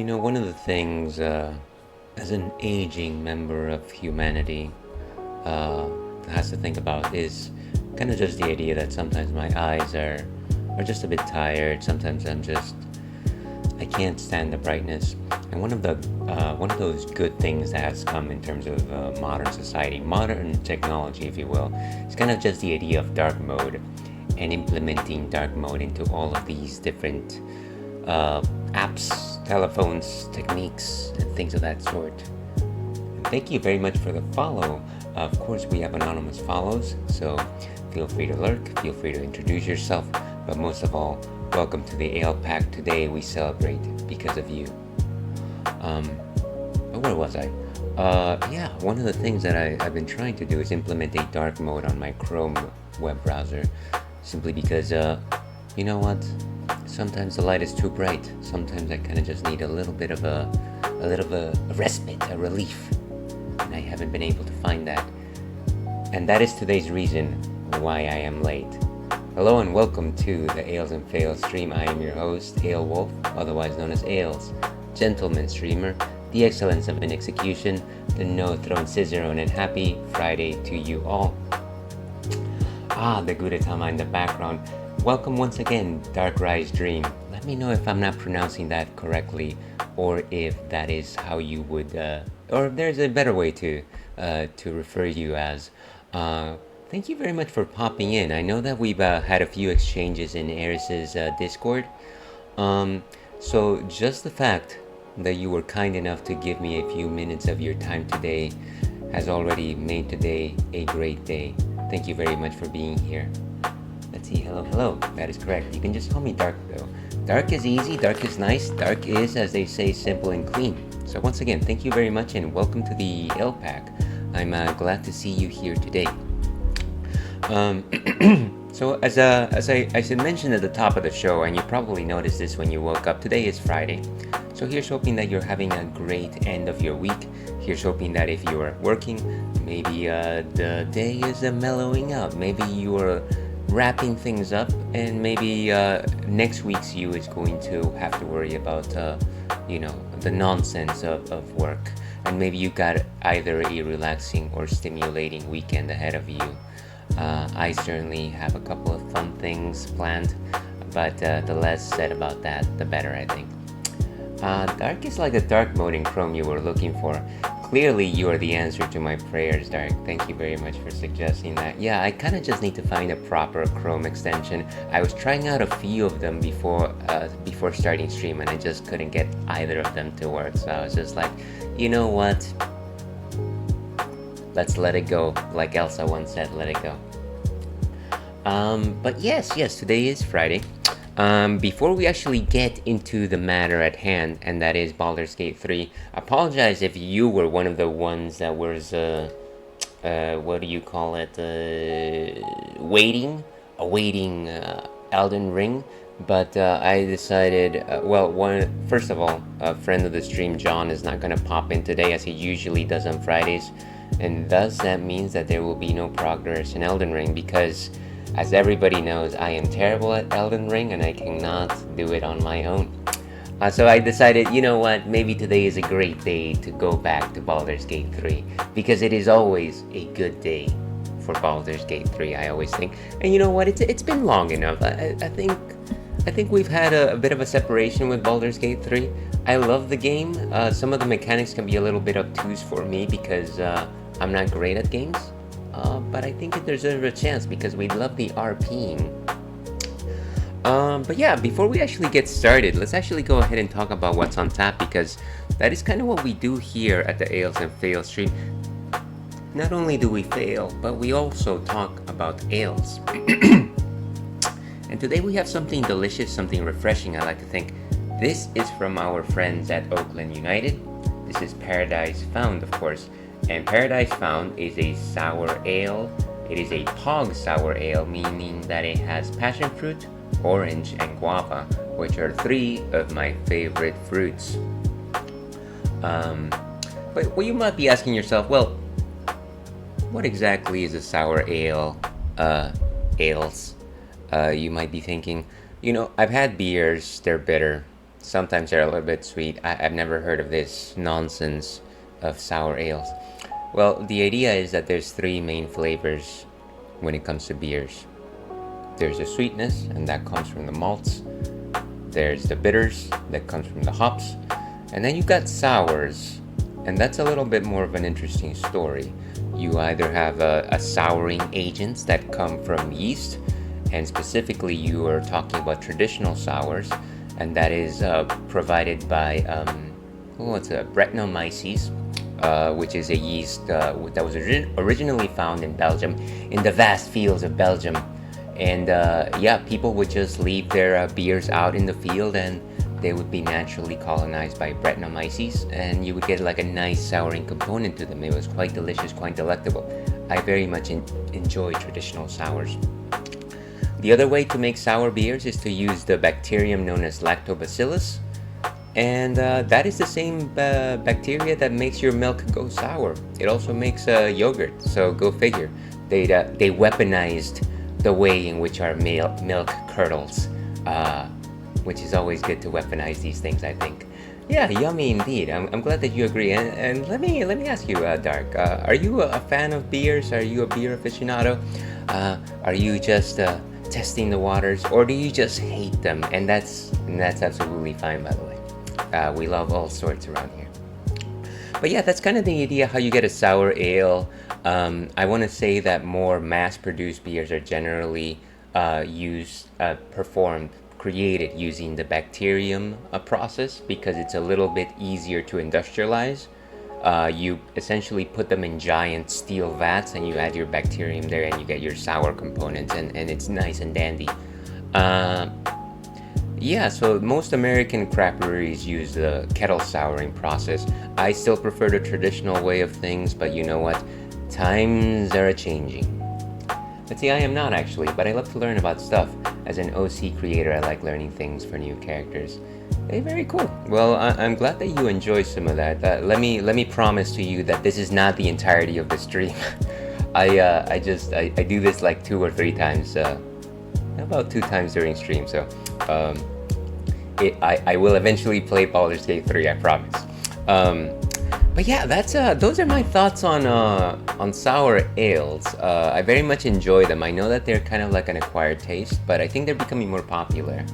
One of the things, as an aging member of humanity, uh, has to think about is kind of just the idea that sometimes my eyes are just a bit tired. Sometimes I can't stand the brightness. And one of those good things that has come in terms of modern society, modern technology, if you will, is kind of just the idea of dark mode and implementing dark mode into all of these different apps, telephones, techniques, and things of that sort. And thank you very much for the follow. Of course, we have anonymous follows, so feel free to lurk, feel free to introduce yourself, but most of all, welcome to the Ale Pack. Today we celebrate because of you. Where was I? Yeah, one of the things that I've been trying to do is implement a dark mode on my Chrome web browser, simply because, you know what? Sometimes the light is too bright. Sometimes I kind of just need a little bit of a respite, a relief, and I haven't been able to find that. And that is today's reason why I am late. Hello and welcome to the Ales and Fails stream. I am your host, Ale Wolf, otherwise known as Ales, gentleman streamer, the excellence of an execution, the no-throne Cicerone, and happy Friday to you all. The Gudetama in the background. Welcome once again, Dark Rise Dream. Let me know if I'm not pronouncing that correctly, or if that is how you would, or if there's a better way to refer you as. Thank you very much for popping in. I know that we've had a few exchanges in Eris's Discord. So just the fact that you were kind enough to give me a few minutes of your time today has already made today a great day. Thank you very much for being here. Let's see, hello. That is correct. You can just call me Dark though. Dark is easy, dark is nice, dark is, as they say, simple and clean. So once again, thank you very much and welcome to the Ale Pack. I'm glad to see you here today. So as I mentioned at the top of the show, and you probably noticed this when you woke up, today is Friday. So here's hoping that you're having a great end of your week. Here's hoping that if you are working, maybe the day is mellowing out. Maybe you are wrapping things up, and maybe next week's you is going to have to worry about the nonsense of work, and maybe you got either a relaxing or stimulating weekend ahead of you. I certainly have a couple of fun things planned, but the less said about that, the better, I think. Dark is like the dark mode in Chrome you were looking for. Clearly, you are the answer to my prayers, Dark. Thank you very much for suggesting that. Yeah, I kind of just need to find a proper Chrome extension. I was trying out a few of them before starting stream, and I just couldn't get either of them to work. So I was just like, you know what? Let's let it go. Like Elsa once said, let it go. But yes, today is Friday. Before we actually get into the matter at hand, and that is Baldur's Gate 3, apologize if you were one of the ones that was, what do you call it, awaiting Elden Ring, but I decided, first of all, a friend of the stream, John, is not going to pop in today as he usually does on Fridays, and thus that means that there will be no progress in Elden Ring, because as everybody knows, I am terrible at Elden Ring and I cannot do it on my own. So I decided, you know what, maybe today is a great day to go back to Baldur's Gate 3, because it is always a good day for Baldur's Gate 3, I always think. And you know what, it's been long enough. I think we've had a bit of a separation with Baldur's Gate 3. I love the game. Some of the mechanics can be a little bit obtuse for me because I'm not great at games. But I think it deserves a chance because we love the RPing. But yeah, before we actually get started, let's actually go ahead and talk about what's on tap, because that is kind of what we do here at the Ales and Fail stream. Not only do we fail, but we also talk about ales. And today we have something delicious, something refreshing, I like to think. This is from our friends at Oakland United. This is Paradise Found, of course. And Paradise Found is a sour ale. It is a pog sour ale, meaning that it has passion fruit, orange, and guava, which are three of my favorite fruits. But you might be asking yourself, well, what exactly is a sour ale? Ales? You might be thinking, I've had beers, they're bitter. Sometimes they're a little bit sweet. I've never heard of this nonsense of sour ales. Well, the idea is that there's three main flavors when it comes to beers. There's the sweetness, and that comes from the malts. There's the bitters, that comes from the hops. And then you've got sours, and that's a little bit more of an interesting story. You either have a souring agents that come from yeast, and specifically you are talking about traditional sours, and that is provided by Brettanomyces, which is a yeast that was originally found in Belgium, in the vast fields of Belgium. And people would just leave their beers out in the field, and they would be naturally colonized by Brettanomyces, and you would get like a nice souring component to them. It was quite delicious, quite delectable. I very much enjoy traditional sours. The other way to make sour beers is to use the bacterium known as lactobacillus, and that is the same bacteria that makes your milk go sour. It also makes yogurt, so go figure. They weaponized the way in which our milk curdles, which is always good to weaponize these things, I think. Yeah, yummy indeed. I'm glad that you agree. And let me ask you, Dark, are you a fan of beers? Are you a beer aficionado? Are you just testing the waters, or do you just hate them? And that's absolutely fine, by the way. We love all sorts around here. But yeah, that's kind of the idea how you get a sour ale. I want to say that more mass-produced beers are generally created using the bacterium process, because it's a little bit easier to industrialize. You essentially put them in giant steel vats, and you add your bacterium there, and you get your sour components, and it's nice and dandy. So most American craft breweries use the kettle souring process. I still prefer the traditional way of things, but you know what? Times are a-changing. But see, I am not actually, but I love to learn about stuff. As an OC creator, I like learning things for new characters. Hey, very cool. Well, I'm glad that you enjoy some of that. Let me promise to you that this is not the entirety of the stream. I do this like 2 or 3 times, about 2 times during stream. So, I will eventually play Baldur's Gate 3, I promise. But yeah, those are my thoughts on sour ales. I very much enjoy them. I know that they're kind of like an acquired taste, but I think they're becoming more popular.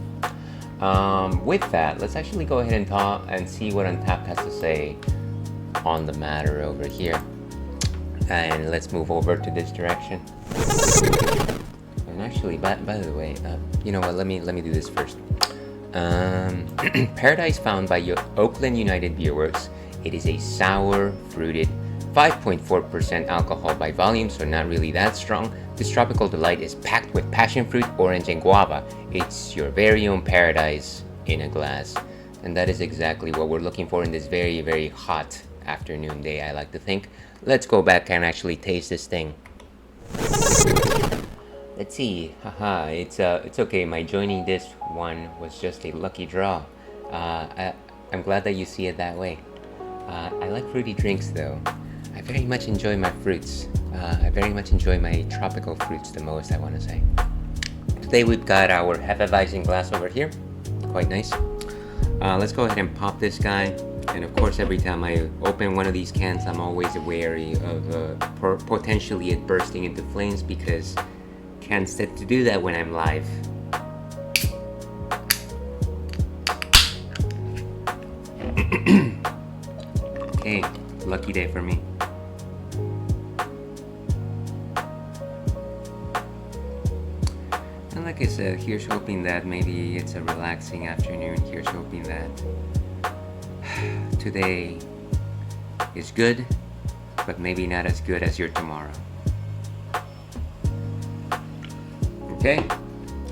With that, let's actually go ahead and talk and see what Untapped has to say on the matter over here. And let's move over to this direction. And actually, by the way, you know what? Let me do this first. Paradise found by Oakland United Beer Works. It is a sour, fruited, 5.4% alcohol by volume, so not really that strong. This tropical delight is packed with passion fruit, orange, and guava. It's your very own paradise in a glass. And that is exactly what we're looking for in this very, very hot afternoon day, I like to think. Let's go back and actually taste this thing. Let's see. Haha, it's okay. My joining this one was just a lucky draw. I'm glad that you see it that way. I like fruity drinks though. I very much enjoy my fruits. I very much enjoy my tropical fruits the most, I want to say. Today we've got our Hefeweizen glass over here. Quite nice. Let's go ahead and pop this guy. And of course, every time I open one of these cans, I'm always wary of potentially it bursting into flames, because can't stand to do that when I'm live. Okay, lucky day for me. And like I said, here's hoping that maybe it's a relaxing afternoon. Here's hoping that today is good, but maybe not as good as your tomorrow. Okay,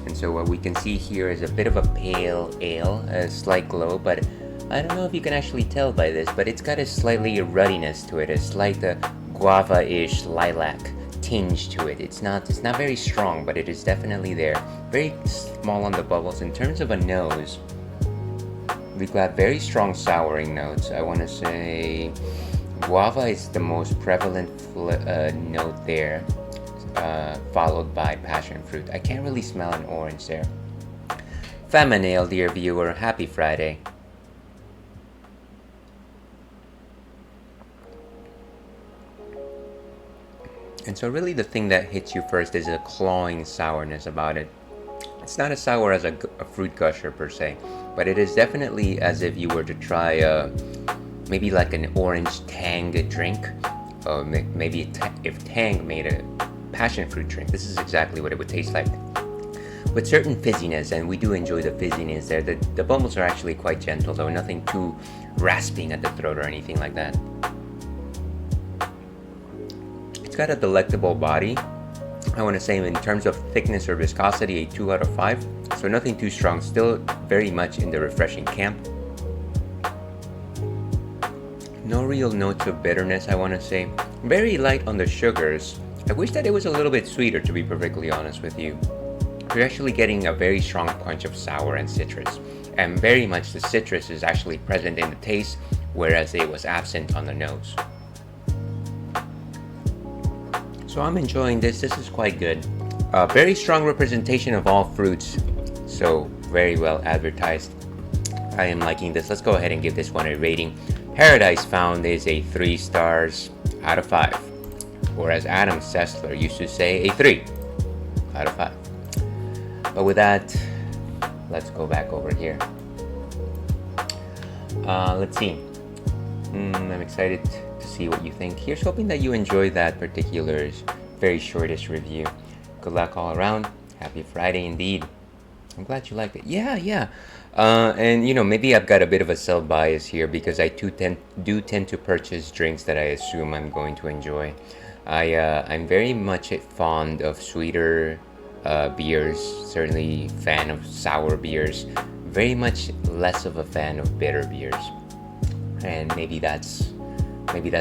and so what we can see here is a bit of a pale ale, a slight glow, but I don't know if you can actually tell by this, but it's got a slightly ruddiness to it, a slight guava-ish lilac tinge to it. It's not very strong, but it is definitely there. Very small on the bubbles. In terms of a nose, we've got very strong souring notes. I want to say guava is the most prevalent note there, followed by passion fruit. I can't really smell an orange there. Feminale, dear viewer, happy Friday. And so really the thing that hits you first is a clawing sourness about it. It's not as sour as a fruit gusher per se, but it is definitely as if you were to try maybe like an orange Tang drink, or maybe if Tang made a passion fruit drink. This is exactly what it would taste like. With certain fizziness, and we do enjoy the fizziness there. The bubbles are actually quite gentle, though nothing too rasping at the throat or anything like that. It's got a delectable body. I want to say in terms of thickness or viscosity, a 2 out of 5. So nothing too strong, still very much in the refreshing camp. No real notes of bitterness, I want to say. Very light on the sugars. I wish that it was a little bit sweeter, to be perfectly honest with you. You're actually getting a very strong punch of sour and citrus. And very much the citrus is actually present in the taste, whereas it was absent on the nose. So I'm enjoying this. This is quite good. Very strong representation of all fruits. So very well advertised. I am liking this. Let's go ahead and give this one a rating. Paradise Found is a 3 stars out of 5. Or as Adam Sessler used to say, a 3 out of 5. But with that, let's go back over here. Let's see. I'm excited to see what you think. Here's hoping that you enjoy that particular very shortest review. Good luck all around. Happy Friday indeed. I'm glad you liked it. Yeah. And maybe I've got a bit of a sell bias here because I do tend to purchase drinks that I assume I'm going to enjoy. I'm very much fond of sweeter beers. Certainly fan of sour beers. Very much less of a fan of bitter beers. And maybe that's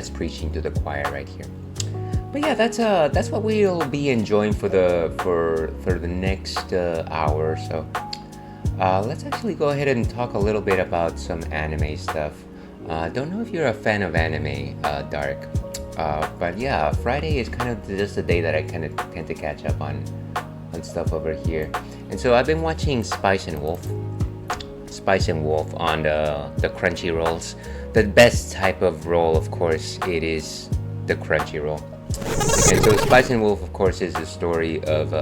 preaching to the choir right here. But yeah, that's what we'll be enjoying for the next hour or so. Let's actually go ahead and talk a little bit about some anime stuff. Don't know if you're a fan of anime, Dark. But yeah, Friday is kind of just the day that I kind of tend to catch up on stuff over here. And so I've been watching Spice and Wolf on the Crunchyrolls. The best type of roll, of course, it is the Crunchyroll. And so Spice and Wolf, of course, is the story of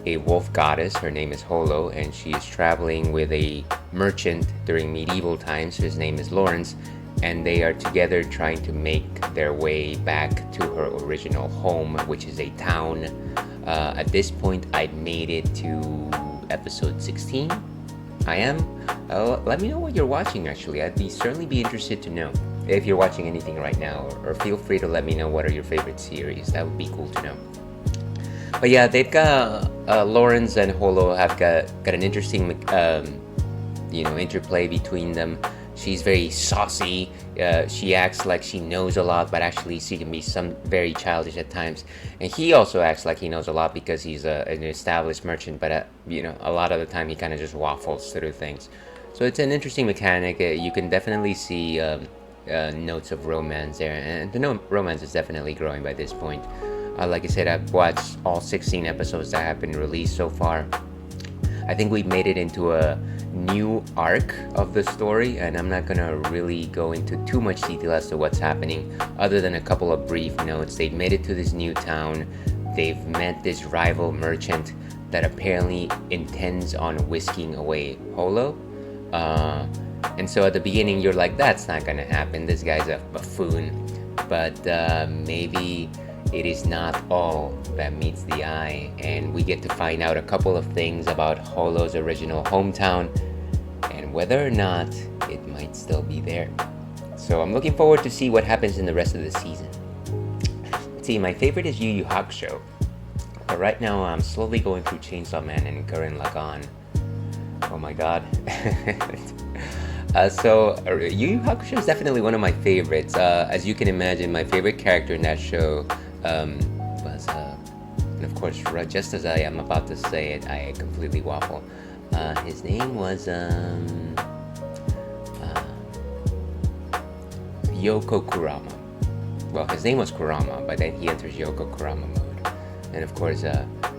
a wolf goddess. Her name is Holo, and she is traveling with a merchant during medieval times. His name is Lawrence, and they are together trying to make their way back to her original home, which is a town. At this point, I'd made it to episode 16. I am. Let me know what you're watching, actually. I'd certainly be interested to know if you're watching anything right now, or feel free to let me know what are your favorite series. That would be cool to know. But yeah, they've got Lawrence and Holo have got an interesting interplay between them. She's very saucy. She acts like she knows a lot, but actually she can be very childish at times. And he also acts like he knows a lot because he's an established merchant, but a lot of the time he kind of just waffles through things. So it's an interesting mechanic. You can definitely see notes of romance there, and the romance is definitely growing by this point. Like I said, I've watched all 16 episodes that have been released so far. I think we've made it into a new arc of the story, and I'm not gonna really go into too much detail as to what's happening, other than a couple of brief notes. They've made it to this new town. They've met this rival merchant that apparently intends on whisking away Holo. And so at the beginning, you're like, that's not gonna happen. This guy's a buffoon. But maybe it is not all that meets the eye, and we get to find out a couple of things about Holo's original hometown and whether or not it might still be there. So I'm looking forward to see what happens in the rest of the season. Let's see, my favorite is Yu Yu Hakusho, but right now I'm slowly going through Chainsaw Man and Gurren Lagann. Oh my god. So Yu Yu Hakusho is definitely one of my favorites. As you can imagine, my favorite character in that show was, and of course, just as I am about to say it, I completely waffle. His name was Yoko Kurama. Well, his name was Kurama, but then he enters Yoko Kurama mode. And of course,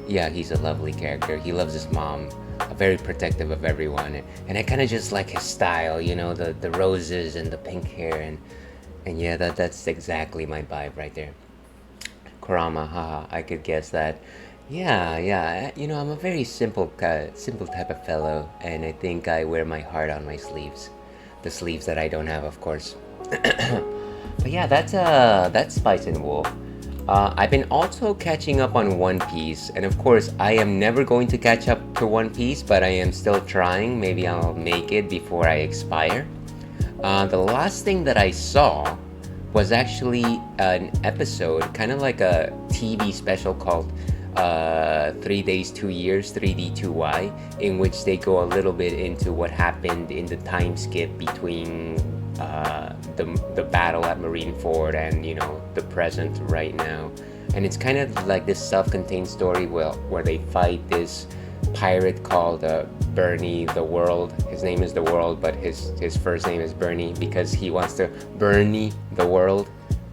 he's a lovely character. He loves his mom, very protective of everyone, and I kind of just like his style, the roses and the pink hair, and yeah, that's exactly my vibe right there. Kurama, haha, I could guess that. Yeah, yeah, I'm a very simple type of fellow, and I think I wear my heart on my sleeves. The sleeves that I don't have, of course. But yeah, that's Spice and Wolf. I've been also catching up on One Piece, and of course, I am never going to catch up to One Piece, but I am still trying. Maybe I'll make it before I expire. The last thing that I saw was actually an episode, kind of like a TV special called 3 Days, 2 Years, 3D2Y, in which they go a little bit into what happened in the time skip between the battle at Marineford and the present right now. And it's kind of like this self-contained story where they fight this pirate called Bernie the World. His name is the World, but his first name is Bernie because he wants to Bernie the world.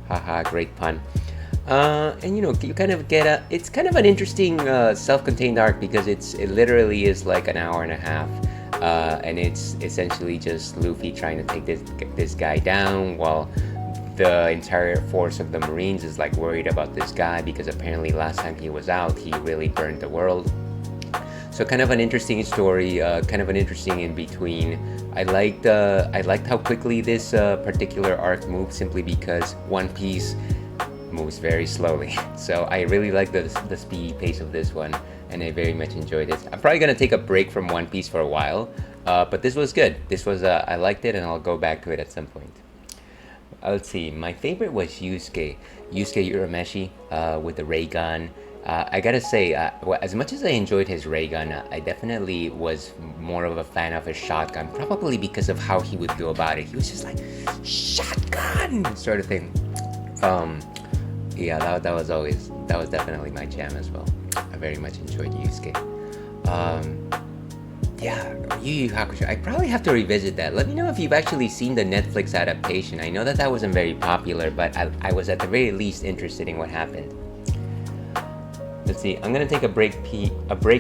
Haha, great pun. And you kind of get it's kind of an interesting self-contained arc because it literally is like an hour and a half. And it's essentially just Luffy trying to take this guy down while the entire force of the Marines is like worried about this guy because apparently last time he was out, he really burned the world. So kind of an interesting story, kind of an interesting in between. I liked how quickly this particular arc moved simply because One Piece moves very slowly. So I really like the speedy pace of this one, and I very much enjoyed it. I'm probably gonna take a break from One Piece for a while, but this was good. This was I liked it, and I'll go back to it at some point. Let's see. My favorite was Yusuke Urameshi with the ray gun. I gotta say, as much as I enjoyed his ray gun, I definitely was more of a fan of his shotgun, probably because of how he would go about it. He was just like, shotgun sort of thing. Yeah, that was definitely my jam as well. I very much enjoyed Yusuke. Yeah, Yu Yu Hakusho. I probably have to revisit that. Let me know if you've actually seen the Netflix adaptation. I know that wasn't very popular, but I was at the very least interested in what happened. Let's see. I'm gonna take a break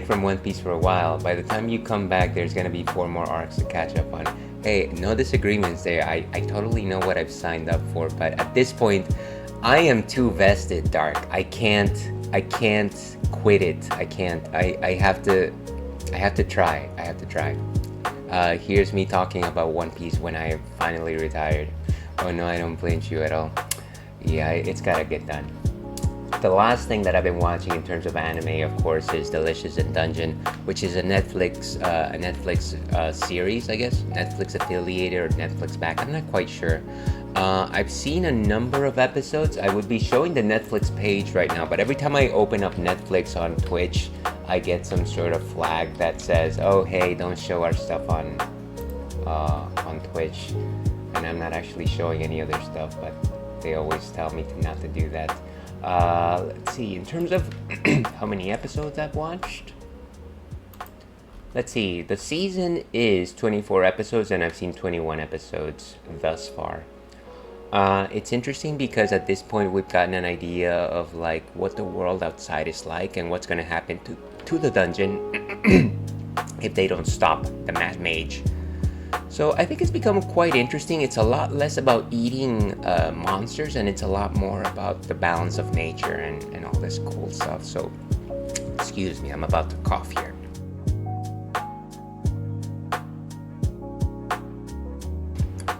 from One Piece for a while. By the time you come back, there's gonna be 4 more arcs to catch up on. Hey, no disagreements there. I totally know what I've signed up for, but at this point, I am too vested, Dark. I can't quit it. I can't. I have to try. Here's me talking about One Piece when I finally retired. Oh no, I don't blame you at all. Yeah, it's gotta get done. The last thing that I've been watching in terms of anime, of course, is Delicious in Dungeon, which is a Netflix series, I guess. Netflix affiliated or Netflix back. I'm not quite sure. I've seen a number of episodes. I would be showing the Netflix page right now, but every time I open up Netflix on Twitch, I get some sort of flag that says, "Oh, hey, don't show our stuff on Twitch." And I'm not actually showing any other stuff, but they always tell me not to do that. Let's see, in terms of how many episodes I've watched. Let's see, the season is 24 episodes and I've seen 21 episodes thus far. It's interesting because at this point we've gotten an idea of like what the world outside is like and what's going to happen to the dungeon if they don't stop the Mad Mage. So I think it's become quite interesting. It's a lot less about eating monsters and it's a lot more about the balance of nature and all this cool stuff. So, excuse me, I'm about to cough here.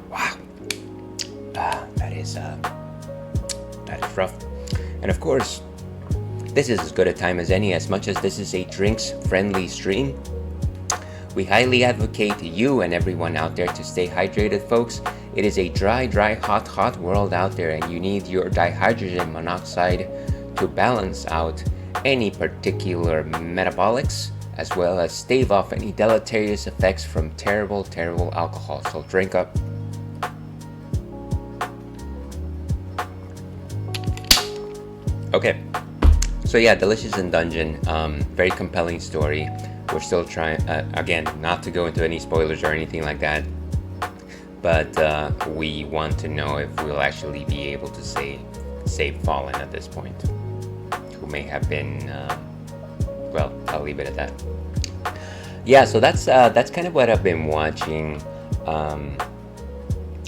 Wow. That is rough. And of course, this is as good a time as any, as much as this is a drinks-friendly stream. We highly advocate you and everyone out there to stay hydrated, folks. It is a dry, hot world out there, and you need your dihydrogen monoxide to balance out any particular metabolics, as well as stave off any deleterious effects from terrible alcohol. So drink up. Okay. So yeah, Delicious in Dungeon, very compelling story. We're still trying, again, not to go into any spoilers or anything like that, but we want to know if we'll actually be able to save Fallen at this point, who may have been, well, I'll leave it at that. Yeah, so that's kind of what I've been watching.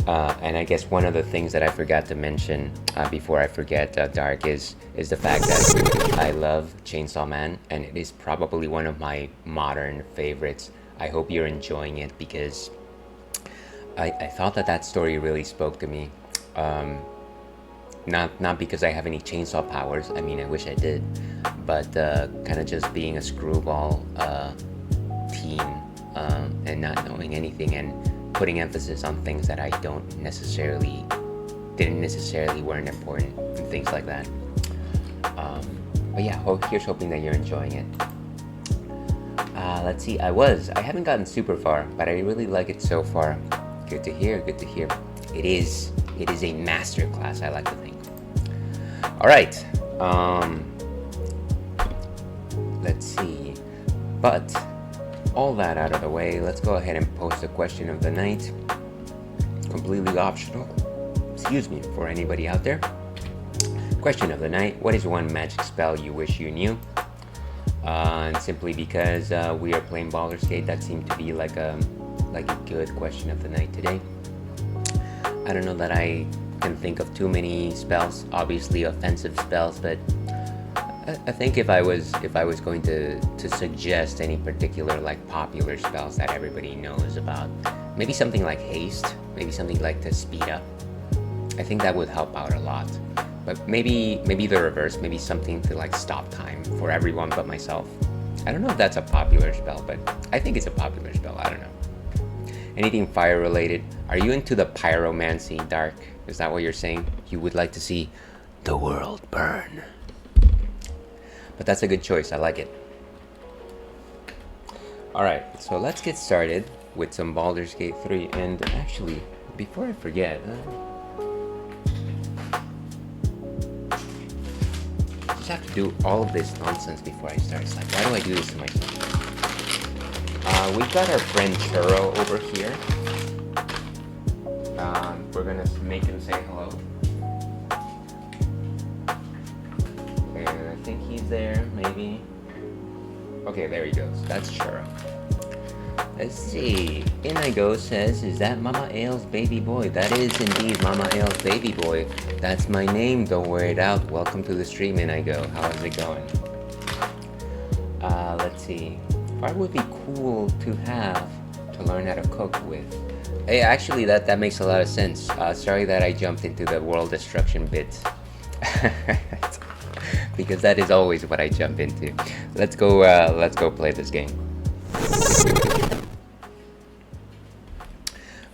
And I guess one of the things that I forgot to mention before I forget, Dark, is the fact that I love Chainsaw Man, and it is probably one of my modern favorites. I hope you're enjoying it because I thought that story really spoke to me. Not because I have any chainsaw powers. I mean, I wish I did, but kind of just being a screwball teen and not knowing anything and putting emphasis on things that I didn't necessarily weren't important and things like that. But yeah, here's hoping that you're enjoying it. Let's see. I haven't gotten super far, but I really like it so far. Good to hear. It is a master class, I like to think. All right. Let's see. But all that out of the way, let's go ahead and post the question of the night. Completely optional. Excuse me for anybody out there. Question of the night: what is one magic spell you wish you knew? And simply because we are playing Baldur's Gate, that seemed to be like a good question of the night today. I don't know that I can think of too many spells, obviously offensive spells, but I think if I was going to suggest any particular like popular spells that everybody knows about, maybe something like haste, maybe something like to speed up. I think that would help out a lot. But maybe the reverse, maybe something to like stop time for everyone but myself. I don't know if that's a popular spell, but I think it's a popular spell. I don't know. Anything fire related? Are you into the pyromancy, Dark? Is that what you're saying? You would like to see the world burn? But that's a good choice. I like it. Alright, so let's get started with some Baldur's Gate 3. And actually, before I forget, I just have to do all of this nonsense before I start. It's like, why do I do this to myself? We've got our friend Churro over here. We're gonna make him say hello. And I think he's there, maybe. Okay, there he goes. That's Churro. Let's see. Inigo says, is that Mama Ale's baby boy? That is indeed Mama Ale's baby boy. That's my name. Don't wear it out. Welcome to the stream, Inigo. How is it going? Let's see. Fire would be cool to have to learn how to cook with. Hey, actually, that makes a lot of sense. Sorry that I jumped into the world destruction bit. Because that is always what I jump into. Let's go play this game.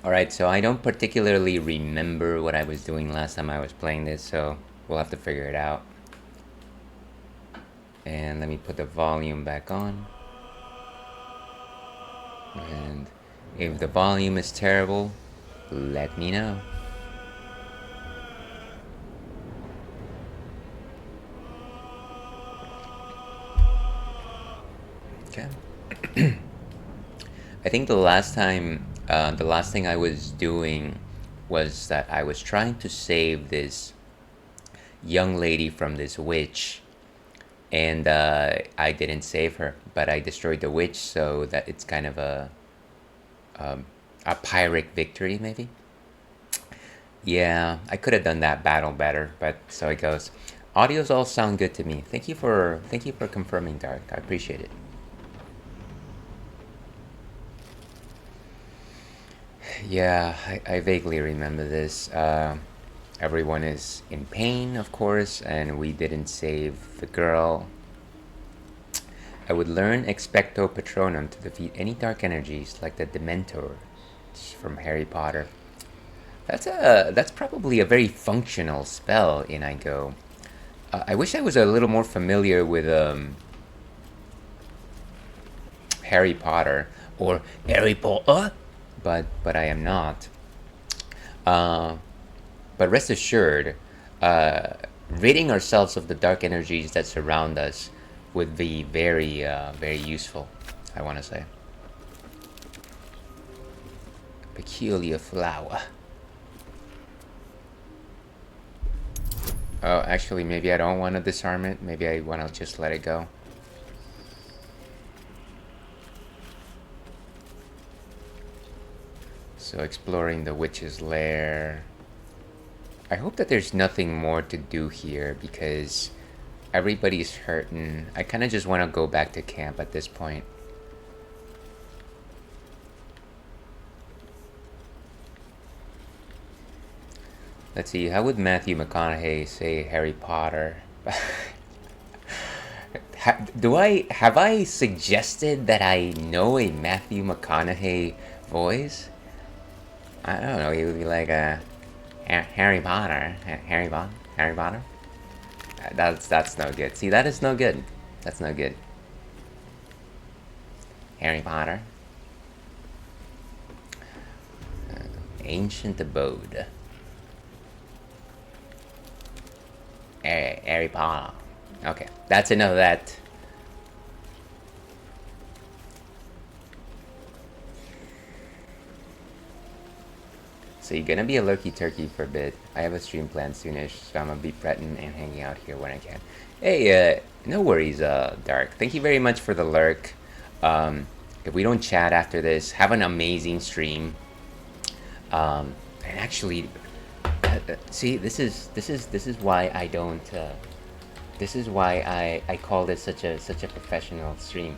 Alright, so I don't particularly remember what I was doing last time I was playing this, so we'll have to figure it out. And let me put the volume back on. And if the volume is terrible, let me know. Okay. I think the last thing I was doing was that I was trying to save this young lady from this witch, and I didn't save her, but I destroyed the witch, so that it's kind of a Pyrrhic victory, maybe. Yeah, I could have done that battle better, but so it goes. Audios all sound good to me. Thank you for confirming, Dark. I appreciate it. Yeah, I vaguely remember this. Everyone is in pain, of course, and we didn't save the girl. I would learn Expecto Patronum to defeat any dark energies like the Dementor from Harry Potter. That's probably a very functional spell in Igo. I wish I was a little more familiar with Harry Potter or Harry Potter, but I am not. But rest assured, ridding ourselves of the dark energies that surround us would be very useful, I want to say. Peculiar flower. Oh, actually, maybe I don't want to disarm it. Maybe I want to just let it go. So exploring the witch's lair. I hope that there's nothing more to do here because everybody's hurting. I kind of just want to go back to camp at this point. Let's see, how would Matthew McConaughey say Harry Potter? Have I suggested that I know a Matthew McConaughey voice? I don't know, he would be like Harry Potter. Harry Potter? That's no good. See, that is no good. That's no good. Harry Potter. Ancient abode. Harry Potter. Okay, that's enough of that. So you're gonna be a lurky turkey for a bit. I have a stream planned soonish, so I'm gonna be pretting and hanging out here when I can. Hey, no worries, Dark. Thank you very much for the lurk. If we don't chat after this, have an amazing stream. And actually, see, this is why I don't. This is why I call this such a professional stream.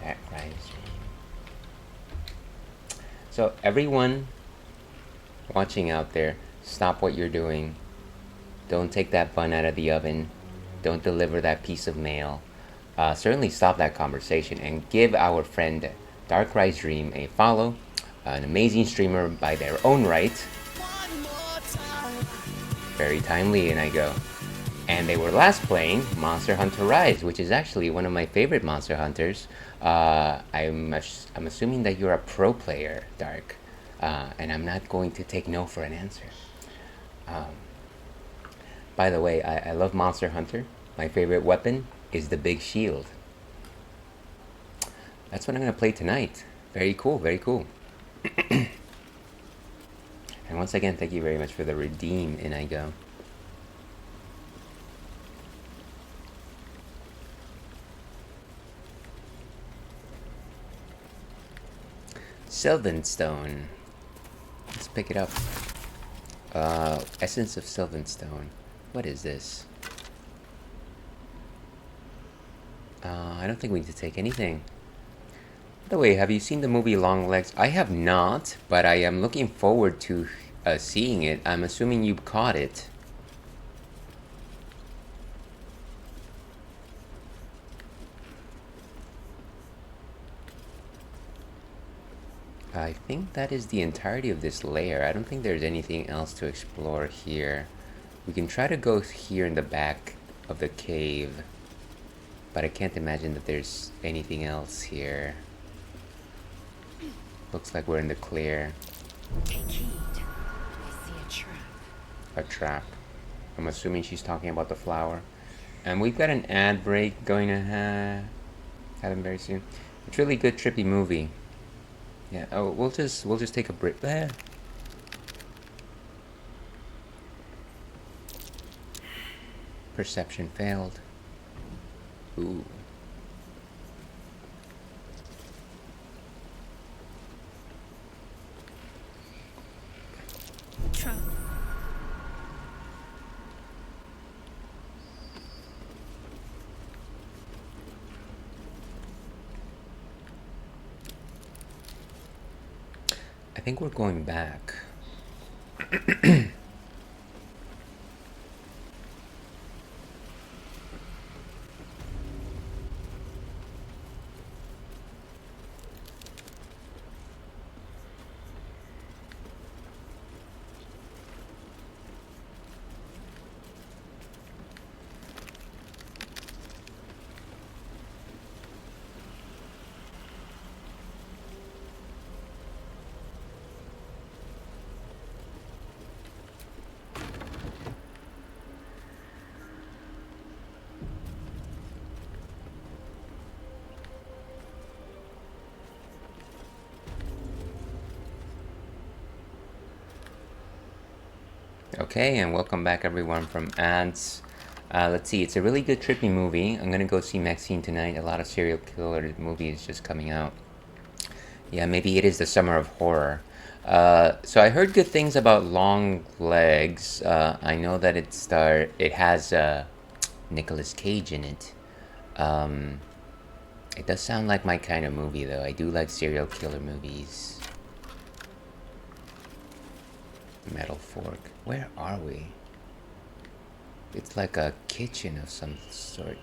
That right stream. So everyone watching out there, stop what you're doing. Don't take that bun out of the oven. Don't deliver that piece of mail. Certainly stop that conversation and give our friend Dark Rise Dream a follow. An amazing streamer by their own right. Very timely, and I go. And they were last playing Monster Hunter Rise, which is actually one of my favorite Monster Hunters. I'm assuming that you're a pro player, Dark, and I'm not going to take no for an answer. By the way, I love Monster Hunter. My favorite weapon is the big shield. That's what I'm going to play tonight. Very cool, very cool. And once again, thank you very much for the redeem, and I go. Sylvan Stone. Let's pick it up. Essence of Sylvan Stone. What is this? I don't think we need to take anything. By the way, have you seen the movie Long Legs? I have not, but I am looking forward to seeing it. I'm assuming you caught it. I think that is the entirety of this layer. I don't think there's anything else to explore here. We can try to go here in the back of the cave, but I can't imagine that there's anything else here. Looks like we're in the clear. Take heed. I see a trap. A trap. I'm assuming she's talking about the flower. And we've got an ad break going to happen very soon. It's really good, trippy movie. Yeah. Oh, we'll just take a break. There. Perception failed. Ooh. Trap. I think we're going back. Okay, and welcome back everyone from ads. Let's see, it's a really good trippy movie. I'm gonna go see Maxine tonight. A lot of serial killer movies just coming out. Yeah, maybe it is the summer of horror. So I heard good things about Long Legs. I know that it has Nicolas Cage in it. Um, it does sound like my kind of movie, though. I do like serial killer movies. Metal fork. Where are we? It's like a kitchen of some sort.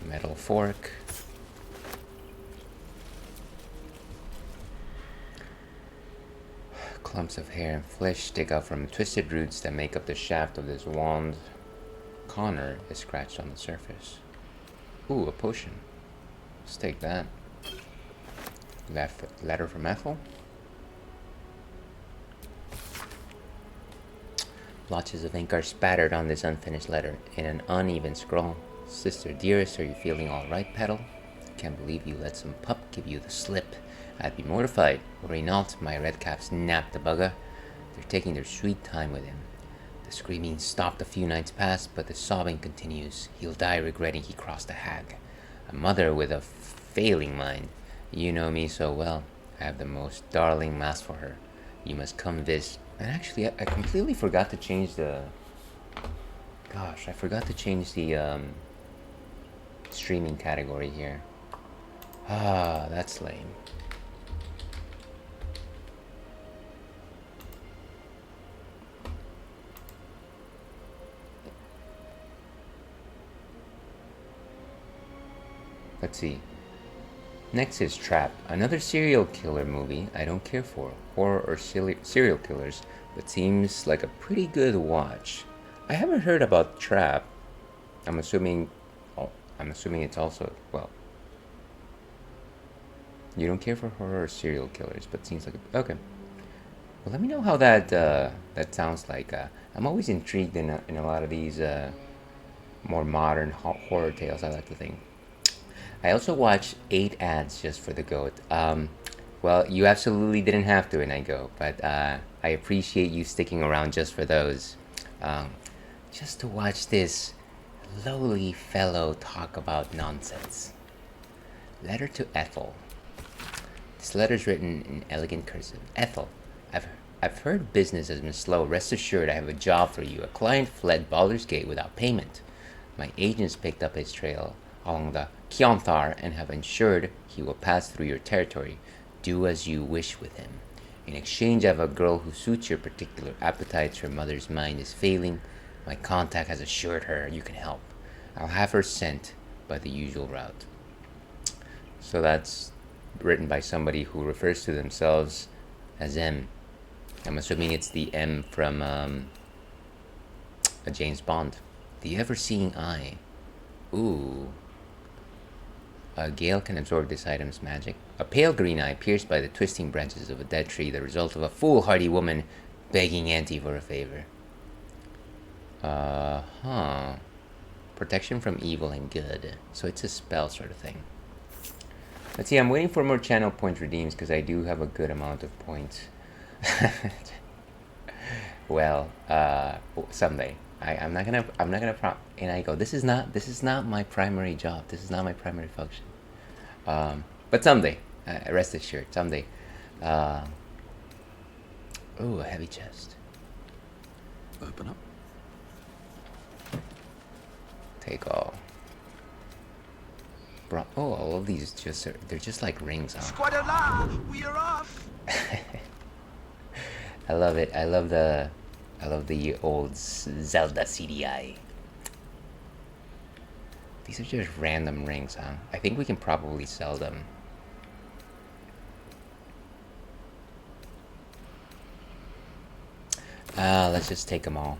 Metal fork. Clumps of hair and flesh stick out from twisted roots that make up the shaft of this wand. Connor is scratched on the surface. Ooh, a potion. Let's take that. Letter from Ethel. Blotches of ink are spattered on this unfinished letter in an uneven scroll. Sister dearest, are you feeling all right, Petal? Can't believe you let some pup give you the slip. I'd be mortified. Worry not, my redcap snapped the bugger. They're taking their sweet time with him. The screaming stopped a few nights past, but the sobbing continues. He'll die regretting he crossed a hag. A mother with a failing mind. You know me so well. I have the most darling mask for her. You must come visit. And actually, I completely forgot to change the... Gosh, I forgot to change the streaming category here. Ah, that's lame. Let's see. Next is Trap, another serial killer movie I don't care for. Horror or serial killers, but seems like a pretty good watch. I haven't heard about Trap. I'm assuming it's also, well, you don't care for horror or serial killers, but seems like okay. Well, let me know how that sounds like. I'm always intrigued in a lot of these more modern horror tales, I like to think. I also watched 8 ads just for the goat. Well, you absolutely didn't have to, and I go, but I appreciate you sticking around just for those. Just to watch this lowly fellow talk about nonsense. Letter to Ethel. This letter's written in elegant cursive. Ethel, I've heard business has been slow. Rest assured I have a job for you. A client fled Baldur's Gate without payment. My agents picked up his trail along the Campfire and have ensured he will pass through your territory. Do as you wish with him. In exchange, I have a girl who suits your particular appetites. Her mother's mind is failing. My contact has assured her you can help. I'll have her sent by the usual route. So that's written by somebody who refers to themselves as M. I'm assuming it's the M from a James Bond. The ever-seeing eye. Ooh. A gale can absorb this item's magic. A pale green eye pierced by the twisting branches of a dead tree, the result of a foolhardy woman begging Auntie for a favor. Protection from evil and good. So it's a spell sort of thing. Let's see, I'm waiting for more channel point redeems because I do have a good amount of points. Well, someday. I'm not gonna and I go, this is not my primary job. This is not my primary function. But someday, rest assured, someday. Ooh, a heavy chest. Open up. Take all. Oh, all of these they're just like rings, huh? Squadala, we are off. I love it. I love the old Zelda CDI. These are just random rings, huh? I think we can probably sell them. Let's just take them all.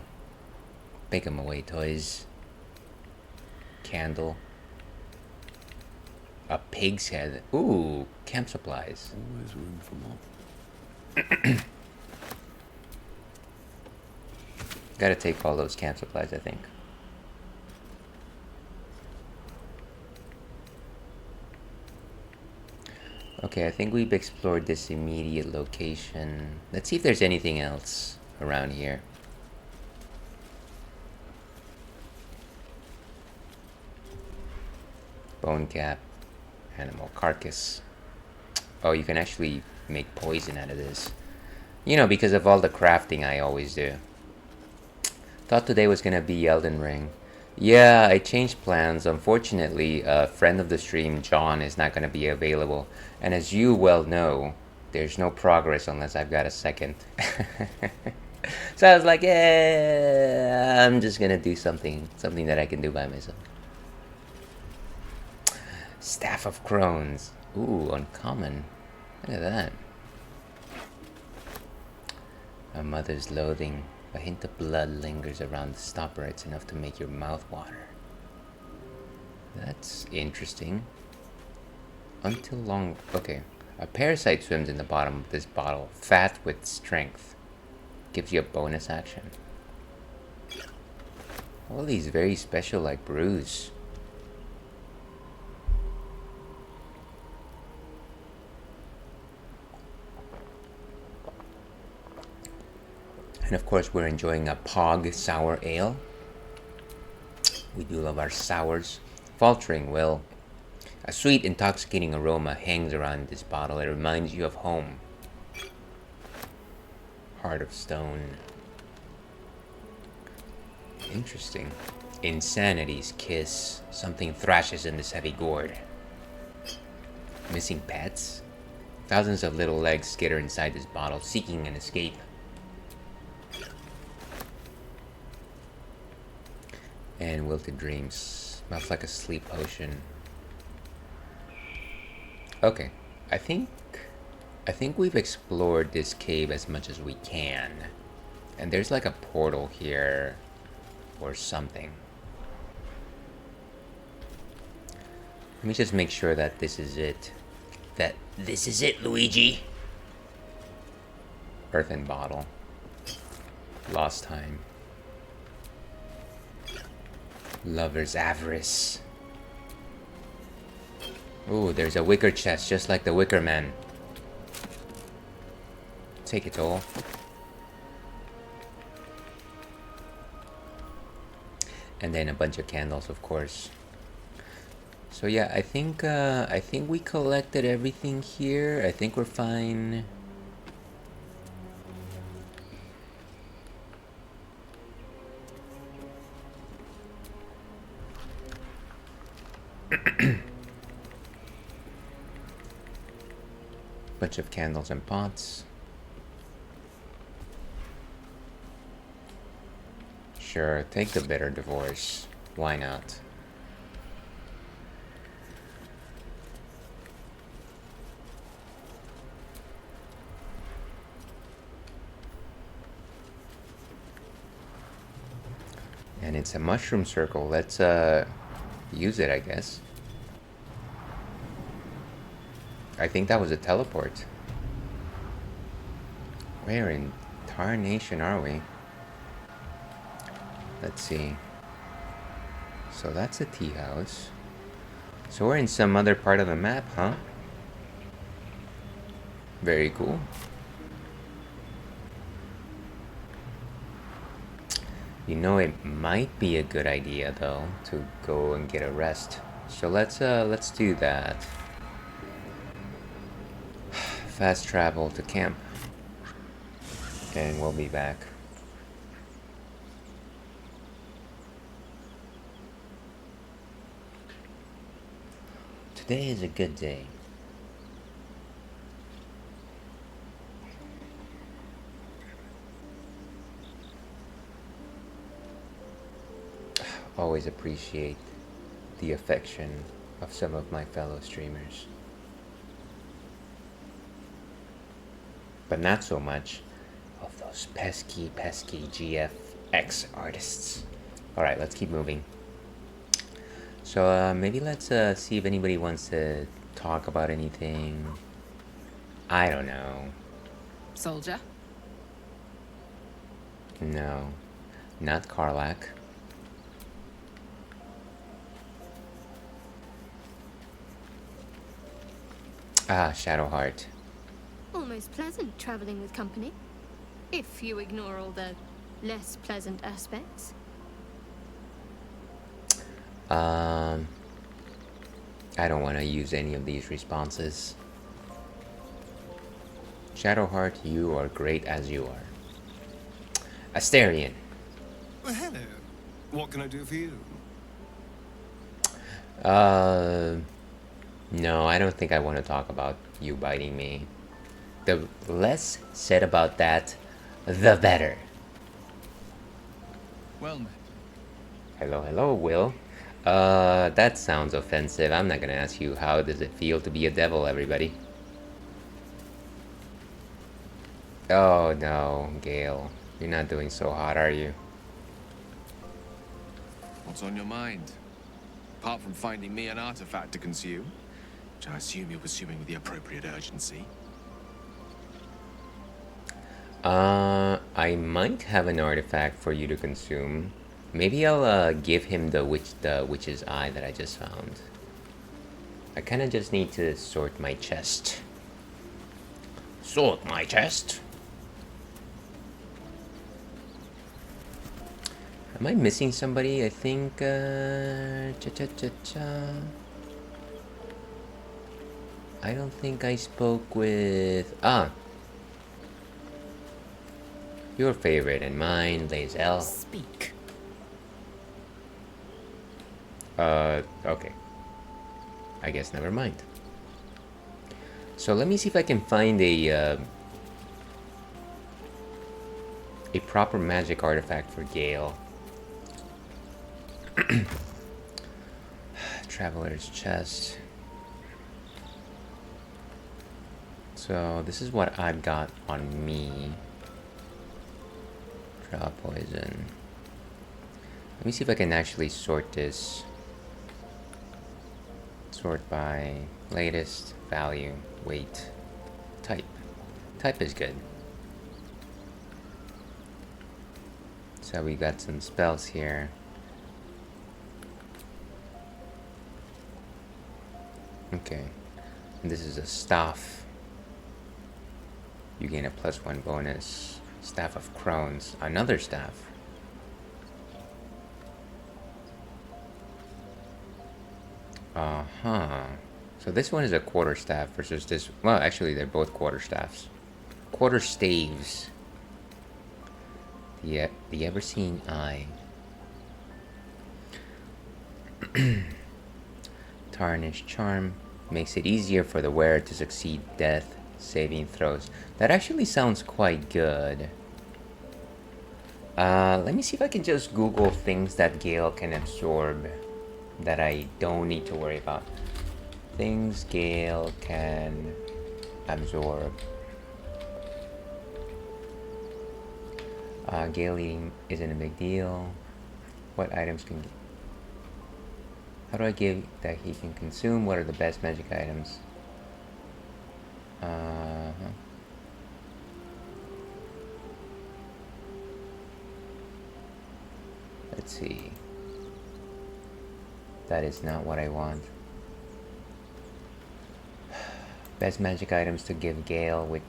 Take them away, toys. Candle. A pig's head. Ooh, camp supplies. Always room for more. Gotta take all those camp supplies, I think. Okay, I think we've explored this immediate location. Let's see if there's anything else around here. Bone cap. Animal carcass. Oh, you can actually make poison out of this. You know, because of all the crafting I always do. Thought today was gonna be Elden Ring. Yeah, I changed plans. Unfortunately, a friend of the stream, John, is not gonna be available. And as you well know, there's no progress unless I've got a second. So I was like, yeah, I'm just gonna do something that I can do by myself. Staff of Crones. Ooh, uncommon. Look at that. A mother's loathing. A hint of blood lingers around the stopper. It's enough to make your mouth water. That's interesting. Until long... Okay. A parasite swims in the bottom of this bottle. Fat with strength. Gives you a bonus action. All these very special like brews. And of course we're enjoying a Pog Sour Ale. We do love our sours. Faltering will. A sweet intoxicating aroma hangs around this bottle. It reminds you of home. Heart of Stone. Interesting. Insanity's Kiss. Something thrashes in this heavy gourd. Missing pets? Thousands of little legs skitter inside this bottle, seeking an escape. And Wilted Dreams. Smells like a sleep potion. Okay. I think we've explored this cave as much as we can. And there's like a portal here. Or something. Let me just make sure that this is it. That this is it, Luigi. Earthen bottle. Lost time. Lover's avarice. Ooh, there's a wicker chest just like the Wicker Man. Take it all. And then a bunch of candles, of course. So yeah, I think we collected everything here. I think we're fine. Bunch of candles and pots. Sure, take the bitter divorce. Why not? And it's a mushroom circle. Let's use it, I guess. I think that was a teleport. Where in tarnation are we? Let's see. So that's a tea house. So we're in some other part of the map, huh? Very cool. You know, it might be a good idea though to go and get a rest. So let's do that. Fast travel to camp. And we'll be back. Today is a good day. Always appreciate the affection of some of my fellow streamers. But not so much of those pesky GFX artists. Alright, let's keep moving. So maybe let's see if anybody wants to talk about anything. I don't know. Soldier? No, not Karlak. Ah, Shadowheart. Almost pleasant traveling with company, if you ignore all the less pleasant aspects. I don't want to use any of these responses. Shadowheart, you are great as you are. Asterion. Well, hello. What can I do for you? No, I don't think I want to talk about you biting me. The less said about that, the better. Well met. Hello, hello, Will. That sounds offensive. I'm not gonna ask you how does it feel to be a devil, everybody. Oh no, Gale. You're not doing so hot, are you? What's on your mind? Apart from finding me an artifact to consume, which I assume you're pursuing with the appropriate urgency. I might have an artifact for you to consume. Maybe I'll give him the witch's eye that I just found. I kind of just need to sort my chest. Sort my chest. Am I missing somebody? I think I don't think I spoke with your favorite and mine, Lazel. Speak. Okay. I guess never mind. So let me see if I can find a proper magic artifact for Gale. Traveler's chest. So this is what I've got on me. Draw poison. Let me see if I can actually sort this. Sort by latest, value, weight, type. Type is good. So we got some spells here. Okay. And this is a staff. You gain a +1 bonus. Staff of Crones. Another staff. Uh-huh. So this one is a quarterstaff versus this. Well, actually, they're both quarterstaffs. Quarter staves. The ever-seen eye. Tarnished charm makes it easier for the wearer to succeed death saving throws. That actually sounds quite good. Let me see if I can just Google things that Gale can absorb that I don't need to worry about. Things Gale can absorb. Gale eating isn't a big deal. What items can... How do I give that he can consume? What are the best magic items? Let's see. That is not what I want. Best magic items to give Gale, which...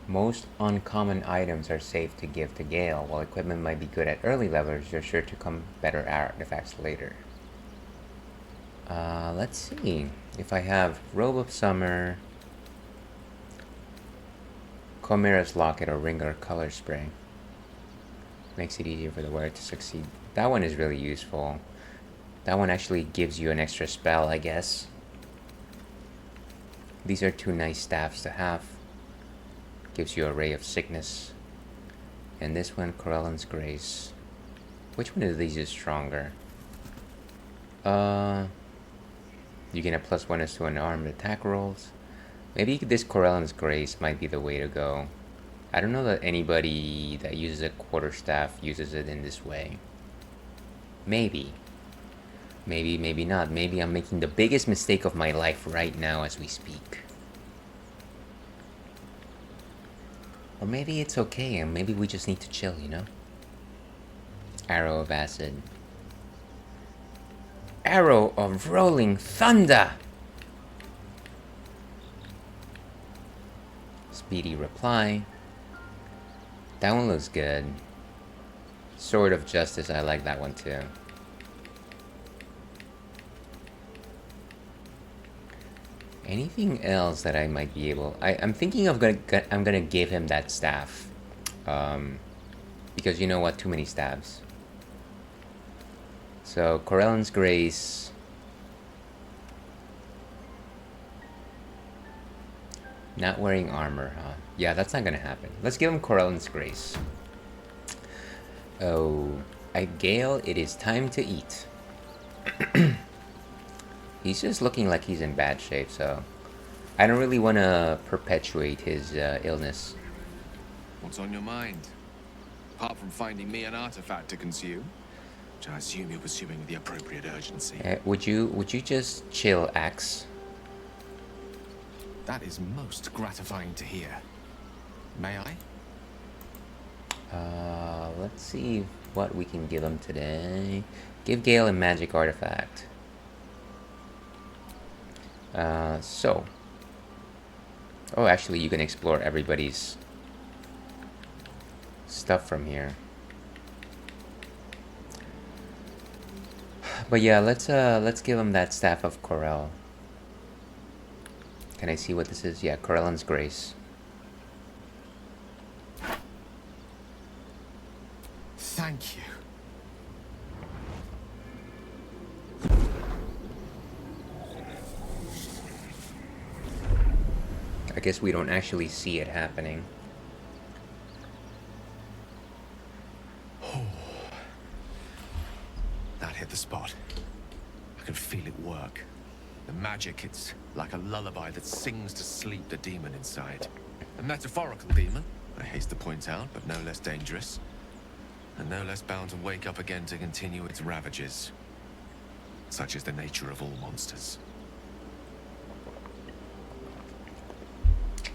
most uncommon items are safe to give to Gale. While equipment might be good at early levels, you're sure to come better artifacts later. Let's see. If I have Robe of Summer, Chimera's Locket, or Ring or Color Spray. Makes it easier for the wearer to succeed. That one is really useful. That one actually gives you an extra spell, I guess. These are two nice staffs to have. Gives you a Ray of Sickness. And this one, Corellan's Grace. Which one of these is stronger? You gain a +1 as to unarmed attack rolls. Maybe this Corellan's Grace might be the way to go. I don't know that anybody that uses a quarterstaff uses it in this way. Maybe. Maybe, maybe not. Maybe I'm making the biggest mistake of my life right now as we speak. Or maybe it's okay and maybe we just need to chill, you know? Arrow of Acid. Arrow of Rolling Thunder! Speedy Reply. That one looks good. Sword of Justice, I like that one too. Anything else that I might be able... I'm thinking of I'm gonna give him that staff. Because you know what? Too many stabs. So, Corellan's Grace... Not wearing armor, huh? Yeah, that's not gonna happen. Let's give him Corellan's Grace. Oh, Gale, it is time to eat. He's just looking like he's in bad shape, so I don't really want to perpetuate his illness. What's on your mind? Apart from finding me an artifact to consume, which I assume you're pursuing with the appropriate urgency. Would you just chill, Axe? That is most gratifying to hear. May I? Let's see what we can give him today. Give Gale a magic artifact. So. Oh, actually, you can explore everybody's stuff from here. But yeah, let's give him that Staff of Corel. Can I see what this is? Yeah, Corellan's Grace. Thank you. I guess we don't actually see it happening. That hit the spot. I can feel it work. The magic, it's like a lullaby that sings to sleep the demon inside. A metaphorical demon, I haste to point out, but no less dangerous. And no less bound to wake up again to continue its ravages. Such is the nature of all monsters.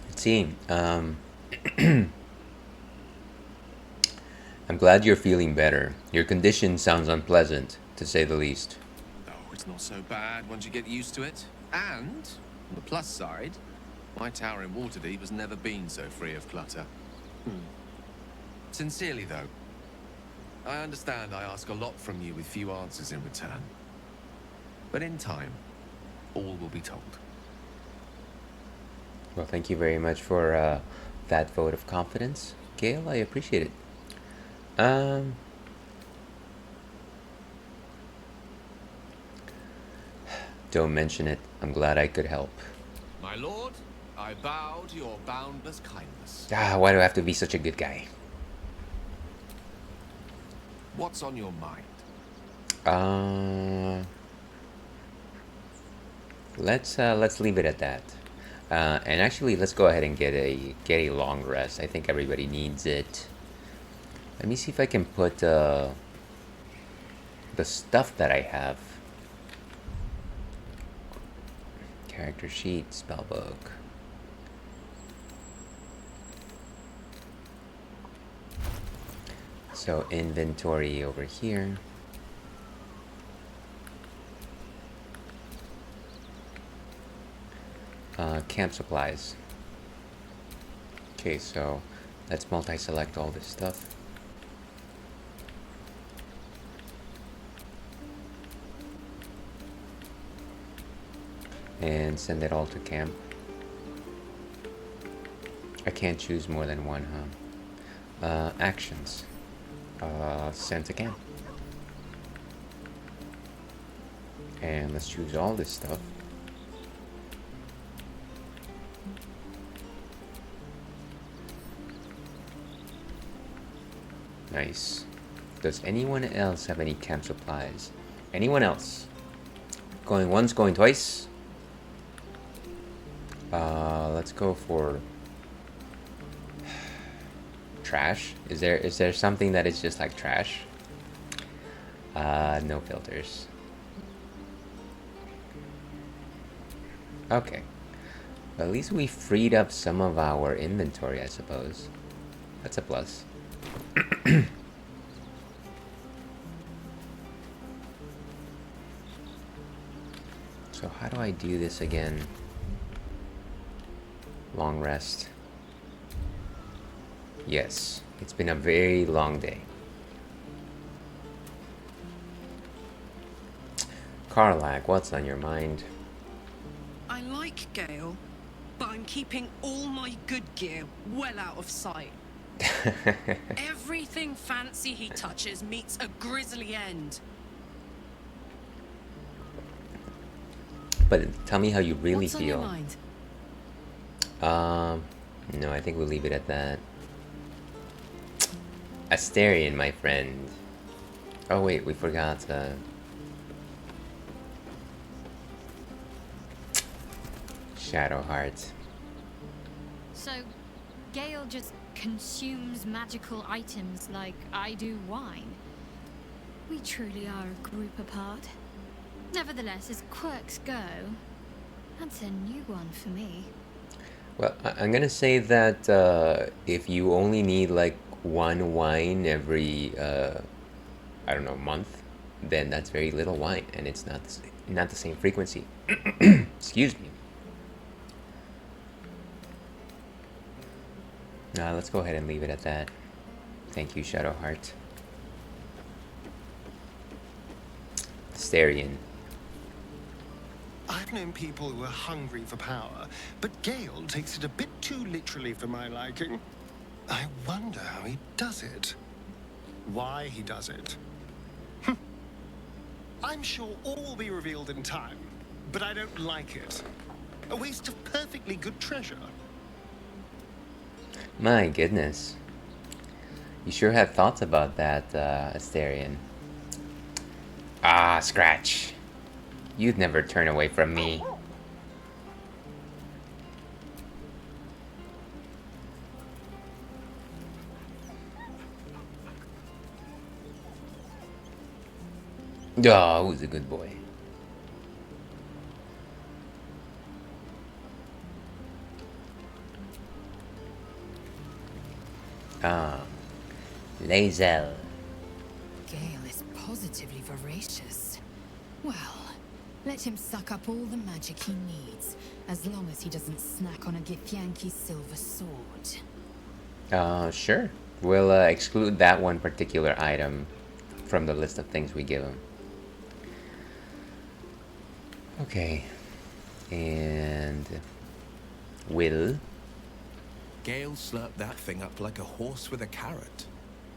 Let's see. I'm glad you're feeling better. Your condition sounds unpleasant, to say the least. Oh, it's not so bad once you get used to it. And, on the plus side, my tower in Waterdeep has never been so free of clutter. Sincerely, though, I understand I ask a lot from you with few answers in return. But in time, all will be told. Well, thank you very much for that vote of confidence, Gale. I appreciate it. Don't mention it. I'm glad I could help. My lord, I bow to your boundless kindness. Why do I have to be such a good guy? What's on your mind? Let's leave it at that. And actually, let's go ahead and get a long rest. I think everybody needs it. Let me see if I can put the stuff that I have. Character sheet, spellbook. So inventory over here. Camp supplies. Okay, so let's multi-select all this stuff. And send it all to camp. I can't choose more than one, huh? Actions. Send to camp. And let's choose all this stuff. Nice. Does anyone else have any camp supplies? Anyone else? Going once, going twice. Let's go for trash. Is there something that is just like trash? No filters. Okay. At least we freed up some of our inventory, I suppose. That's a plus. So how do I do this again? Long rest. Yes, it's been a very long day. Karlak, what's on your mind? I like Gale, but I'm keeping all my good gear well out of sight. Everything fancy he touches meets a grisly end. But tell me how you really What's on your feel. mind? No, I think we'll leave it at that. Asterion, my friend. Oh wait, we forgot. Shadowheart. So, Gale just consumes magical items like I do wine. We truly are a group apart. Nevertheless, as quirks go, that's a new one for me. Well, I'm gonna say that if you only need like one wine every I don't know, month, then that's very little wine, and it's not the same frequency. Excuse me. Let's go ahead and leave it at that. Thank you, Shadowheart. Asterion. I've known people who are hungry for power, but Gale takes it a bit too literally for my liking. I wonder how he does it. Why he does it. I'm sure all will be revealed in time, but I don't like it. A waste of perfectly good treasure. My goodness. You sure have thoughts about that, Asterion. Ah, Scratch. You'd never turn away from me. Oh, who's a good boy? Ah, Lae'zel. Gale is positively voracious. Well, let him suck up all the magic he needs, as long as he doesn't snack on a Githyanki silver sword. Sure. We'll exclude that one particular item from the list of things we give him. Okay. And Will. Gale slurped that thing up like a horse with a carrot.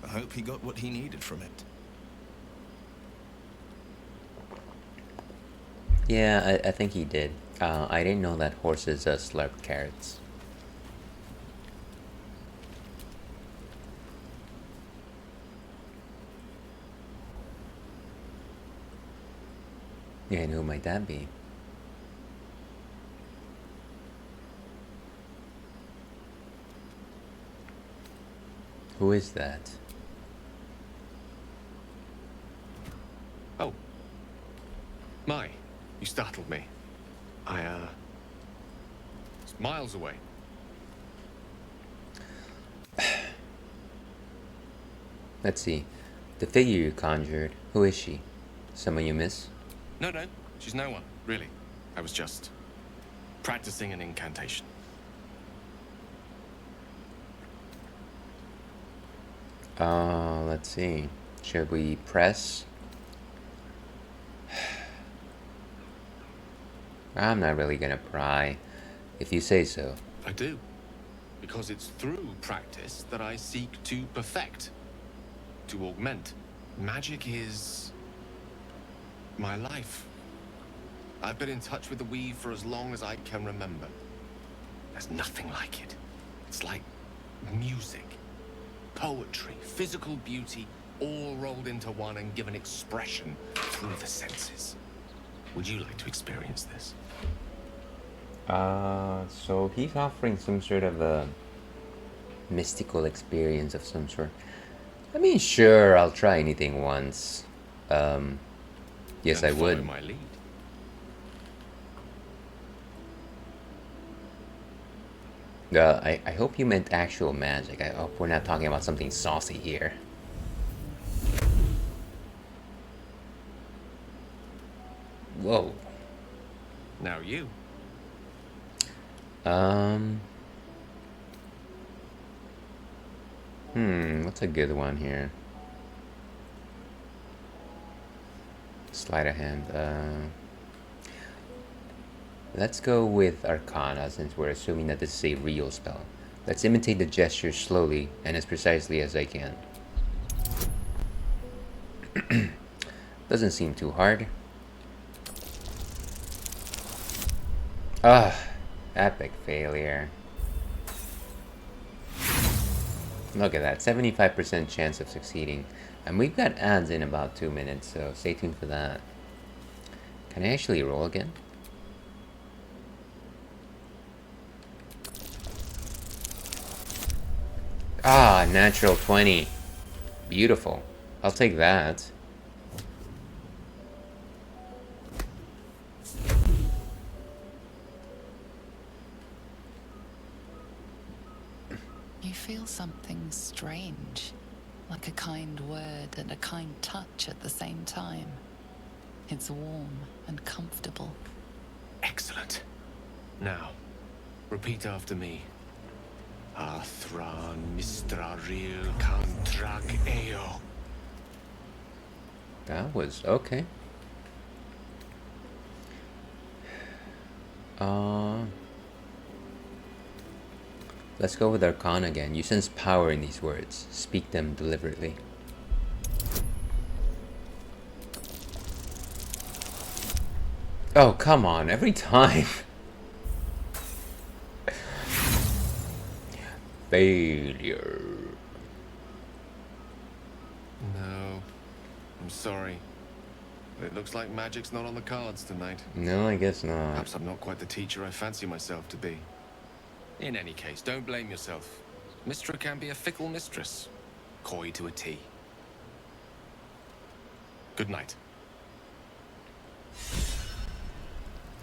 I hope he got what he needed from it. Yeah, I think he did. I didn't know that horses slurped carrots. Yeah, and who might that be? Who is that? Oh. My, you startled me. It's miles away. Let's see. The figure you conjured, who is she? Someone you miss? No, she's no one, really. I was just practicing an incantation. Let's see. Should we press? I'm not really gonna pry, if you say so. I do. Because it's through practice that I seek to perfect, to augment. Magic is my life. I've been in touch with the weave for as long as I can remember. There's nothing like it. It's like music, poetry, physical beauty, all rolled into one and given expression through the senses. Would you like to experience this? So he's offering some sort of a mystical experience of some sort. I mean, sure, I'll try anything once. Yes, Then I would. follow my lead. I hope you meant actual magic. I hope we're not talking about something saucy here. Whoa. Now you. What's a good one here? Sleight of hand. Let's go with Arcana since we're assuming that this is a real spell. Let's imitate the gesture slowly and as precisely as I can. Doesn't seem too hard. Ah, epic failure. Look at that, 75% chance of succeeding. And we've got ads in about 2 minutes, so stay tuned for that. Can I actually roll again? Ah, natural 20. Beautiful. I'll take that. You feel something strange, like a kind word and a kind touch at the same time. It's warm and comfortable. Excellent. Now, repeat after me. Athran Mistraril Kantrak Eo. That was okay. Let's go with Arcana again. You sense power in these words. Speak them deliberately. Oh, come on, every time. Failure. No, I'm sorry. But it looks like magic's not on the cards tonight. No, I guess not. Perhaps I'm not quite the teacher I fancy myself to be. In any case, don't blame yourself. Mistra can be a fickle mistress. Coy to a T. Good night.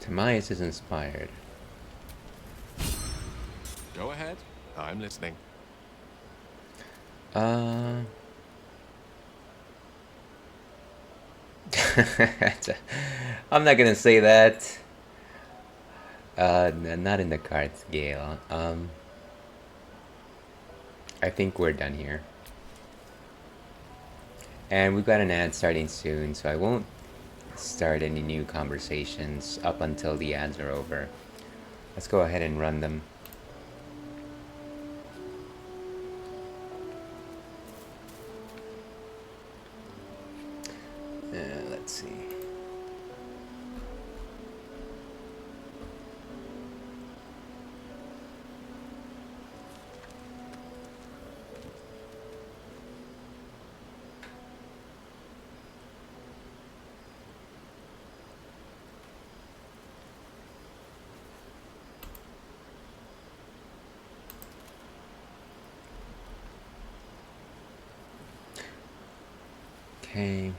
Timaeus is inspired. Go ahead. I'm listening. I'm not gonna say that. Not in the cards, Gale. I think we're done here. And we've got an ad starting soon, so I won't start any new conversations up until the ads are over. Let's go ahead and run them. Let's see. Okay.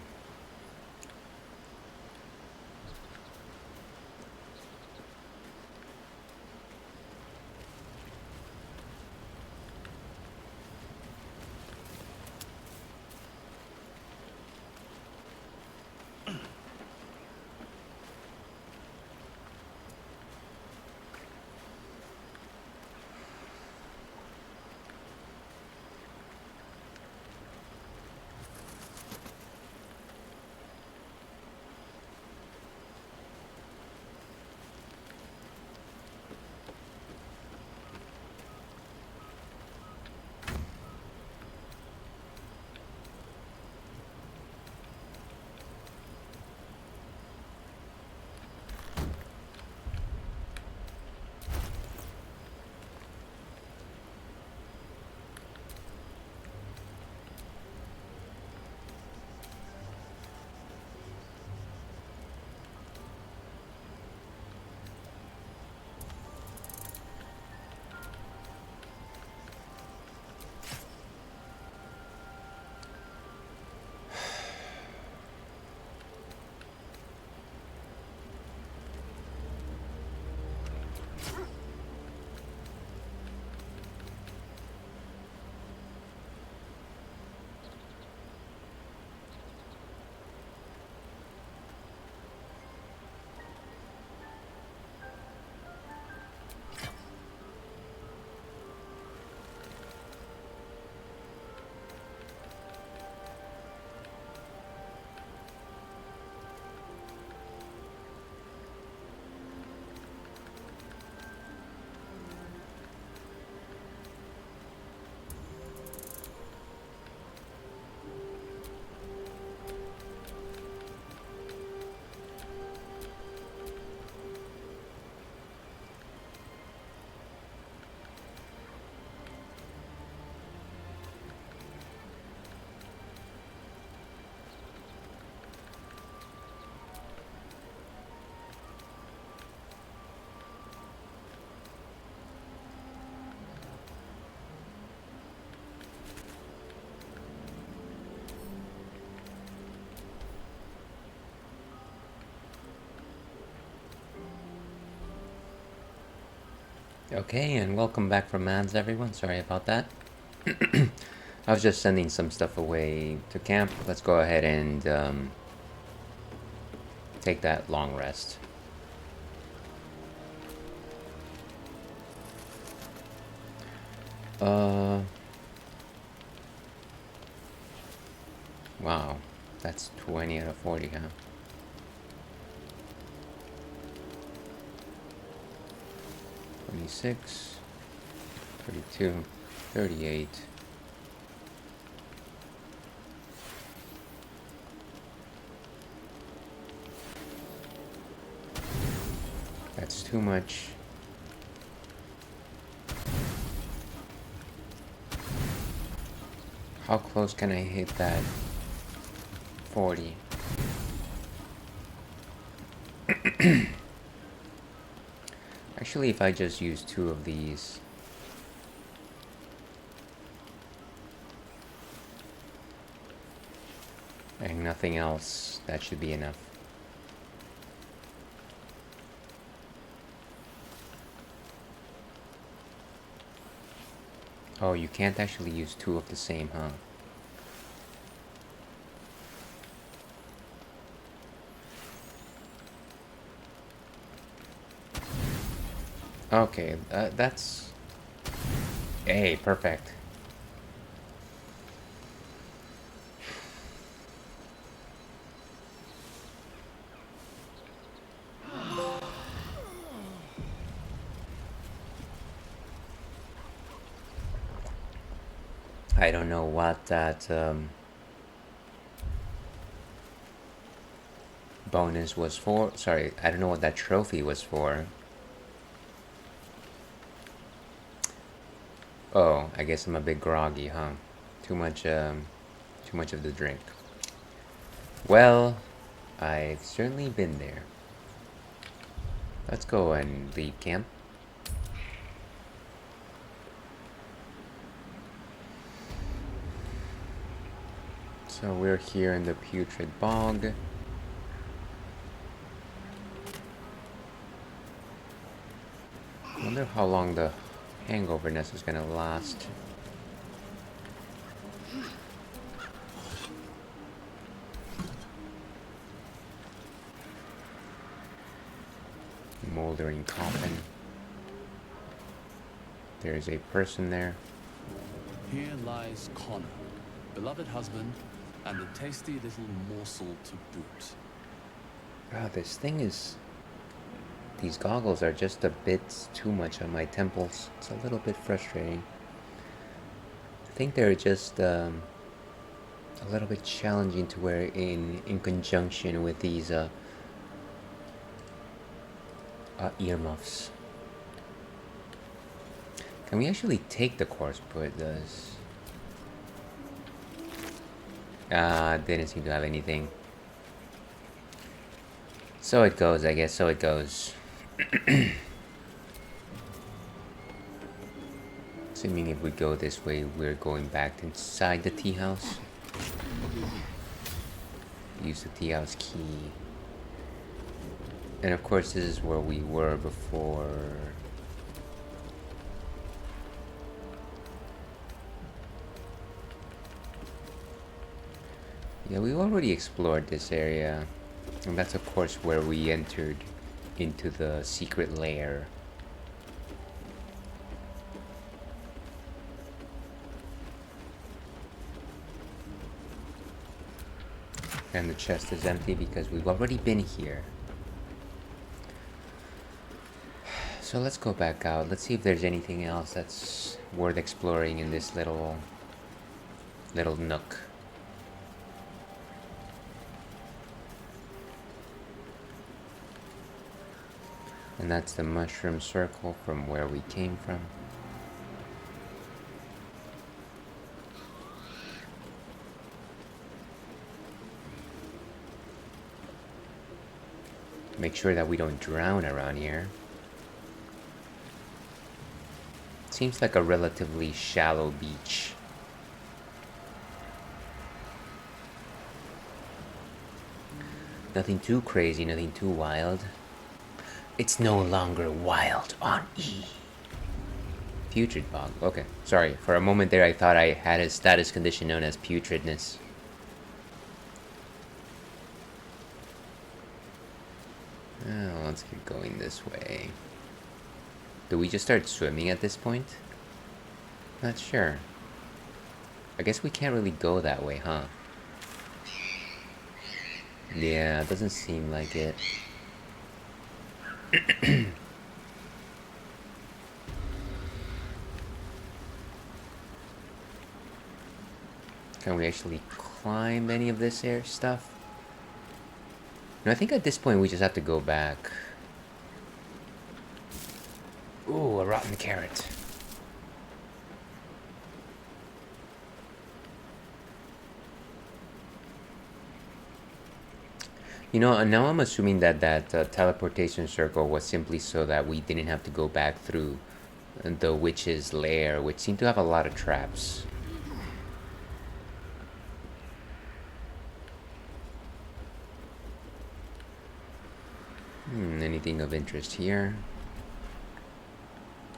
Okay, and welcome back from ads, everyone. Sorry about that. I was just sending some stuff away to camp. Let's go ahead and take that long rest. Wow, that's 20 out of 40, huh? 26, 32, 38. That's too much. How close can I hit that 40? Actually, if I just use 2 of these, and nothing else, that should be enough. Oh, you can't actually use 2 of the same, huh? Okay, that's... Hey, perfect. I don't know what that bonus was for. Sorry, I don't know what that trophy was for. Oh, I guess I'm a bit groggy, huh? Too much of the drink. Well, I've certainly been there. Let's go and leave camp. So we're here in the Putrid Bog. I wonder how long the hangoverness is gonna last. Moldering coffin. There's a person there. Here lies Connor, beloved husband, and a tasty little morsel to boot. Wow, this thing is... These goggles are just a bit too much on my temples. It's a little bit frustrating. I think they're just a little bit challenging to wear in conjunction with these earmuffs. Can we actually take the corpse before it does? Didn't seem to have anything. So it goes, I guess, so it goes. Assuming if we go this way, we're going back inside the tea house. Use the tea house key. And of course, this is where we were before. Yeah, we already explored this area. And that's of course where we entered into the secret lair. And the chest is empty because we've already been here. So let's go back out. Let's see if there's anything else that's worth exploring in this little nook. And that's the mushroom circle from where we came from. Make sure that we don't drown around here. Seems like a relatively shallow beach. Nothing too crazy, nothing too wild. It's no longer wild on E. Putrid bog. Okay, sorry. For a moment there, I thought I had a status condition known as putridness. Oh, let's keep going this way. Do we just start swimming at this point? Not sure. I guess we can't really go that way, huh? Yeah, it doesn't seem like it. Can we actually climb any of this air stuff? No, I think at this point we just have to go back. Ooh, a rotten carrot. You know, now I'm assuming that teleportation circle was simply so that we didn't have to go back through the witch's lair, which seemed to have a lot of traps. Anything of interest here?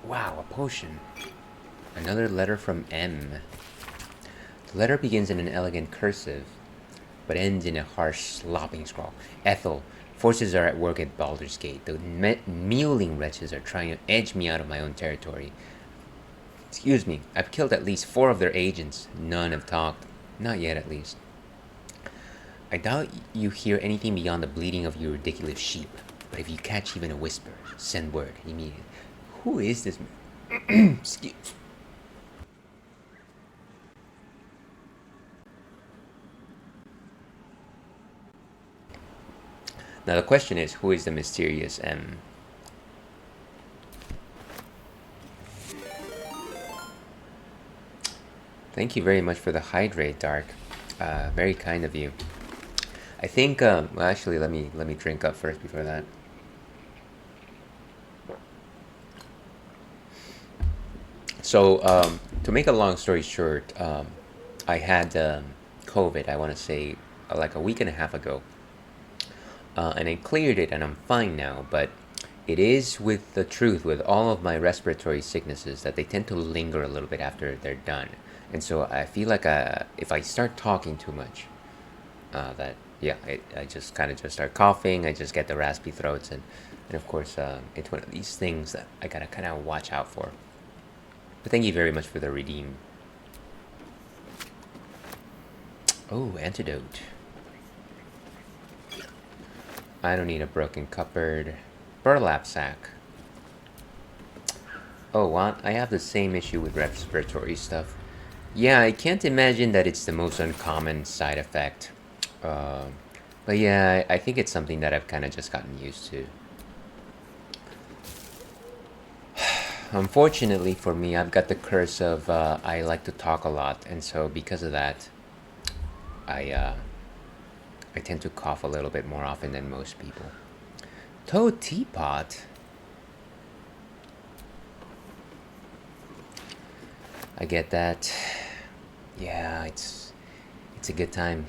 Wow, a potion. Another letter from M. The letter begins in an elegant cursive, but ends in a harsh, slopping scrawl. Ethel, forces are at work at Baldur's Gate. The mewling wretches are trying to edge me out of my own territory. Excuse me, I've killed at least 4 of their agents. None have talked. Not yet, at least. I doubt you hear anything beyond the bleating of your ridiculous sheep. But if you catch even a whisper, send word immediately. Who is this man? Excuse. Now the question is, who is the mysterious M? Thank you very much for the hydrate, Dark. Very kind of you. I think, well, actually, let me drink up first before that. So, to make a long story short, I had COVID, I want to say, like a week and a half ago. And I cleared it and I'm fine now, but it is with the truth with all of my respiratory sicknesses that they tend to linger a little bit after they're done. And so I feel like if I start talking too much, I just kind of just start coughing, I just get the raspy throats, and of course it's one of these things that I gotta kind of watch out for. But thank you very much for the redeem. Oh, antidote. I don't need a broken cupboard. Burlap sack. Oh, what? I have the same issue with respiratory stuff. Yeah, I can't imagine that it's the most uncommon side effect. But yeah, I think it's something that I've kind of just gotten used to. Unfortunately for me, I've got the curse of I like to talk a lot, and so because of that, I tend to cough a little bit more often than most people. Toad teapot? I get that. Yeah, it's a good time.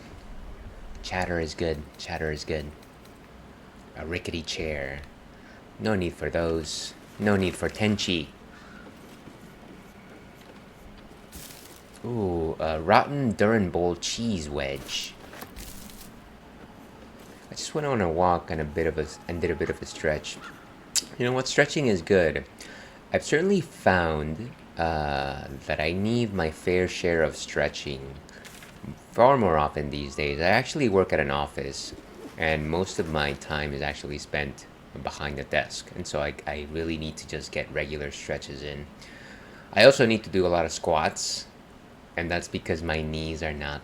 Chatter is good. Chatter is good. A rickety chair. No need for those. No need for tenchi. Ooh, a rotten Durin Bowl cheese wedge. I just went on a walk and did a bit of a stretch. You know what? Stretching is good. I've certainly found that I need my fair share of stretching far more often these days. I actually work at an office, and most of my time is actually spent behind the desk, and so I really need to just get regular stretches in. I also need to do a lot of squats, and that's because my knees are not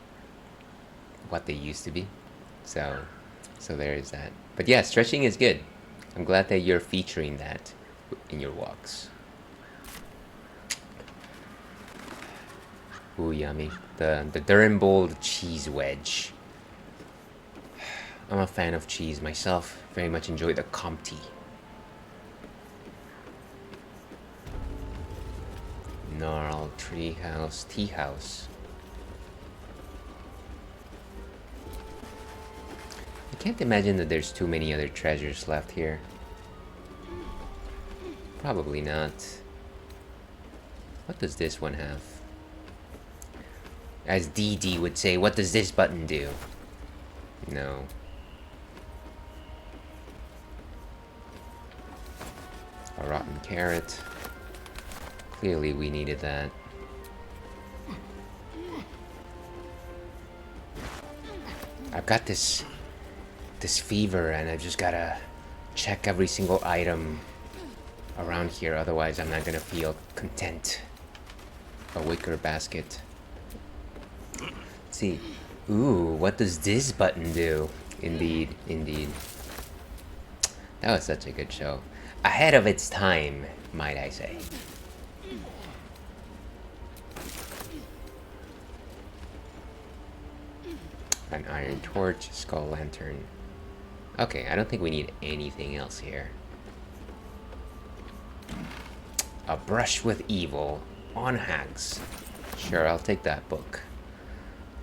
what they used to be. So there is that. But yeah, stretching is good. I'm glad that you're featuring that in your walks. Ooh, yummy. The Durin Bowl cheese wedge. I'm a fan of cheese myself. Very much enjoy the Comté. Gnarl treehouse, tea house. I can't imagine that there's too many other treasures left here. Probably not. What does this one have? As DD would say, what does this button do? No. A rotten carrot. Clearly we needed that. I've got this fever and I just gotta check every single item around here, otherwise I'm not gonna feel content. A wicker basket. Let's see. Ooh, what does this button do? Indeed, indeed. That was such a good show. Ahead of its time, might I say. An iron torch, skull lantern. Okay, I don't think we need anything else here. A brush with evil on hags. Sure, I'll take that book.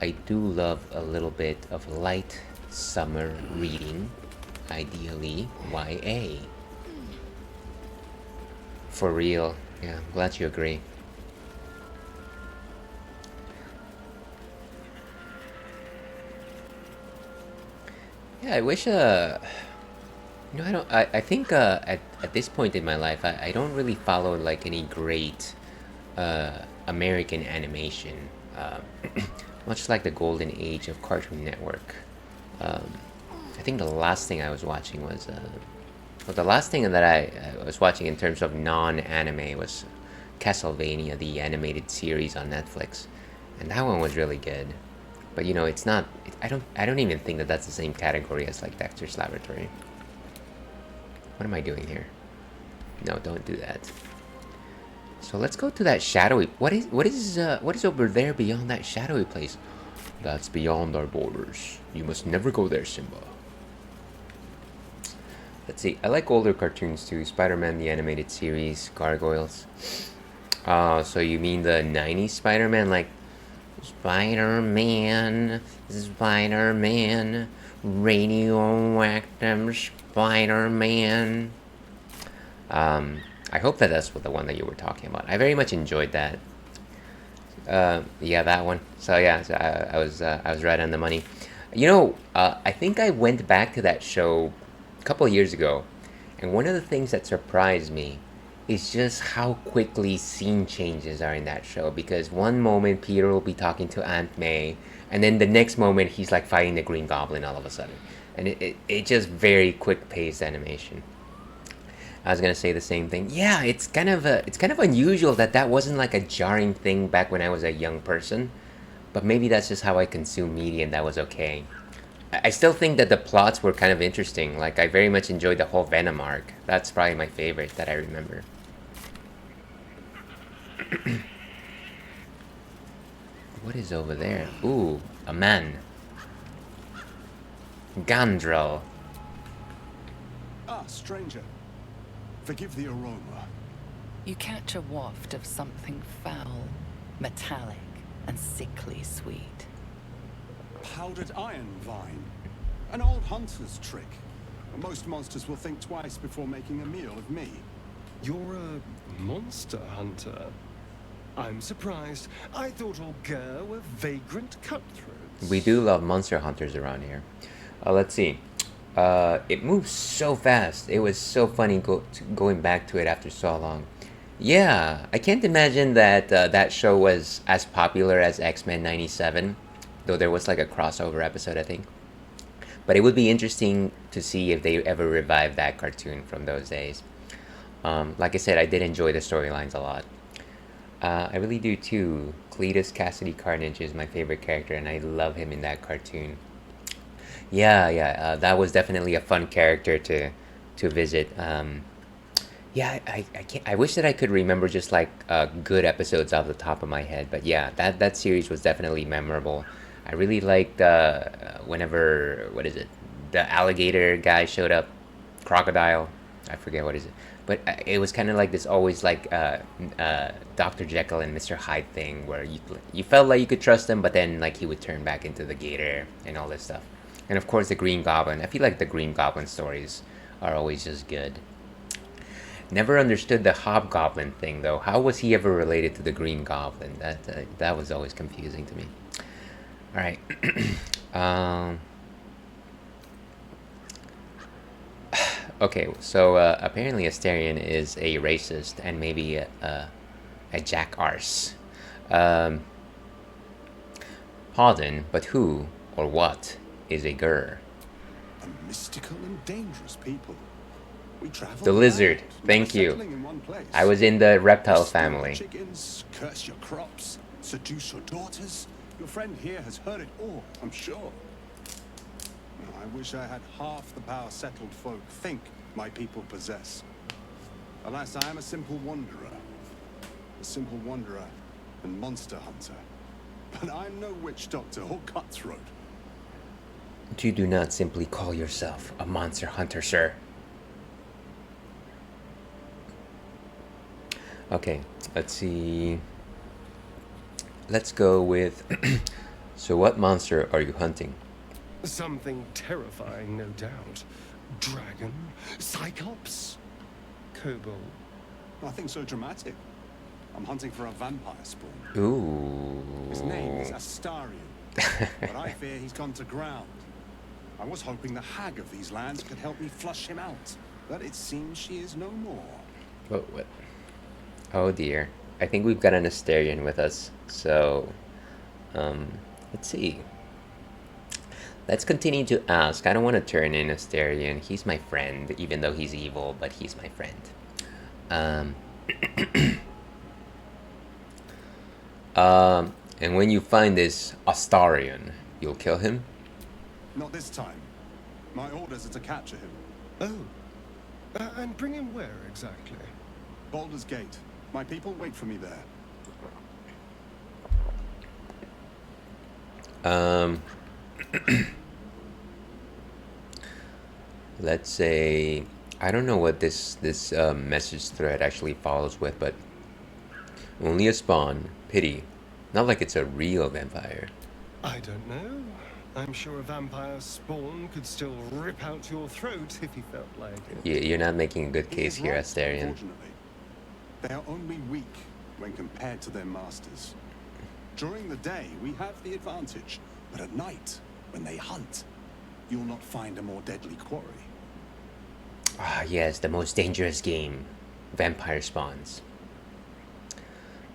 I do love a little bit of light summer reading. Ideally, YA. For real. Yeah, I'm glad you agree. Yeah, I wish, you know, I think, at this point in my life, I don't really follow, like, any great, American animation, much like the golden age of Cartoon Network. I think the last thing I was watching was, well, the last thing that I was watching in terms of non-anime was Castlevania, the animated series on Netflix, and that one was really good. But you know, it's not. I don't even think that that's the same category as like Dexter's Laboratory. What am I doing here? No, don't do that. So let's go to that shadowy. What is over there beyond that shadowy place? That's beyond our borders. You must never go there, Simba. Let's see. I like older cartoons too. Spider-Man the animated series, Gargoyles. So you mean the '90s Spider-Man, like Spider-Man, Spider-Man, radioactive Spider-Man. I hope that that's the one that you were talking about. I very much enjoyed that. Yeah, that one. So yeah, so I was right on the money. You know, I think I went back to that show a couple of years ago, and one of the things that surprised me is just how quickly scene changes are in that show. Because one moment Peter will be talking to Aunt May, and then the next moment he's like fighting the Green Goblin all of a sudden, and it just very quick paced animation. I was gonna say the same thing. Yeah, it's kind of unusual that wasn't like a jarring thing back when I was a young person, but maybe that's just how I consume media, and that was okay. I still think that the plots were kind of interesting. Like, I very much enjoyed the whole Venom arc. That's probably my favorite that I remember. What is over there? Ooh, a man. Gandrel. Ah, stranger. Forgive the aroma. You catch a waft of something foul, metallic, and sickly sweet. Powdered iron vine. An old hunter's trick. Most monsters will think twice before making a meal of me. You're a monster hunter. I'm surprised. I thought all Ger were vagrant cutthroats. We do love monster hunters around here. Let's see. It moves so fast. It was so funny going back to it after so long. Yeah, I can't imagine that that show was as popular as X-Men '97, though there was like a crossover episode, I think. But it would be interesting to see if they ever revived that cartoon from those days. Like I said, I did enjoy the storylines a lot. I really do too. Cletus Cassidy Carnage is my favorite character, and I love him in that cartoon. Yeah, that was definitely a fun character to visit. Yeah, I can't. I wish that I could remember just like good episodes off the top of my head. But yeah, that series was definitely memorable. I really liked whenever, what is it? The alligator guy showed up, crocodile. I forget what is it. But it was kind of like this always like Dr. Jekyll and Mr. Hyde thing, where you felt like you could trust him, but then like he would turn back into the gator and all this stuff. And of course the Green Goblin. I feel like the Green Goblin stories are always just good. Never understood the hobgoblin thing though. How was he ever related to the Green Goblin? That was always confusing to me. All right. Okay, so apparently Asterion is a racist and maybe a jackarse. Pardon, but who or what is a gur? A mystical and dangerous people. We travel The lizard. around, Thank never you. settling in one place. I was in the reptile Steal family. chickens, curse your crops, seduce your daughters. Your friend here has heard it all, I'm sure. Well, I wish I had half the power settled folk think my people possess. Alas, I am a simple wanderer. A simple wanderer and monster hunter. But I'm no witch doctor or cutthroat. You do not simply call yourself a monster hunter, sir. Okay, let's see. Let's go with... So what monster are you hunting? Something terrifying, no doubt. Dragon? Cyclops? Kobold? Nothing so dramatic. I'm hunting for a vampire spawn. Ooh. His name is Astarion, but I fear he's gone to ground. I was hoping the hag of these lands could help me flush him out, but it seems she is no more. What? Oh dear. I think we've got an Asterion with us. So, let's see. Let's continue to ask. I don't want to turn in Asterion. He's my friend, even though he's evil, but he's my friend. And when you find this Astarion, you'll kill him? Not this time. My orders are to capture him. Oh. And bring him where exactly? Baldur's Gate. My people wait for me there. Let's say, I don't know what this message thread actually follows with, but only a spawn. Pity. Not like it's a real vampire. I don't know. I'm sure a vampire spawn could still rip out your throat if he felt like it. You're not making a good He case is here, right, Asterion. unfortunately. They are only weak when compared to their masters. During the day, we have the advantage, but at night, when they hunt, you'll not find a more deadly quarry. Ah, yes, the most dangerous game. Vampire spawns.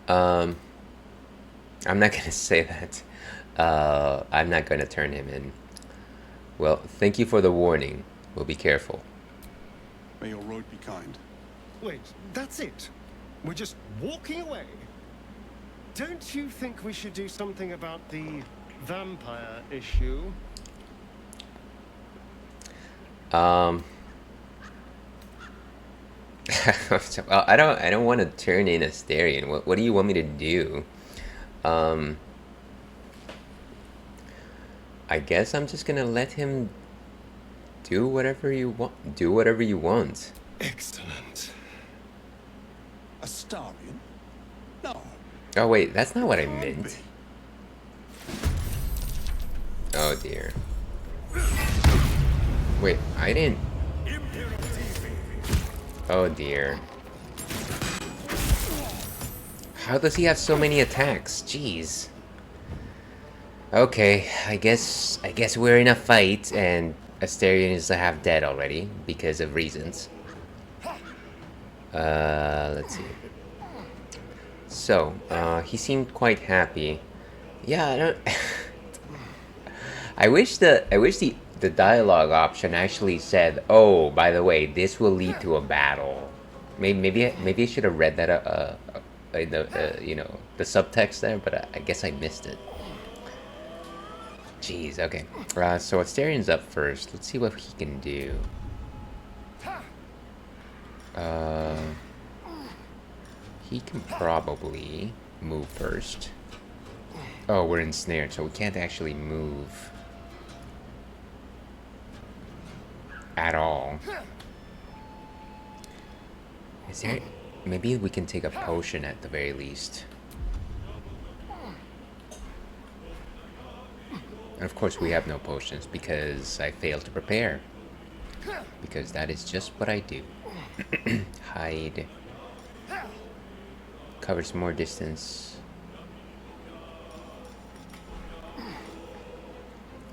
I'm not gonna say that. I'm not gonna turn him in. Well, thank you for the warning. We'll be careful. May your road be kind. Wait, that's it? We're just walking away? Don't you think we should do something about the vampire issue? Well, I don't want to turn in Asterion. What do you want me to do? I guess I'm just gonna let him do whatever you want. Do whatever you want. Excellent. Astarion? No. Oh wait, that's not what I Can't meant. be. Oh dear. Wait, I didn't. Oh dear. How does he have so many attacks? Jeez. Okay, I guess we're in a fight, and Asterion is half dead already because of reasons. Let's see. So, he seemed quite happy. Yeah, I don't. I wish the dialogue option actually said, "Oh, by the way, this will lead to a battle." Maybe I should have read that in the you know, the subtext there, but I guess I missed it. Jeez. Okay. So Asterian's up first. Let's see what he can do. He can probably move first. Oh, we're ensnared, so we can't actually move at all. Is there... Maybe we can take a potion at the very least. And of course we have no potions because I failed to prepare. Because that is just what I do. Hide. Covers more distance.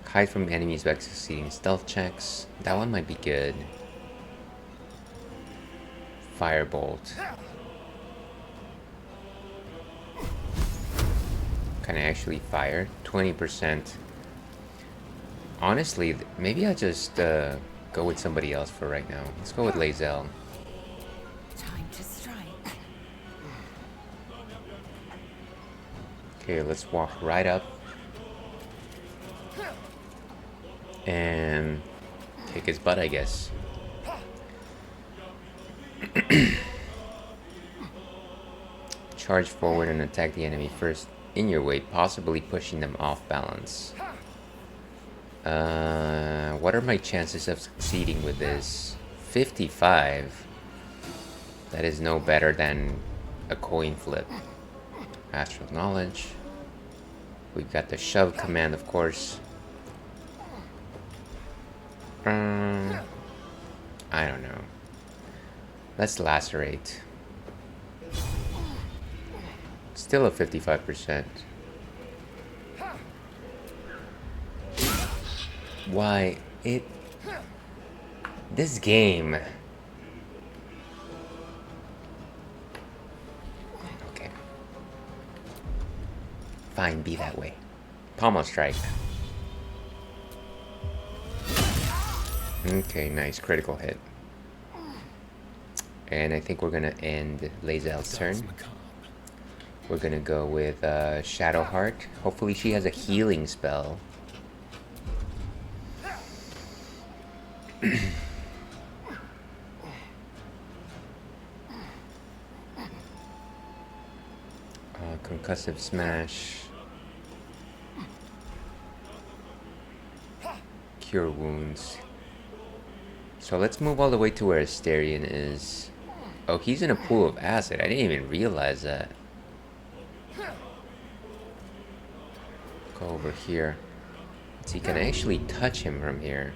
Hide from enemies by succeeding stealth checks. That one might be good. Firebolt. Can I actually fire? 20%. Honestly, maybe I'll just go with somebody else for right now. Let's go with Lae'zel. Time to strike. Okay, let's walk right up. And kick his butt, I guess. Charge forward and attack the enemy first in your way, possibly pushing them off balance. What are my chances of succeeding with this? 55. That is no better than a coin flip. Astral knowledge. We've got the shove command, of course. I don't know. Let's lacerate. Still a 55%. Why, this game. Okay. Fine, be that way. Pommel strike. Okay, nice. Critical hit. And I think we're gonna end Lae'zel's turn. We're gonna go with Shadowheart. Hopefully she has a healing spell. Concussive Smash. Cure Wounds. So let's move all the way to where Asterion is. Oh, he's in a pool of acid. I didn't even realize that. Go over here. So you can actually touch him from here.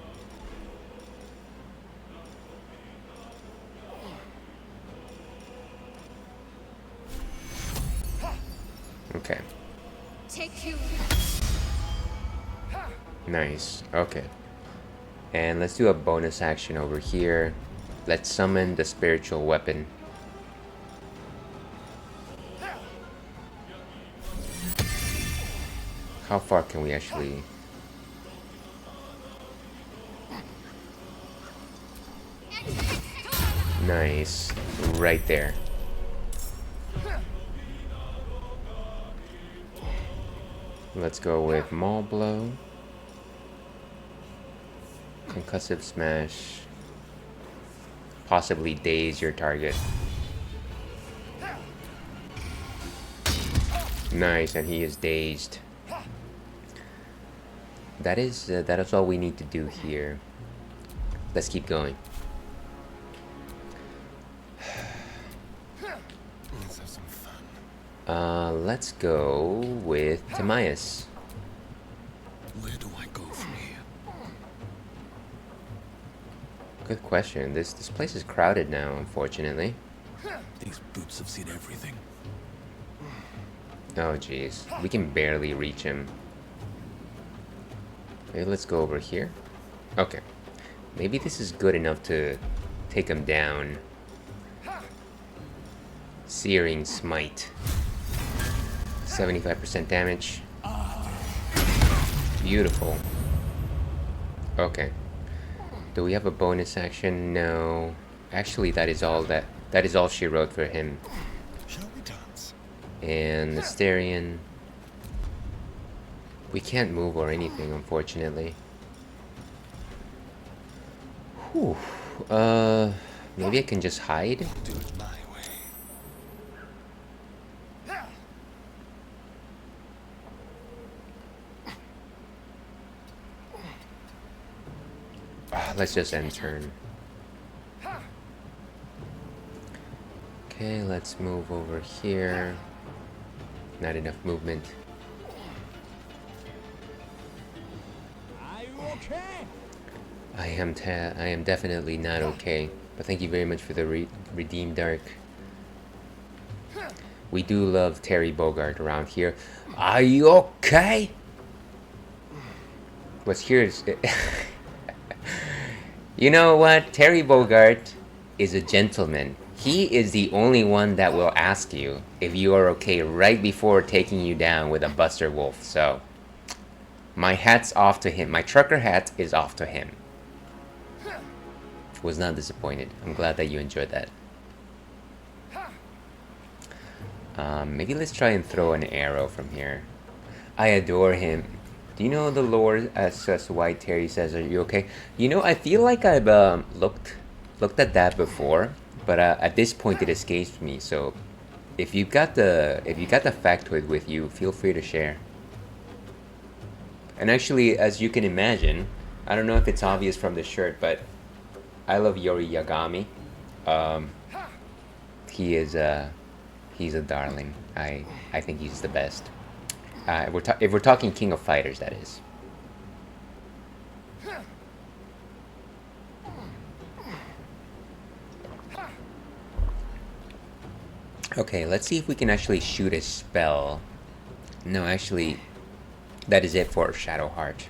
Okay. Take you. Nice. Okay. And let's do a bonus action over here. Let's summon the spiritual weapon. How far can we actually... Nice. Right there. Let's go with Maul Blow. Concussive Smash. Possibly daze your target. Nice, and he is dazed. That is all we need to do here. Let's keep going. Let's have some fun. Let's go with Timaeus. Where do I go from here? Good question. This place is crowded now, unfortunately. These boots have seen everything. Oh jeez, we can barely reach him. Maybe let's go over here. Okay, maybe this is good enough to take him down. Searing Smite. 75% damage. Beautiful. Okay. Do we have a bonus action? No. Actually, that is all she wrote for him. Shall we dance? And Asterion. We can't move or anything, unfortunately. Whew. Maybe I can just hide? Do it my way. Let's just end turn. Okay, let's move over here. Not enough movement. I am definitely not okay, But thank you very much for the redeem, Dark. We do love Terry Bogard around here. Are you okay? What's here is... You know what? Terry Bogard is a gentleman. He is the only one that will ask you if you are okay right before taking you down with a Buster Wolf. So, my hat's off to him. My trucker hat is off to him. Was not disappointed. I'm glad that you enjoyed that. Maybe let's try and throw an arrow from here. I adore him. Do you know the lore as to why Terry says, "Are you okay?" You know, I feel like I've looked at that before, but at this point it escapes me. So, if you got the factoid with you, feel free to share. And actually, as you can imagine, I don't know if it's obvious from the shirt, but I love Yori Yagami. He's a darling. I think he's the best. If we're talking King of Fighters, that is. Okay, let's see if we can actually shoot a spell. No, actually, that is it for Shadowheart.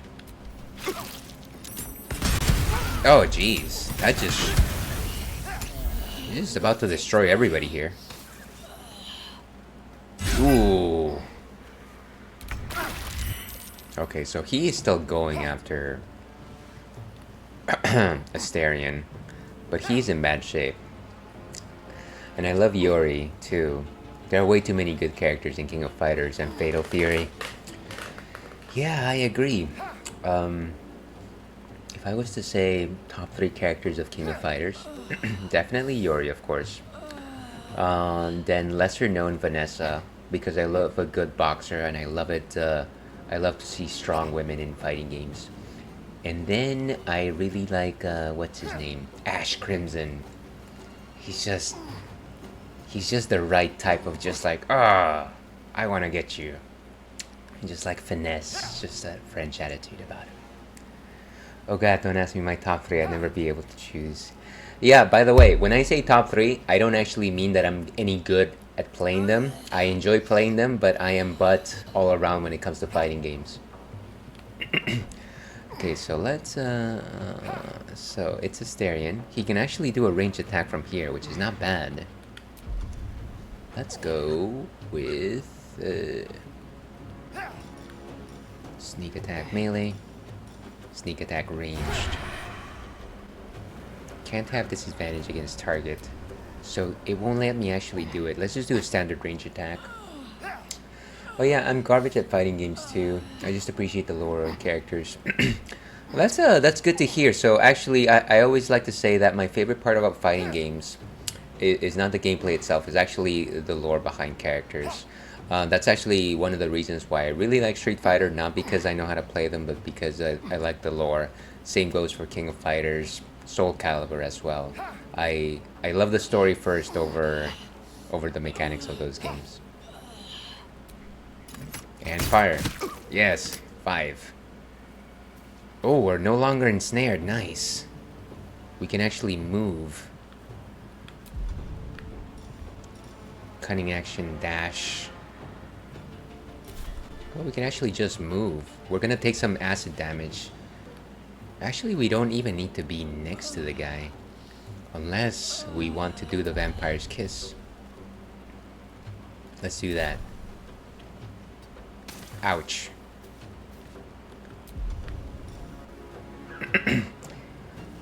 Oh, jeez. That just... This is about to destroy everybody here. Ooh. Okay, so he is still going after Astarion, but he's in bad shape. And I love Yori, too. There are way too many good characters in King of Fighters and Fatal Fury. Yeah, I agree. If I was to say top 3 characters of King of Fighters, definitely Yori, of course. Then lesser known Vanessa, because I love a good boxer and I love it. I love to see strong women in fighting games. And then I really like what's his name, Ash Crimson. He's just the right type of just like, I want to get you. Just like finesse, just that French attitude about him. Oh god, don't ask me my top 3, I'd never be able to choose. Yeah, by the way, when I say top 3, I don't actually mean that I'm any good at playing them. I enjoy playing them, but I am butt all around when it comes to fighting games. Okay, so let's, so it's Astarion. He can actually do a ranged attack from here, which is not bad. Let's go with, sneak attack melee, sneak attack ranged. Can't have disadvantage against target, so it won't let me actually do it. Let's just do a standard range attack. Oh yeah, I'm garbage at fighting games too. I just appreciate the lore of characters. Well, that's good to hear. So actually, I always like to say that my favorite part about fighting games is not the gameplay itself, it's actually the lore behind characters. That's actually one of the reasons why I really like Street Fighter, not because I know how to play them, but because I like the lore. Same goes for King of Fighters, Soul Calibur as well. I love the story first over the mechanics of those games. And fire. Yes, 5. Oh, we're no longer ensnared. Nice. We can actually move. Cunning action dash. Oh, we can actually just move. We're gonna take some acid damage. Actually, we don't even need to be next to the guy. Unless we want to do the vampire's kiss. Let's do that. Ouch.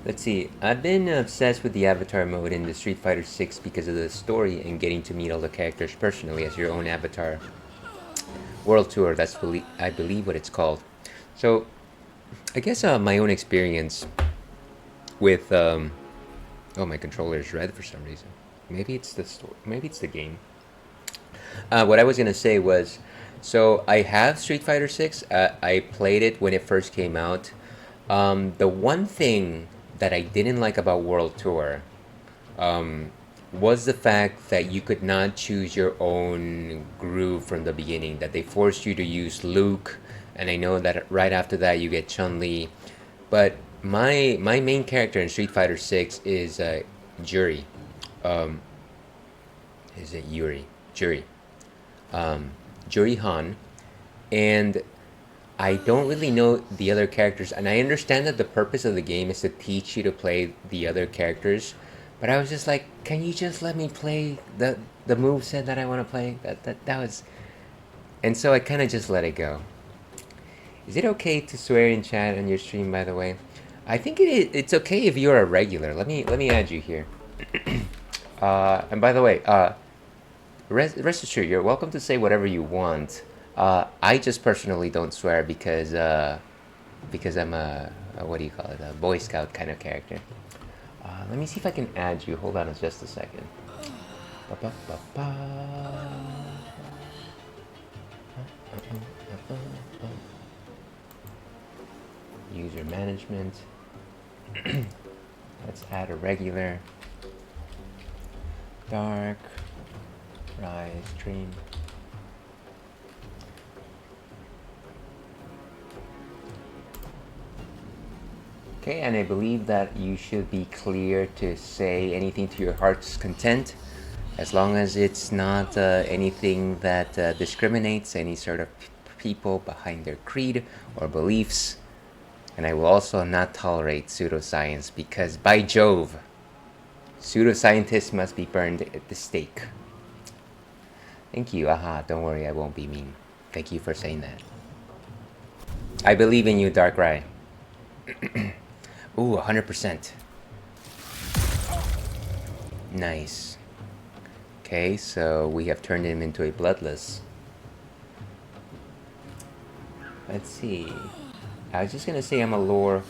Let's see. I've been obsessed with the avatar mode in the Street Fighter 6 because of the story and getting to meet all the characters personally as your own avatar. World Tour, that's I believe what it's called. So, I guess my own experience with oh, my controller is red for some reason. Maybe it's the story. Maybe it's the game. What I was gonna say was, so I have Street Fighter 6. I played it when it first came out. The one thing that I didn't like about World Tour was the fact that you could not choose your own groove from the beginning, that they forced you to use Luke, and I know that right after that you get Chun-Li. But my main character in Street Fighter 6 is Juri. Is it Yuri? Juri. Juri Han. And I don't really know the other characters, and I understand that the purpose of the game is to teach you to play the other characters, but I was just like, can you just let me play the moveset that I want to play? That was, and so I kind of just let it go. Is it okay to swear in chat on your stream, by the way? I think it's okay if you're a regular. Let me add you here. And by the way, rest assured, you're welcome to say whatever you want. I just personally don't swear because I'm a what do you call it, a Boy Scout kind of character. Let me see if I can add you. Hold on just a second. User management. Let's add a regular. Dark. Rise stream. Okay, and I believe that you should be clear to say anything to your heart's content, as long as it's not anything that discriminates any sort of people behind their creed or beliefs. And I will also not tolerate pseudoscience, because by Jove, pseudoscientists must be burned at the stake. Thank you. Aha, don't worry, I won't be mean. Thank you for saying that. I believe in you, Dark Rai. Ooh, 100%. Nice. Okay, so we have turned him into a bloodless. Let's see. I was just gonna say I'm a lore,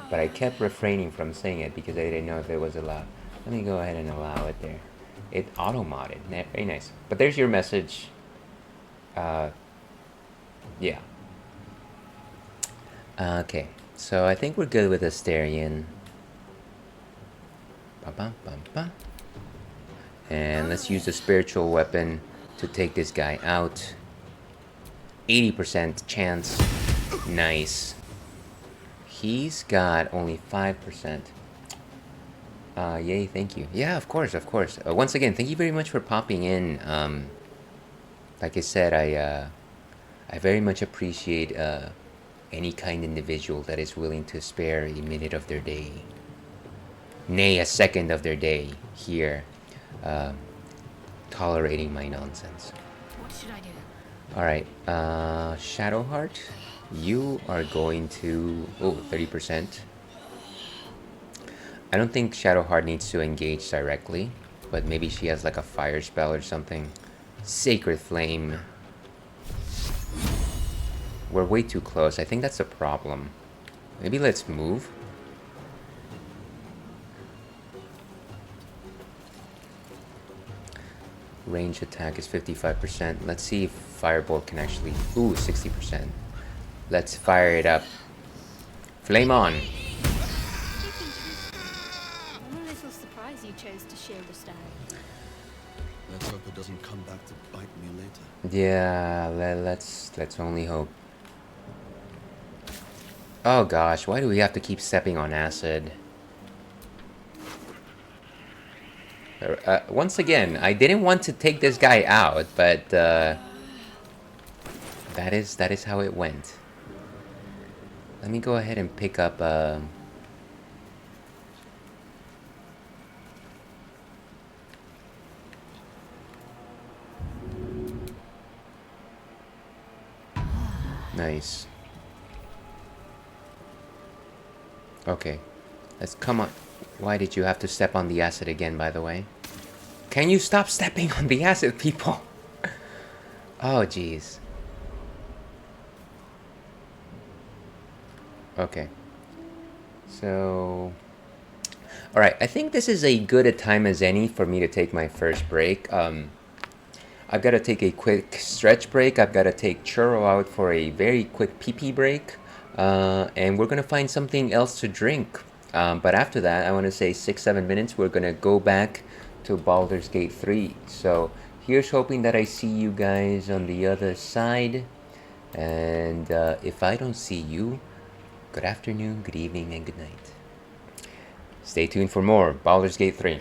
but I kept refraining from saying it because I didn't know if it was allowed. Let me go ahead and allow it there. It auto-modded. Very nice. But there's your message. Yeah. Okay. So I think we're good with Asterion. And let's use the spiritual weapon to take this guy out. 80% chance. Nice. He's got only 5%. Yay, thank you. Yeah, of course, of course. Once again, thank you very much for popping in. Like I said, I very much appreciate any kind individual that is willing to spare a minute of their day, nay, a second of their day here, tolerating my nonsense. What should I do? Alright, Shadowheart, you are going to... oh, 30%. I don't think Shadowheart needs to engage directly, but maybe she has like a fire spell or something. Sacred Flame. We're way too close. I think that's a problem. Maybe let's move. Range attack is 55%. Let's see if Firebolt can actually... ooh, 60%. Let's fire it up. Flame on! I'm a little surprised you chose to shield a stag. Let's hope it doesn't come back to bite me later. Yeah, let's only hope. Oh gosh, why do we have to keep stepping on acid? Once again, I didn't want to take this guy out, but that is how it went. Let me go ahead and pick up nice. Okay. Let's come on. Why did you have to step on the acid again, by the way? Can you stop stepping on the acid, people? Oh, jeez. Okay. So... alright, I think this is a good a time as any for me to take my first break. I've got to take a quick stretch break. I've got to take Churro out for a very quick pee-pee break. And we're going to find something else to drink. But after that, I want to say 6-7 minutes, we're going to go back to Baldur's Gate 3. So here's hoping that I see you guys on the other side. And if I don't see you, good afternoon, good evening, and good night. Stay tuned for more Baldur's Gate 3.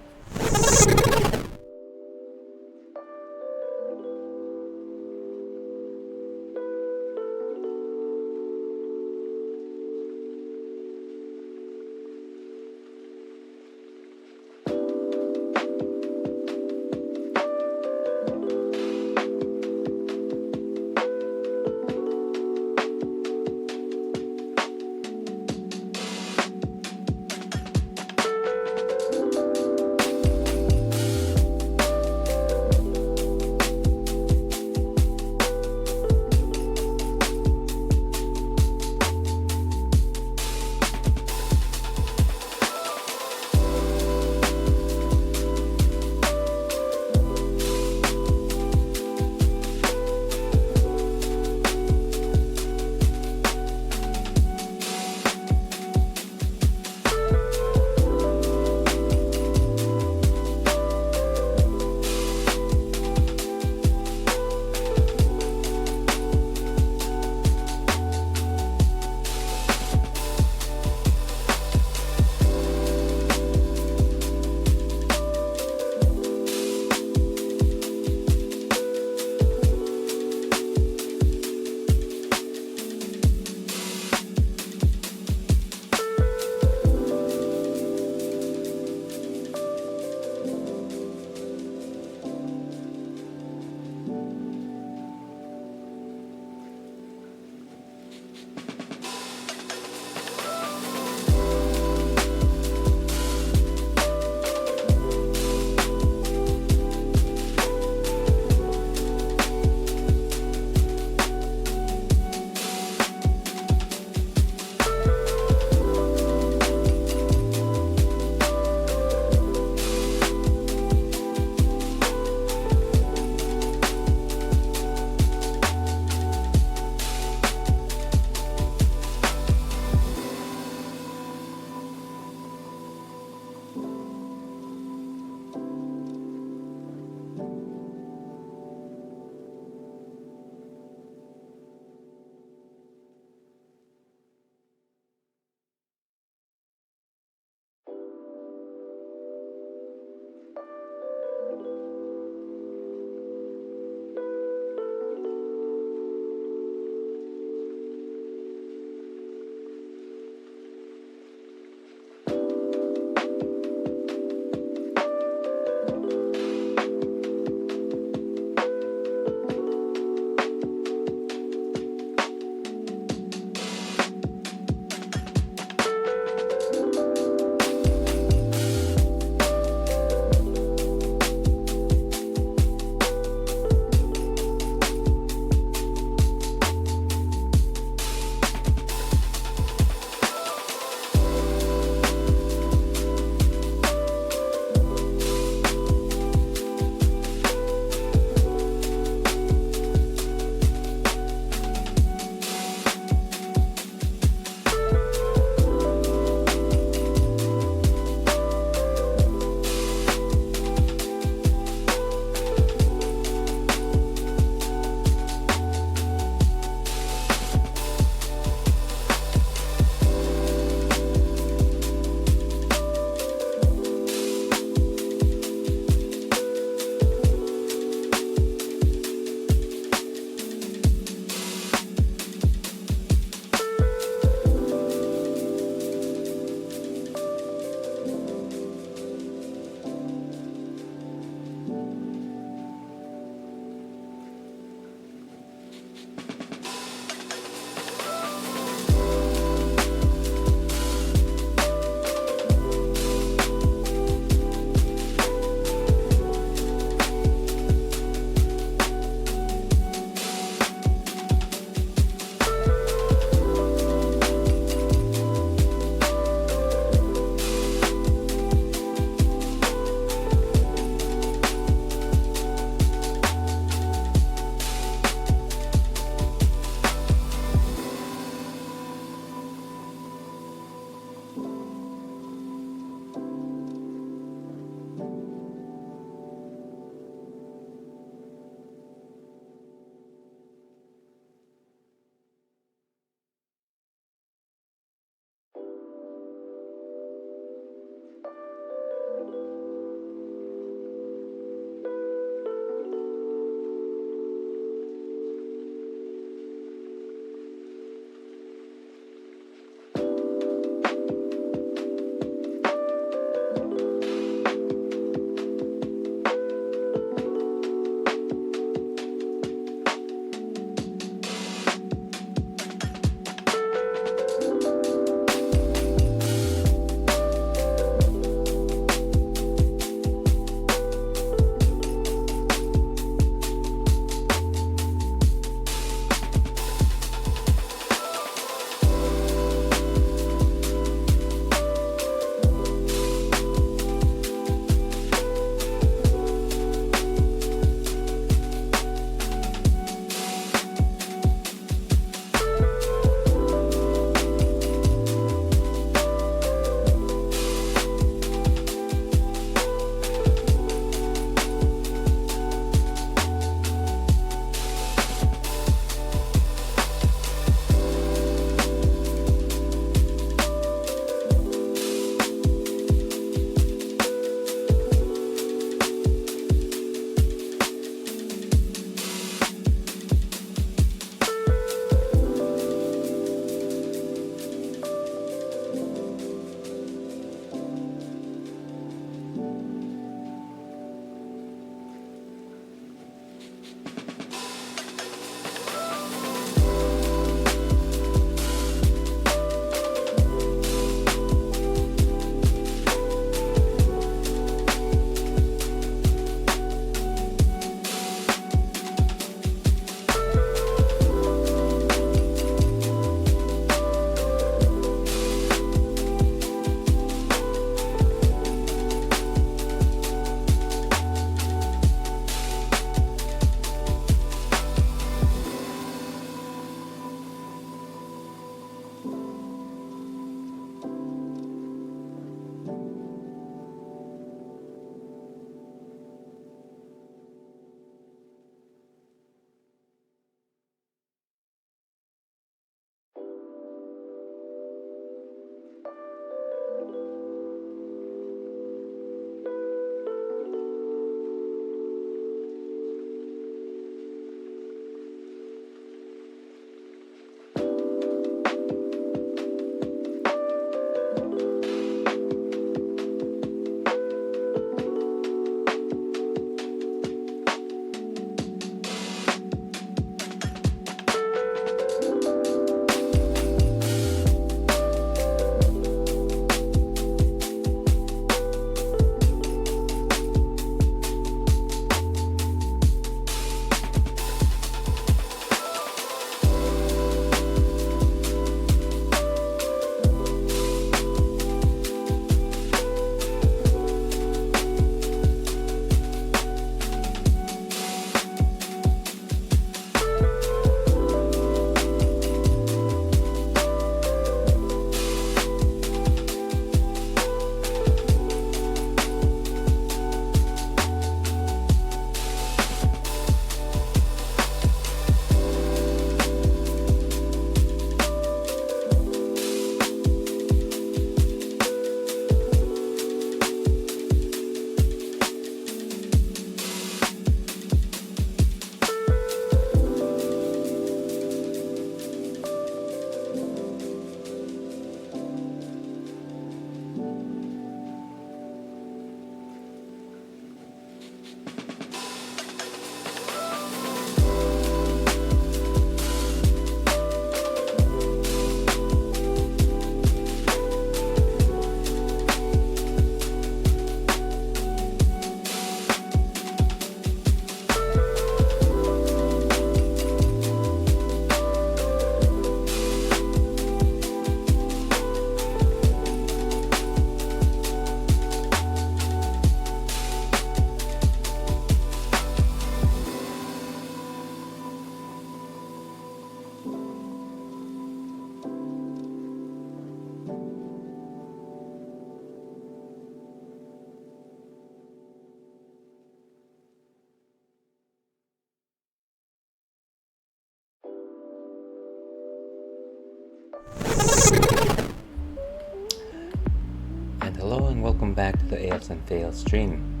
welcome back to the Ales and Fails stream.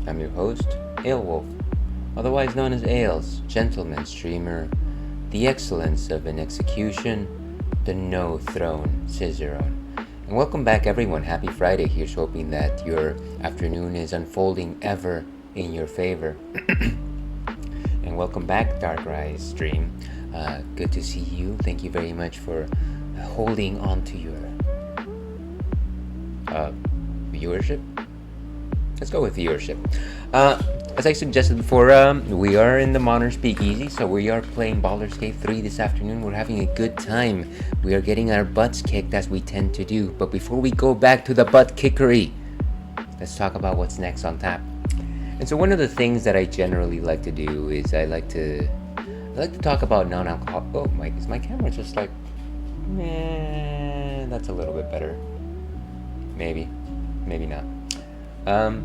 I'm your host, Alewolf, otherwise known as Ales, gentleman streamer, the excellence of an execution, the no-throne Cicerone. And welcome back everyone, happy Friday. Here's hoping that your afternoon is unfolding ever in your favor. And welcome back, Dark Rise stream. Good to see you. Thank you very much for holding on to your viewership. Let's go with viewership. As I suggested before, we are in the Modern Speakeasy, so we are playing Baldur's Gate 3 this afternoon. We're having a good time. We are getting our butts kicked as we tend to do. But before we go back to the butt kickery, let's talk about what's next on tap. And so one of the things that I generally like to do is I like to talk about non-alcoholic. Oh, is my camera just like, that's a little bit better. Maybe not. I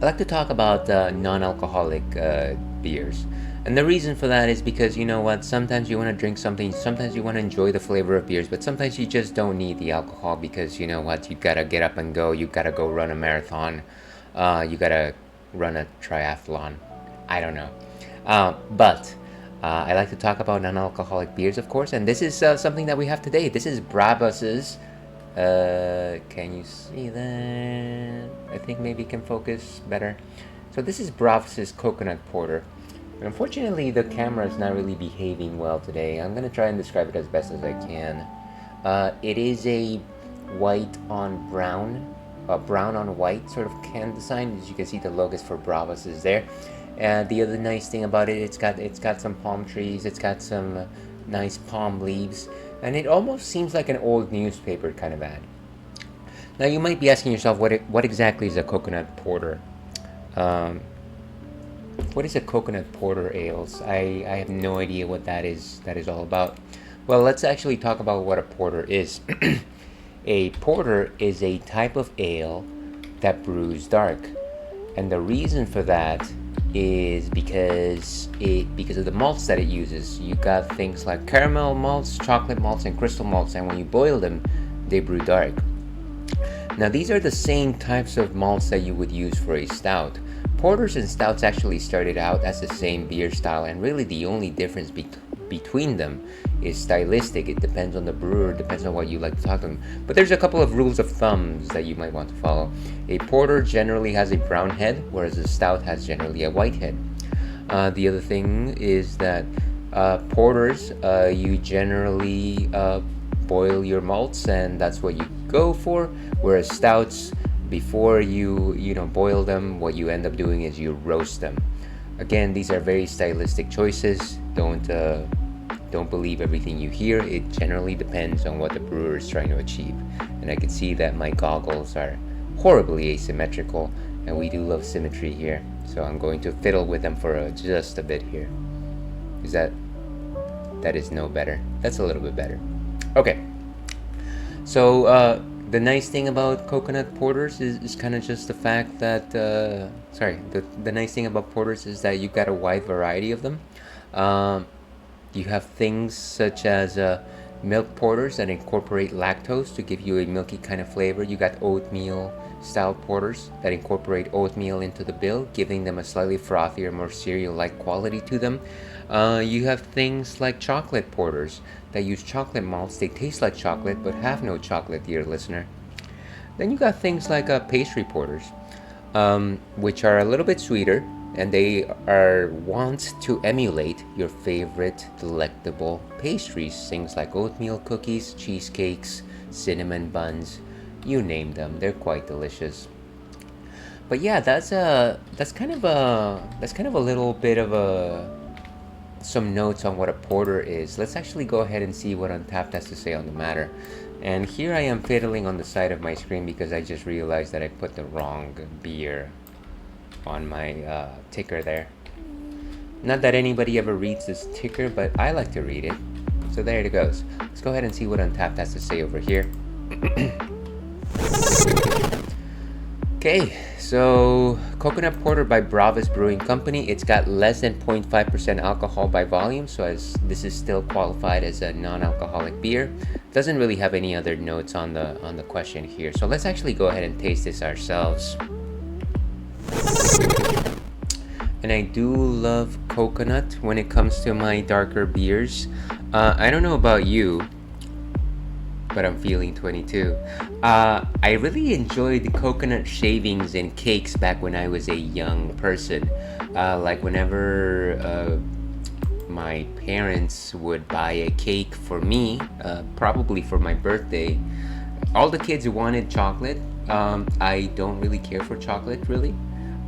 like to talk about non-alcoholic beers. And the reason for that is because, you know what, sometimes you want to drink something, sometimes you want to enjoy the flavor of beers, but sometimes you just don't need the alcohol because, you know what, you gotta get up and go, you gotta go run a marathon, you gotta run a triathlon. I don't know. But I like to talk about non-alcoholic beers, of course, and this is something that we have today. This is Brabus's. Can you see that? I think maybe you can focus better. So this is Brabus's Coconut Porter. And unfortunately, the camera is not really behaving well today. I'm going to try and describe it as best as I can. It is a white on brown, brown on white sort of can design. As you can see, the logos for Brabus is there. And the other nice thing about it, it's got some palm trees, it's got some nice palm leaves, and it almost seems like an old newspaper kind of ad. Now you might be asking yourself, what exactly is a coconut porter? What is a coconut porter, Ales? I have no idea what that is all about. Well, let's actually talk about what a porter is. A porter is a type of ale that brews dark, and the reason for that is because of the malts that it uses. You got things like caramel malts, chocolate malts, and crystal malts, and when you boil them, they brew dark. Now these are the same types of malts that you would use for a stout. Porters and stouts actually started out as the same beer style, and really the only difference between them is stylistic. It depends on the brewer, depends on what you like to talk to them. But there's a couple of rules of thumbs that you might want to follow. A porter generally has a brown head, whereas a stout has generally a white head. The other thing is that porters, you generally boil your malts, and that's what you go for, whereas stouts, before you boil them, what you end up doing is you roast them. Again, these are very stylistic choices. Don't believe everything you hear. It generally depends on what the brewer is trying to achieve. And I can see that my goggles are horribly asymmetrical, and we do love symmetry here. So I'm going to fiddle with them for just a bit here. That is no better. That's a little bit better. Okay. So the nice thing about coconut porters is kind of just the fact that the nice thing about porters is that you've got a wide variety of them. You have things such as milk porters that incorporate lactose to give you a milky kind of flavor. You got oatmeal style porters that incorporate oatmeal into the bill, giving them a slightly frothier, more cereal-like quality to them. You have things like chocolate porters that use chocolate malts. They taste like chocolate but have no chocolate, dear listener. Then you got things like pastry porters, which are a little bit sweeter, and they are wont to emulate your favorite delectable pastries, things like oatmeal cookies, cheesecakes, cinnamon buns, you name them. They're quite delicious. But yeah, that's kind of a little bit of some notes on what a porter is. Let's actually go ahead and see what Untapped has to say on the matter. And here I am fiddling on the side of my screen because I just realized that I put the wrong beer on my ticker there. Not that anybody ever reads this ticker, but I like to read it. So there it goes. Let's go ahead and see what Untapped has to say over here. Okay, so coconut porter by Bravas Brewing Company. It's got less than 0.5% alcohol by volume, so as this is still qualified as a non-alcoholic beer. Doesn't really have any other notes on the question here. So let's actually go ahead and taste this ourselves. And I do love coconut when it comes to my darker beers. I don't know about you, but I'm feeling 22. I really enjoyed the coconut shavings and cakes back when I was a young person. Like whenever my parents would buy a cake for me, probably for my birthday, all the kids wanted chocolate. I don't really care for chocolate, really.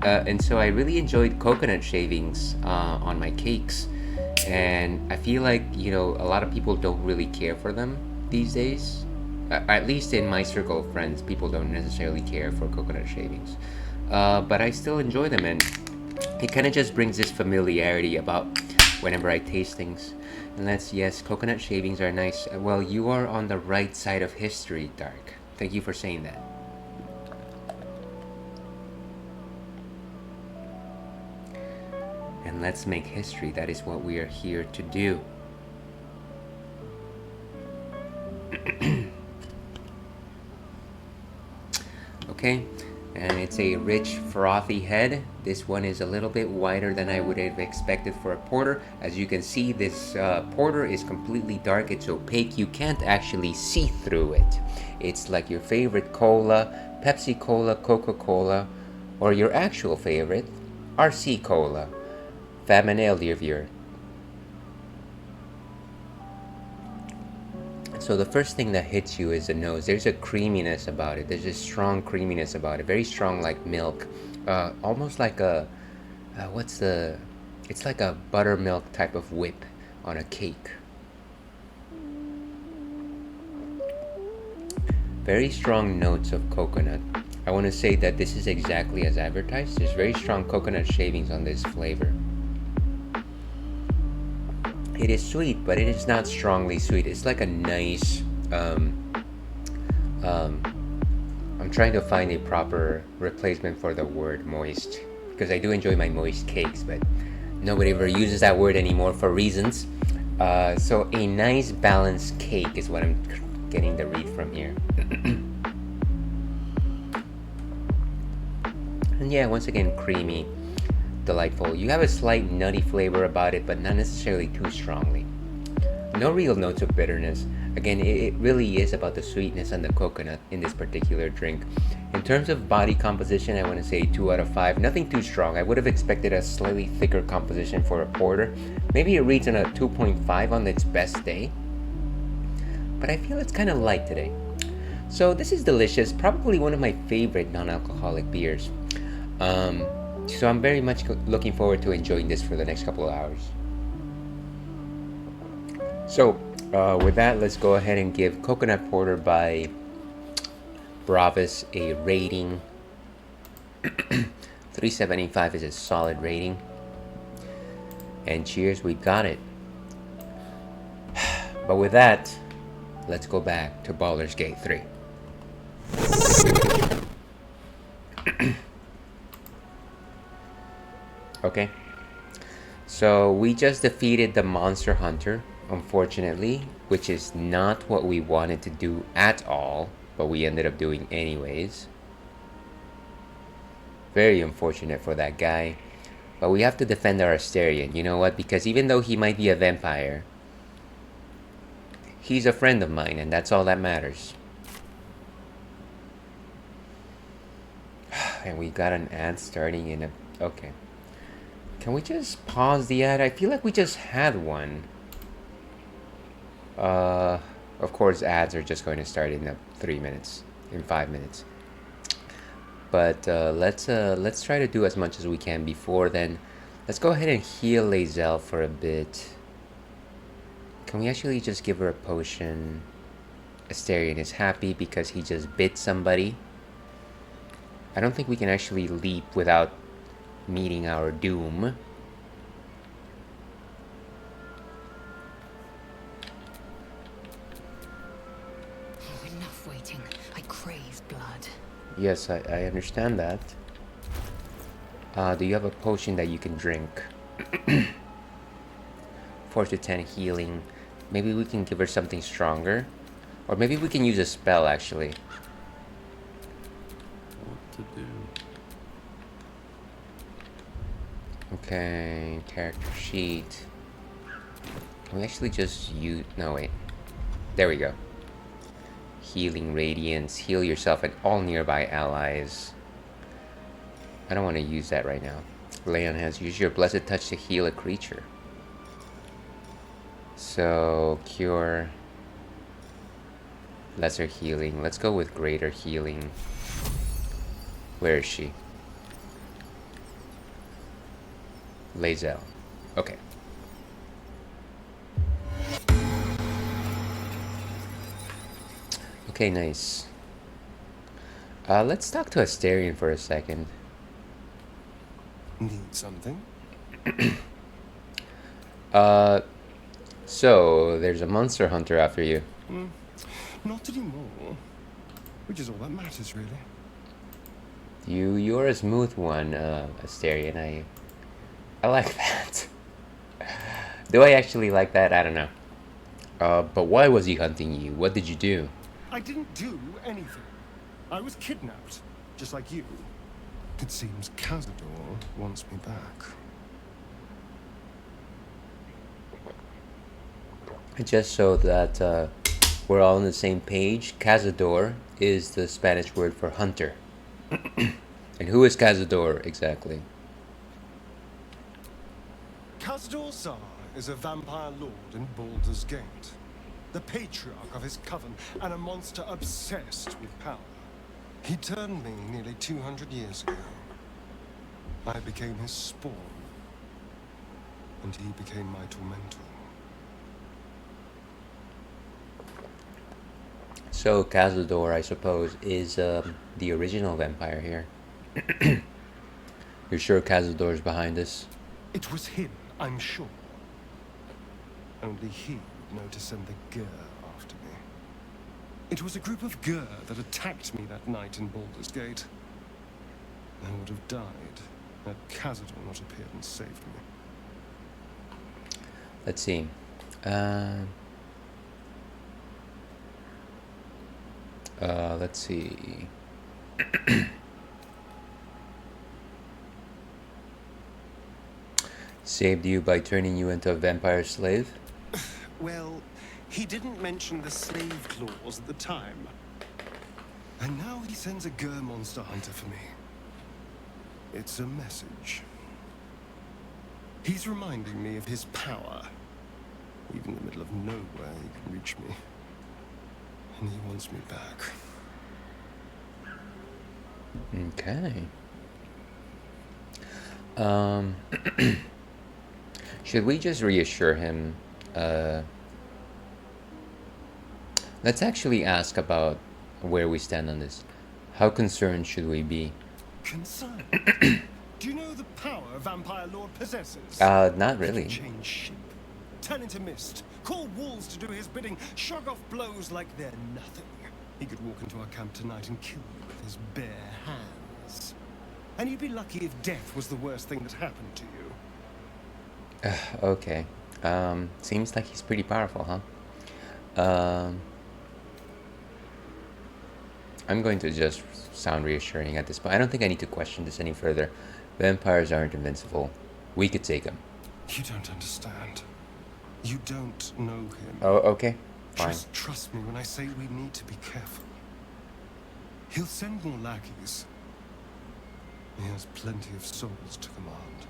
And so I really enjoyed coconut shavings on my cakes. And I feel like, you know, a lot of people don't really care for them these days. At least in my circle of friends, people don't necessarily care for coconut shavings. But I still enjoy them, and it kind of just brings this familiarity about whenever I taste things. And yes, coconut shavings are nice. Well, you are on the right side of history, Dark. Thank you for saying that. And let's make history. That is what we are here to do. Okay, and it's a rich, frothy head. This one is a little bit wider than I would have expected for a porter. As you can see, this porter is completely dark. It's opaque. You can't actually see through it. It's like your favorite cola, Pepsi Cola, Coca-Cola, or your actual favorite, RC Cola. Fab dear viewer. So the first thing that hits you is the nose. There's a creaminess about it. There's a strong creaminess about it. Very strong, like milk. Almost like a, it's like a buttermilk type of whip on a cake. Very strong notes of coconut. I want to say that this is exactly as advertised. There's very strong coconut shavings on this flavor. It is sweet, but it is not strongly sweet. It's like a nice, I'm trying to find a proper replacement for the word moist, because I do enjoy my moist cakes, but nobody ever uses that word anymore for reasons. So a nice balanced cake is what I'm getting the read from here. And yeah, once again, creamy. Delightful. You have a slight nutty flavor about it, but not necessarily too strongly. No real notes of bitterness. Again, it really is about the sweetness and the coconut in this particular drink. In terms of body composition, I want to say 2 out of 5. Nothing too strong. I would have expected a slightly thicker composition for a porter. Maybe it reads on a 2.5 on its best day. But I feel it's kind of light today. So this is delicious. Probably one of my favorite non-alcoholic beers. So I'm very much looking forward to enjoying this for the next couple of hours. So with that, let's go ahead and give Coconut Porter by Bravas a rating. 3.75 is a solid rating. And cheers, we got it. But with that, let's go back to Baldur's Gate 3. Okay, so we just defeated the monster hunter, unfortunately, which is not what we wanted to do at all, but we ended up doing anyways. Very unfortunate for that guy, but we have to defend our Asterion. You know what? Because even though he might be a vampire, he's a friend of mine, and that's all that matters. And we got an ad starting in a... Okay. Can we just pause the ad? I feel like we just had one. Of course, ads are just going to start in 3 minutes, in 5 minutes. But let's try to do as much as we can before then. Let's go ahead and heal Lae'zel for a bit. Can we actually just give her a potion? Asterion is happy because he just bit somebody. I don't think we can actually leap without meeting our doom. Oh, enough waiting. I crave blood. Yes, I understand that. Do you have a potion that you can drink? 4 to 10 healing. Maybe we can give her something stronger. Or maybe we can use a spell, actually. What to do? Okay, character sheet. Can we actually just use... No, wait. There we go. Healing Radiance. Heal yourself and all nearby allies. I don't want to use that right now. Lay on hands. Use your blessed touch to heal a creature. So, cure. Lesser healing. Let's go with greater healing. Where is she? Lae'zel. Okay. Okay, nice. Let's talk to Asterion for a second. Need something? So there's a monster hunter after you. Not anymore. Which is all that matters, really. You're a smooth one, Asterion. I like that. Do I actually like that? I don't know. But why was he hunting you? What did you do? I didn't do anything. I was kidnapped, just like you. It seems Cazador wants me back. Just so that we're all on the same page, Cazador is the Spanish word for hunter. And who is Cazador exactly? Cazador Zar is a vampire lord in Baldur's Gate. The patriarch of his coven and a monster obsessed with power. He turned me nearly 200 years ago. I became his spawn, and he became my tormentor. So Cazador, I suppose, is the original vampire here. You're sure Cazador's behind this? It was him, I'm sure. Only he would know to send the Gur after me. It was a group of Gur that attacked me that night in Baldur's Gate. I would have died had Cazador not appeared and saved me. Let's see. Let's see. Saved you by turning you into a vampire slave? Well, he didn't mention the slave clause at the time. And now he sends a Gur monster hunter for me. It's a message. He's reminding me of his power. Even in the middle of nowhere, he can reach me. And he wants me back. Okay. Should we just reassure him? Let's actually ask about where we stand on this. How concerned should we be? Concerned? Do you know the power a vampire lord possesses? Not He really. can change shape, turn into mist, call wolves to do his bidding, shrug off blows like they're nothing. He could walk into our camp tonight and kill you with his bare hands. And you'd be lucky if death was the worst thing that happened to you. Okay. Seems like he's pretty powerful, huh? I'm going to just sound reassuring at this point. I don't think I need to question this any further. Vampires aren't invincible. We could take them. You don't understand. You don't know him. Oh, okay. Fine. Just trust me when I say we need to be careful. He'll send more lackeys. He has plenty of souls to command.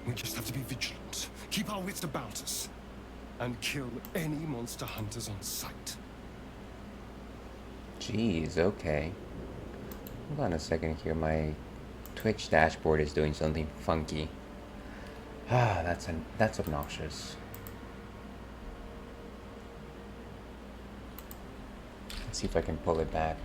We just have to be vigilant, keep our wits about us, and kill any monster hunters on sight. Jeez, okay. Hold on a second here. My Twitch dashboard is doing something funky. Ah, that's obnoxious. Let's see if I can pull it back.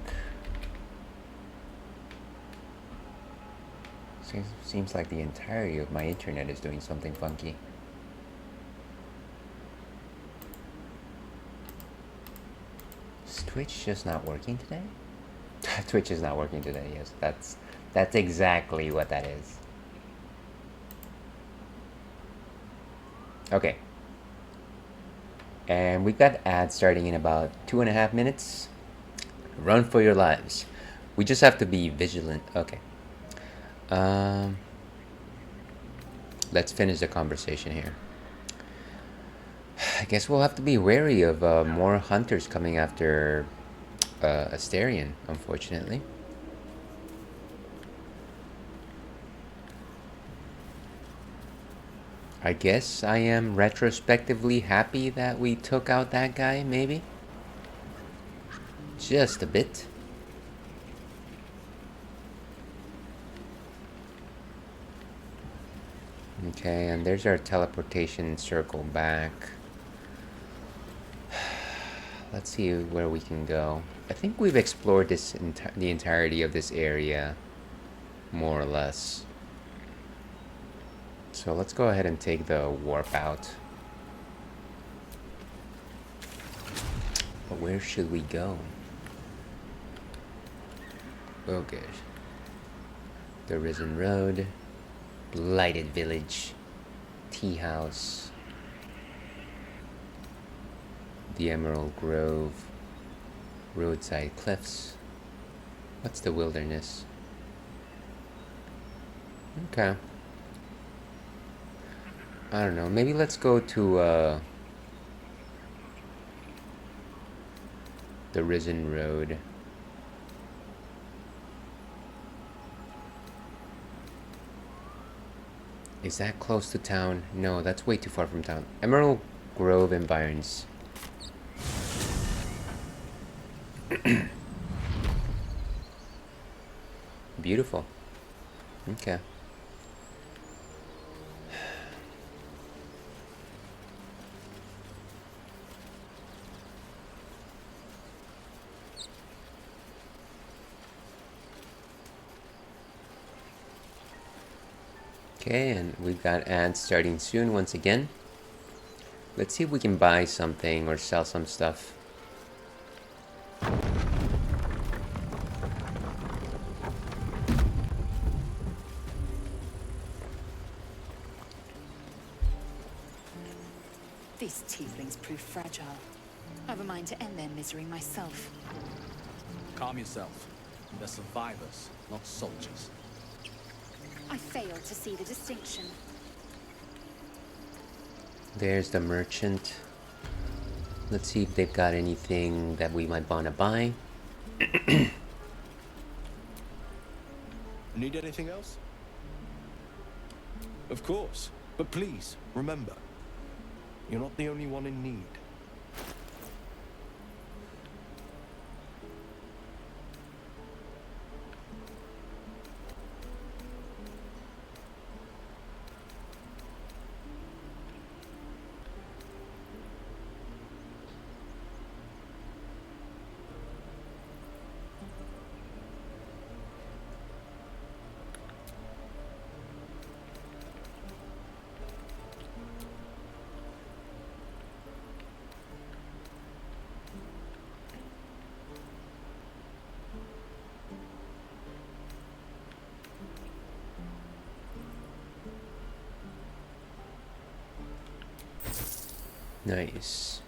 Seems like the entirety of my internet is doing something funky. Is Twitch just not working today? Twitch is not working today. Yes, that's exactly what that is. Okay. And we got ads starting in about 2.5 minutes. Run for your lives. We just have to be vigilant. Okay. Let's finish the conversation here. I guess we'll have to be wary of more hunters coming after Asterion, unfortunately. I guess I am retrospectively happy that we took out that guy, maybe? Just a bit. Okay, and there's our teleportation circle back. Let's see where we can go. I think we've explored this the entirety of this area, more or less. So let's go ahead and take the warp out. But where should we go? Oh good. The Risen Road, Blighted Village, Tea House, the Emerald Grove, Roadside Cliffs. What's the Wilderness? Okay. I don't know, maybe let's go to the Risen Road. Is that close to town? No, that's way too far from town. Emerald Grove Environs. Beautiful. Okay. Okay, and we've got ads starting soon once again. Let's see if we can buy something or sell some stuff. These tieflings prove fragile. I've a mind to end their misery myself. Calm yourself. They're survivors, not soldiers. I fail to see the distinction. There's the merchant. Let's see if they've got anything that we might want to buy. Need anything else? Of course. But please, remember, you're not the only one in need. Nice.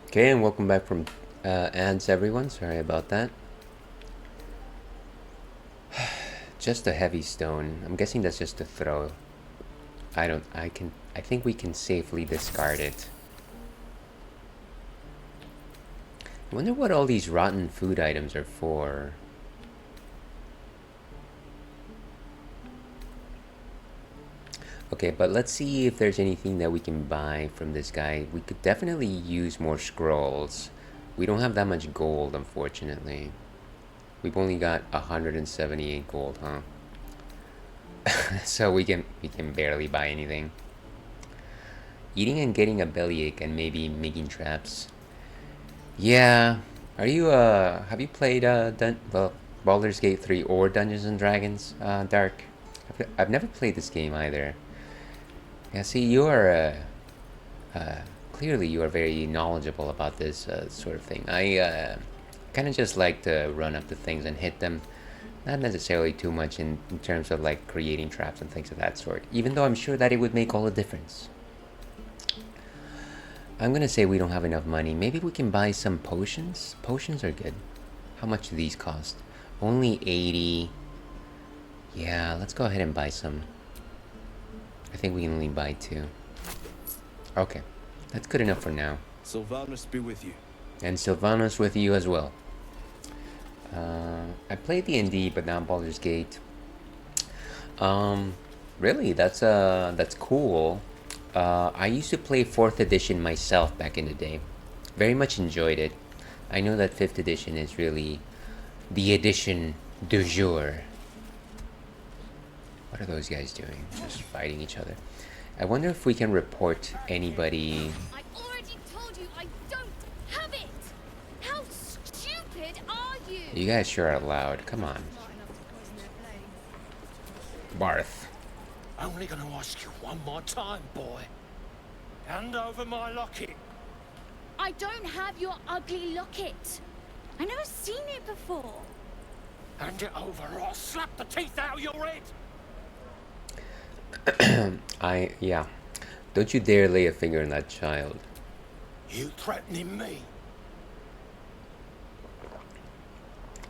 Okay, and welcome back from ads, everyone. Sorry about that. Just a heavy stone. I'm guessing that's just a throw. I think we can safely discard it. I wonder what all these rotten food items are for. Okay, but let's see if there's anything that we can buy from this guy. We could definitely use more scrolls. We don't have that much gold, unfortunately. We've only got 178 gold, huh? So we can barely buy anything. Eating and getting a bellyache and maybe making traps. Yeah. Are you have you played Baldur's Gate 3 or Dungeons and Dragons Dark? I've never played this game either. Yeah, see, you are clearly you are very knowledgeable about this sort of thing. I kind of just like to run up to things and hit them. Not necessarily too much in terms of like creating traps and things of that sort. Even though I'm sure that it would make all the difference. I'm gonna say we don't have enough money. Maybe we can buy some potions? Potions are good. How much do these cost? Only 80. Yeah, let's go ahead and buy some. I think we can only buy 2. Okay, that's good enough for now. Sylvanus be with you. And Sylvanus with you as well. I played D&D, but not Baldur's Gate. Really, that's cool. I used to play 4th edition myself back in the day. Very much enjoyed it. I know that 5th edition is really the edition du jour. What are those guys doing? Just fighting each other. I wonder if we can report anybody. I already told you I don't have it! How stupid are you? You guys sure are loud. Come on. Barth. Only gonna ask you one more time, boy. Hand over my locket. I don't have your ugly locket. I never seen it before. Hand it over or I'll slap the teeth out of your head. Yeah. Don't you dare lay a finger on that child. You threatening me?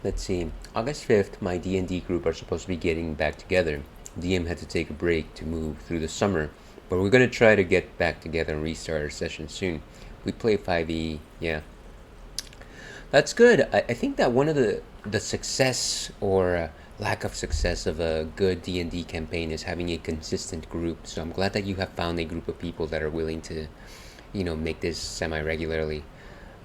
Let's see. August 5th, my D&D group are supposed to be getting back together. DM had to take a break to move through the summer, but we're gonna try to get back together and restart our session soon. We play 5e, yeah. That's good. I think that one of the success or lack of success of a good D&D campaign is having a consistent group. So I'm glad that you have found a group of people that are willing to, you know, make this semi-regularly.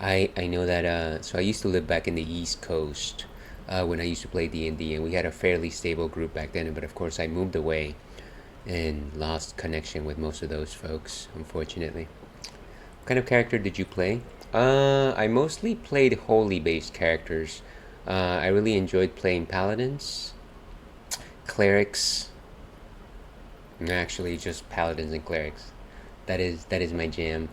I know that, so I used to live back in the East Coast when I used to play D&D, and we had a fairly stable group back then, but of course I moved away and lost connection with most of those folks, unfortunately. What kind of character did you play? I mostly played holy-based characters. I really enjoyed playing paladins, clerics, actually just paladins and clerics. That is my jam.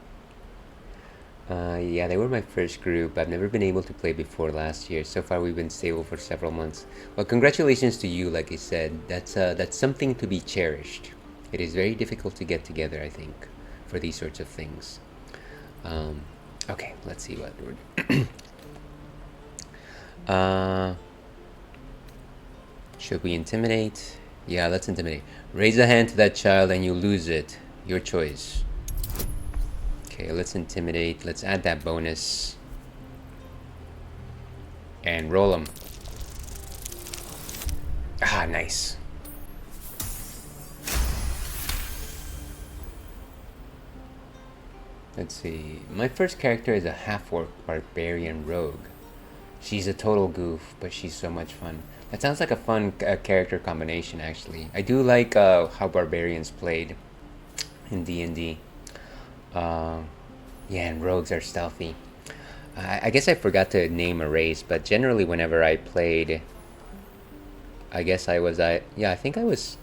Yeah, they were my first group. I've never been able to play before last year. So far we've been stable for several months. Well, congratulations to you, like I said. That's something to be cherished. It is very difficult to get together, I think, for these sorts of things. Okay, let's see what we're should we intimidate? Yeah, let's intimidate. Raise a hand to that child and you lose it. Your choice. Okay, let's intimidate. Let's add that bonus. And roll them. Ah, nice. Let's see. My first character is a half-orc barbarian rogue. She's a total goof, but she's so much fun. That sounds like a fun character combination, actually. I do like how barbarians played in D&D. Yeah, and rogues are stealthy. I guess I forgot to name a race, but generally whenever I played, I guess I was, yeah, I think I was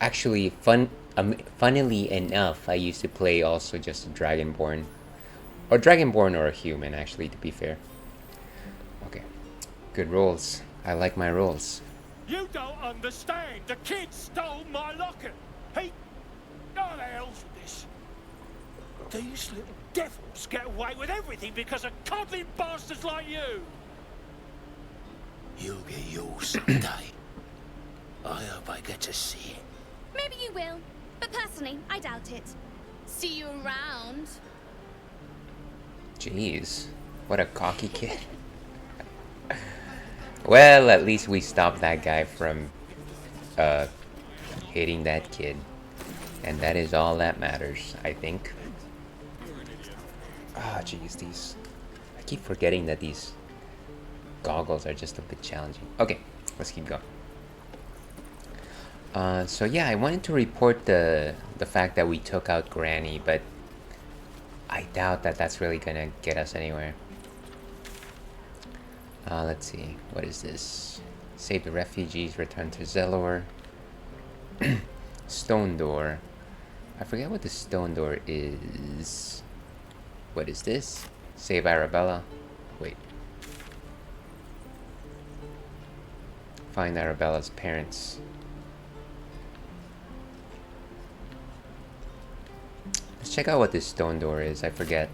actually funnily enough, I used to play also just a Dragonborn. Or Dragonborn or a human, actually, to be fair. Okay, good rolls. I like my rolls. You don't understand. The kid stole my locket. He... How the hell's this? These little devils get away with everything because of coddling bastards like you. You'll get yours someday. I hope I get to see it. Maybe you will, but personally, I doubt it. See you around. Jeez, what a cocky kid. Well, at least we stopped that guy from hitting that kid. And that is all that matters, I think. Ah, jeez, these... I keep forgetting that these goggles are just a bit challenging. Okay, let's keep going. So yeah, I wanted to report the fact that we took out Granny, but I doubt that that's really gonna get us anywhere. Let's see, what is this? Save the refugees, return to Zelor. Stone door. I forget what the stone door is. What is this? Save Arabella. Wait. Find Arabella's parents. Let's check out what this stone door is. I forget.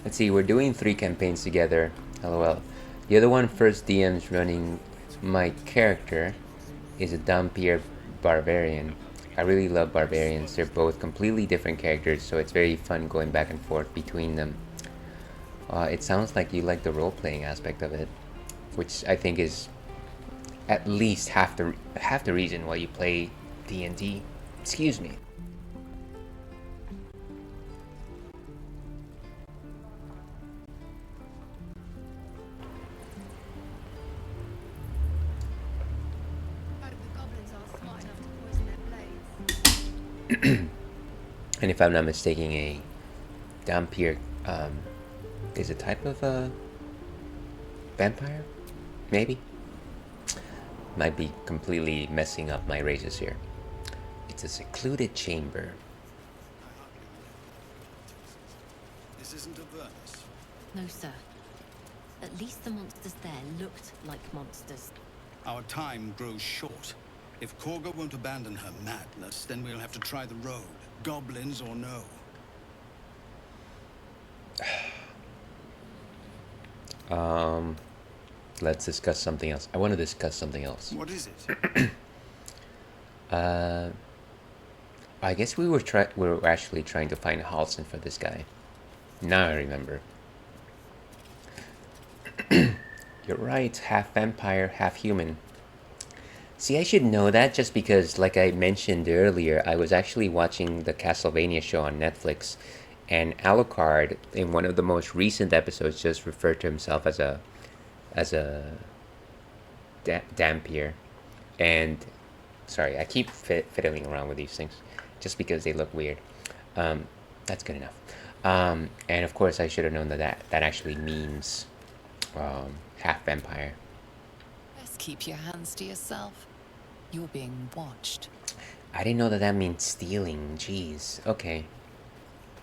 Let's see, we're doing 3 campaigns together. LOL. The other one, first DM's running my character, is a Dampier Barbarian. I really love Barbarians. They're both completely different characters, so it's very fun going back and forth between them. It sounds like you like the role-playing aspect of it, which I think is at least half the reason why you play D&D. Excuse me. And if I'm not mistaken, a Dampier is a type of vampire? Maybe? Might be completely messing up my races here. It's a secluded chamber. This isn't a Avernus. No, sir. At least the monsters there looked like monsters. Our time grows short. If Korga won't abandon her madness, then we'll have to try the road. Goblins or no. Let's discuss something else. I want to discuss something else. What is it? I guess we were actually trying to find Halsin for this guy. Now I remember. You're right, half vampire, half human. See, I should know that just because, like I mentioned earlier, I was actually watching the Castlevania show on Netflix, and Alucard, in one of the most recent episodes, just referred to himself as a Dampier. And sorry, I keep fiddling around with these things just because they look weird. That's good enough. And of course, I should have known that actually means half vampire. Best keep your hands to yourself. You're being watched. I didn't know that means stealing. Jeez. Okay.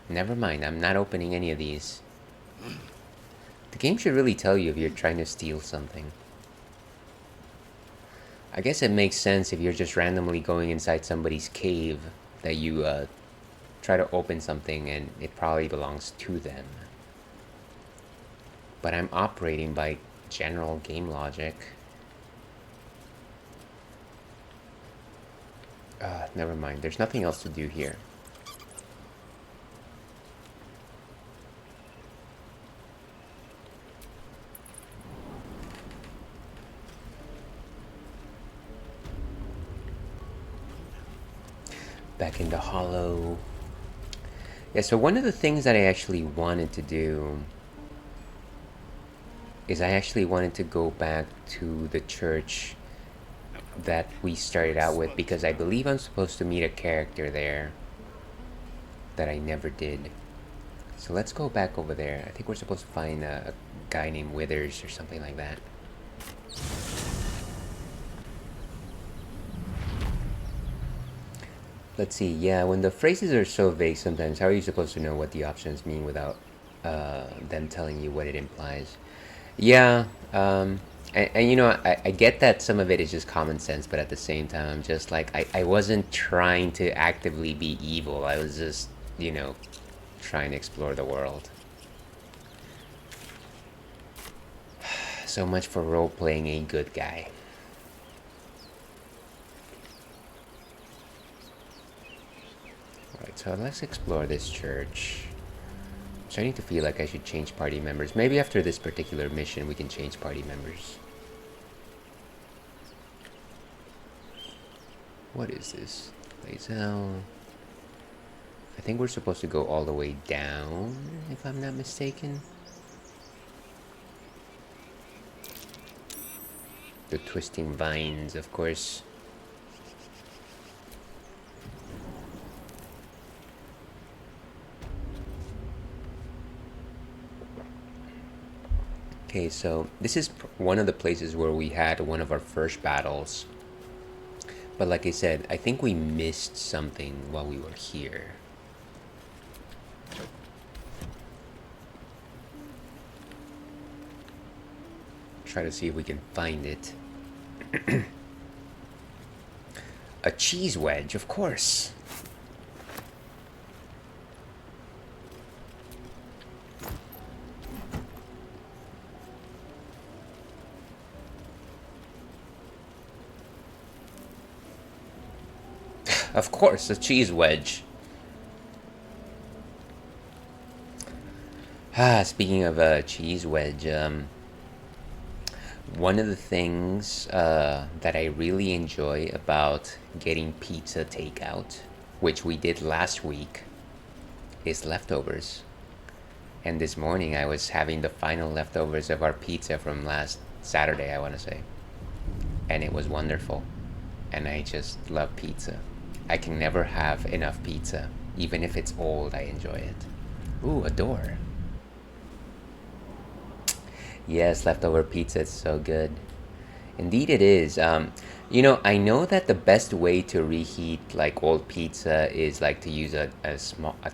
Never mind. I'm not opening any of these. The game should really tell you if you're trying to steal something. I guess it makes sense if you're just randomly going inside somebody's cave that you try to open something and it probably belongs to them. But I'm operating by general game logic. Never mind. There's nothing else to do here. Back into Hollow. Yeah, so one of the things that I actually wanted to do is I actually wanted to go back to the church that we started out with, because I believe I'm supposed to meet a character there that I never did. So let's go back over there. I think we're supposed to find a guy named Withers or something like that. Let's see. Yeah, when the phrases are so vague sometimes, how are you supposed to know what the options mean without them telling you what it implies? Yeah, and you know, I get that some of it is just common sense, but at the same time, I'm just like, I wasn't trying to actively be evil. I was just, you know, trying to explore the world. So much for role-playing a good guy. Alright, so let's explore this church. I'm starting to feel like I should change party members. Maybe after this particular mission we can change party members. What is this? Lazel. I think we're supposed to go all the way down, if I'm not mistaken. The twisting vines, of course. Okay, so this is one of the places where we had one of our first battles. But like I said, I think we missed something while we were here. Try to see if we can find it. A cheese wedge, of course. Of course, a cheese wedge. Speaking of a cheese wedge, one of the things that I really enjoy about getting pizza takeout, which we did last week, is leftovers. And this morning I was having the final leftovers of our pizza from last Saturday, I want to say. And it was wonderful. And I just love pizza. I can never have enough pizza. Even if it's old, I enjoy it. Ooh, a door. Yes, leftover pizza is so good. Indeed it is. You know, I know that the best way to reheat like old pizza is like to use a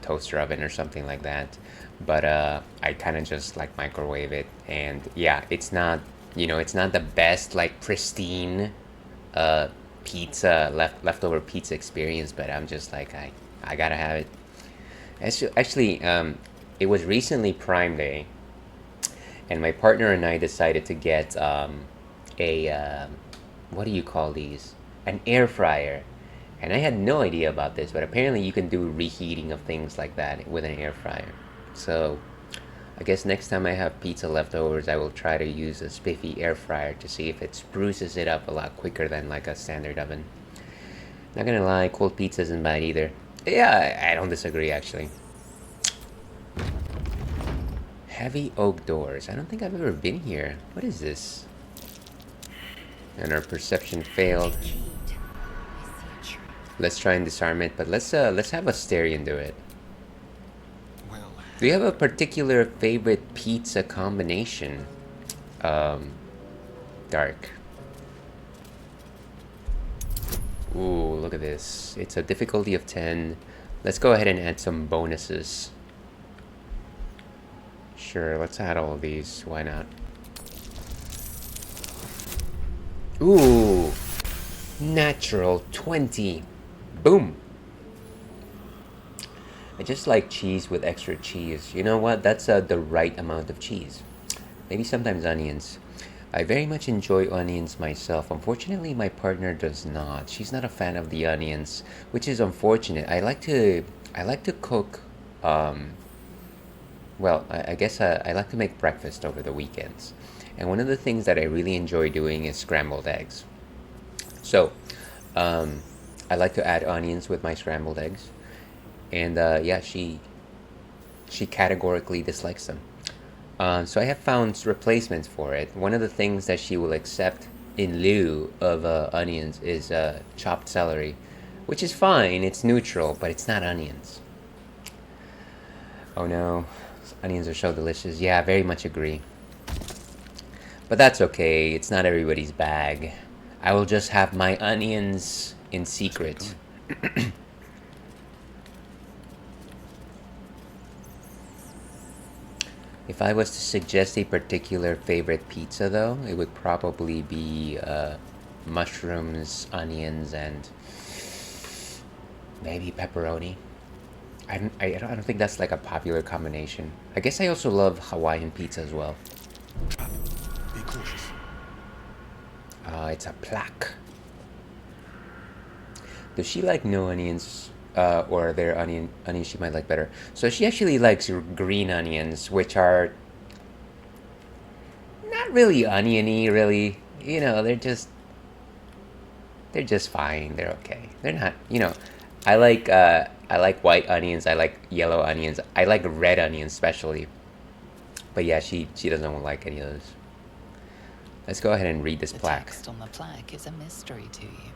toaster oven or something like that. But I kind of just like microwave it. And yeah, it's not, you know, it's not the best like pristine pizza leftover pizza experience, but I'm just like I gotta have it. Actually, it was recently Prime Day, and my partner and I decided to get what do you call these? An air fryer. And I had no idea about this, but apparently you can do reheating of things like that with an air fryer. So I guess next time I have pizza leftovers, I will try to use a spiffy air fryer to see if it spruces it up a lot quicker than like a standard oven. Not gonna lie, cold pizza isn't bad either. Yeah, I don't disagree actually. Heavy oak doors. I don't think I've ever been here. What is this? And our perception failed. Let's try and disarm it, but let's have Asterion do it. Do you have a particular favorite pizza combination? Dark. Ooh, look at this. It's a difficulty of 10. Let's go ahead and add some bonuses. Sure, let's add all of these. Why not? Ooh, natural 20. Boom. I just like cheese with extra cheese. You know what? That's the right amount of cheese. Maybe sometimes onions. I very much enjoy onions myself. Unfortunately, my partner does not. She's not a fan of the onions, which is unfortunate. I like to cook. Well, I guess I like to make breakfast over the weekends. And one of the things that I really enjoy doing is scrambled eggs. So, I like to add onions with my scrambled eggs. And yeah, she categorically dislikes them. So I have found replacements for it. One of the things that she will accept in lieu of onions is chopped celery, which is fine. It's neutral, but it's not onions. Oh no, onions are so delicious. Yeah, I very much agree. But that's okay. It's not everybody's bag. I will just have my onions in secret. If I was to suggest a particular favorite pizza, though, it would probably be mushrooms, onions, and maybe pepperoni. I don't think that's like a popular combination. I guess I also love Hawaiian pizza as well. Be cautious. It's a plaque. Does she like no onions? Or are there onions she might like better? So she actually likes green onions, which are not really oniony, really. You know, they're just fine. They're okay. They're not, you know. I like white onions. I like yellow onions. I like red onions especially. But yeah, she doesn't like any of those. Let's go ahead and read this The plaque. text on the plaque is a mystery to you.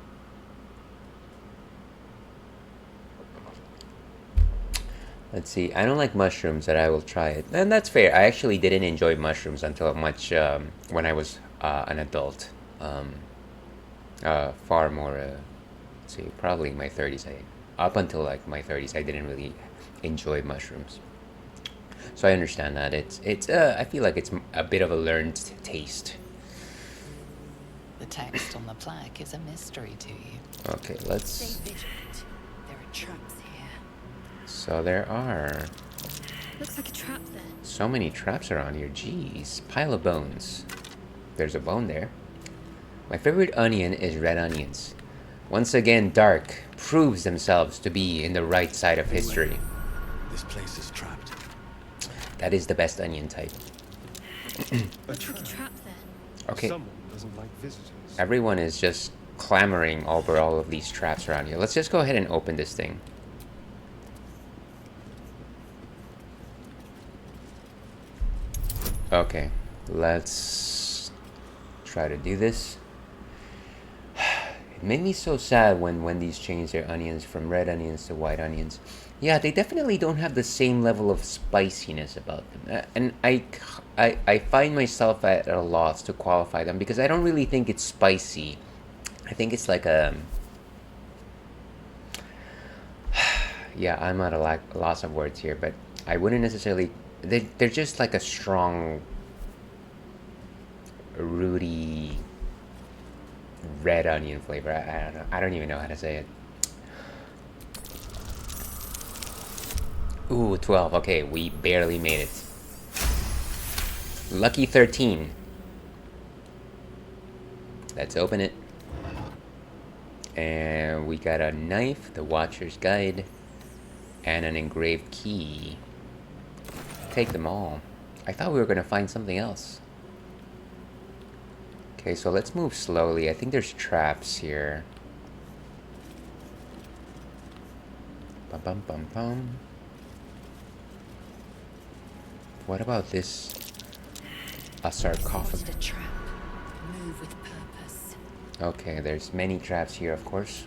Let's see. I don't like mushrooms, but I will try it. And that's fair. I actually didn't enjoy mushrooms until much when I was an adult. Far more, let's see, probably in my 30s. Up until like my 30s, I didn't really enjoy mushrooms. So I understand that. I feel like it's a bit of a learned taste. The text on the plaque is a mystery to you. Okay, let's... Stay vigilant. There are traps here. So there are Looks like a trap there. so many traps around here. Jeez. Pile of bones. There's a bone there. My favorite onion is red onions. Once again, Dark proves themselves to be in the right side of history. This place is trapped. That is the best onion type. Looks like a trap there. Okay. Someone doesn't like visitors. Everyone is just clamoring over all of these traps around here. Let's just go ahead and open this thing. Okay, let's try to do this. It made me so sad when Wendy's changed their onions from red onions to white onions. Yeah, they definitely don't have the same level of spiciness about them. And I find myself at a loss to qualify them because I don't really think it's spicy. I think it's like a... Yeah, I'm at a loss of words here, but I wouldn't necessarily... They're just like a strong, rooty, red onion flavor. I don't know. I don't even know how to say it. Ooh, 12. Okay, we barely made it. Lucky 13. Let's open it. And we got a knife, the Watcher's Guide, and an engraved key. Take them all. I thought we were gonna find something else. Okay, so let's move slowly. I think there's traps here. Bum bum bum bum. What about this? A sarcophagus. Spotted a trap. Move with purpose. Okay, there's many traps here, of course.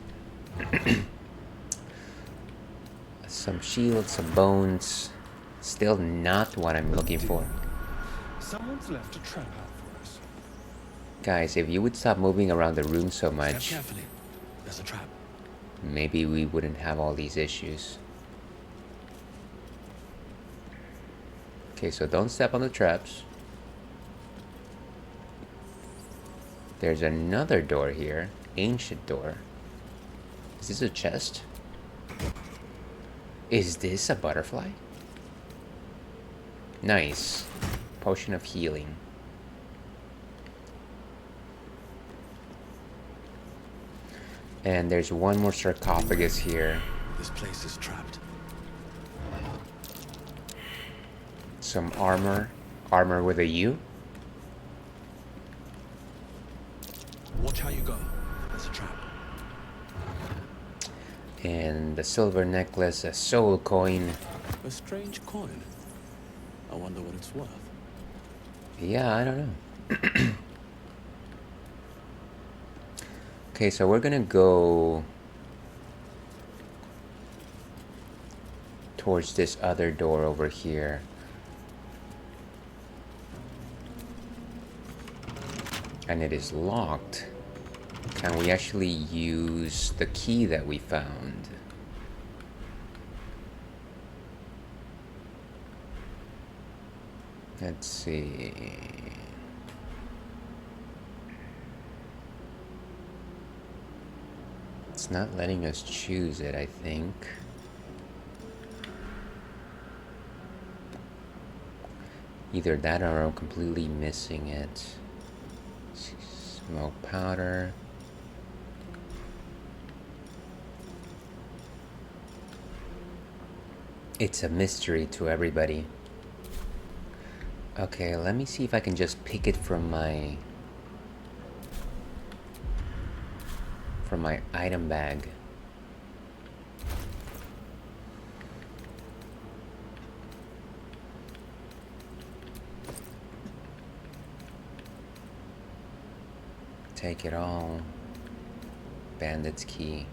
Some shields, some bones. Still not what I'm looking for. Someone's left a trap out for us. Guys, if you would stop moving around the room so Step much, carefully. There's a trap. maybe we wouldn't have all these issues. Okay, so don't step on the traps. There's another door here. Ancient door. Is this a chest? Is this a butterfly? Nice. Potion of healing. And there's one more sarcophagus here. This place is trapped. Some armor. Armor with a U. Watch how you go. There's a trap. And the silver necklace, a soul coin. A strange coin. I wonder what it's worth. Yeah, I don't know. Okay, so we're gonna go towards this other door over here. And it is locked. Can we actually use the key that we found? Let's see. It's not letting us choose it, I think. Either that or I'm completely missing it. Smoke powder. It's a mystery to everybody. Okay, let me see if I can just pick it from my item bag. take it all. Bandit's key.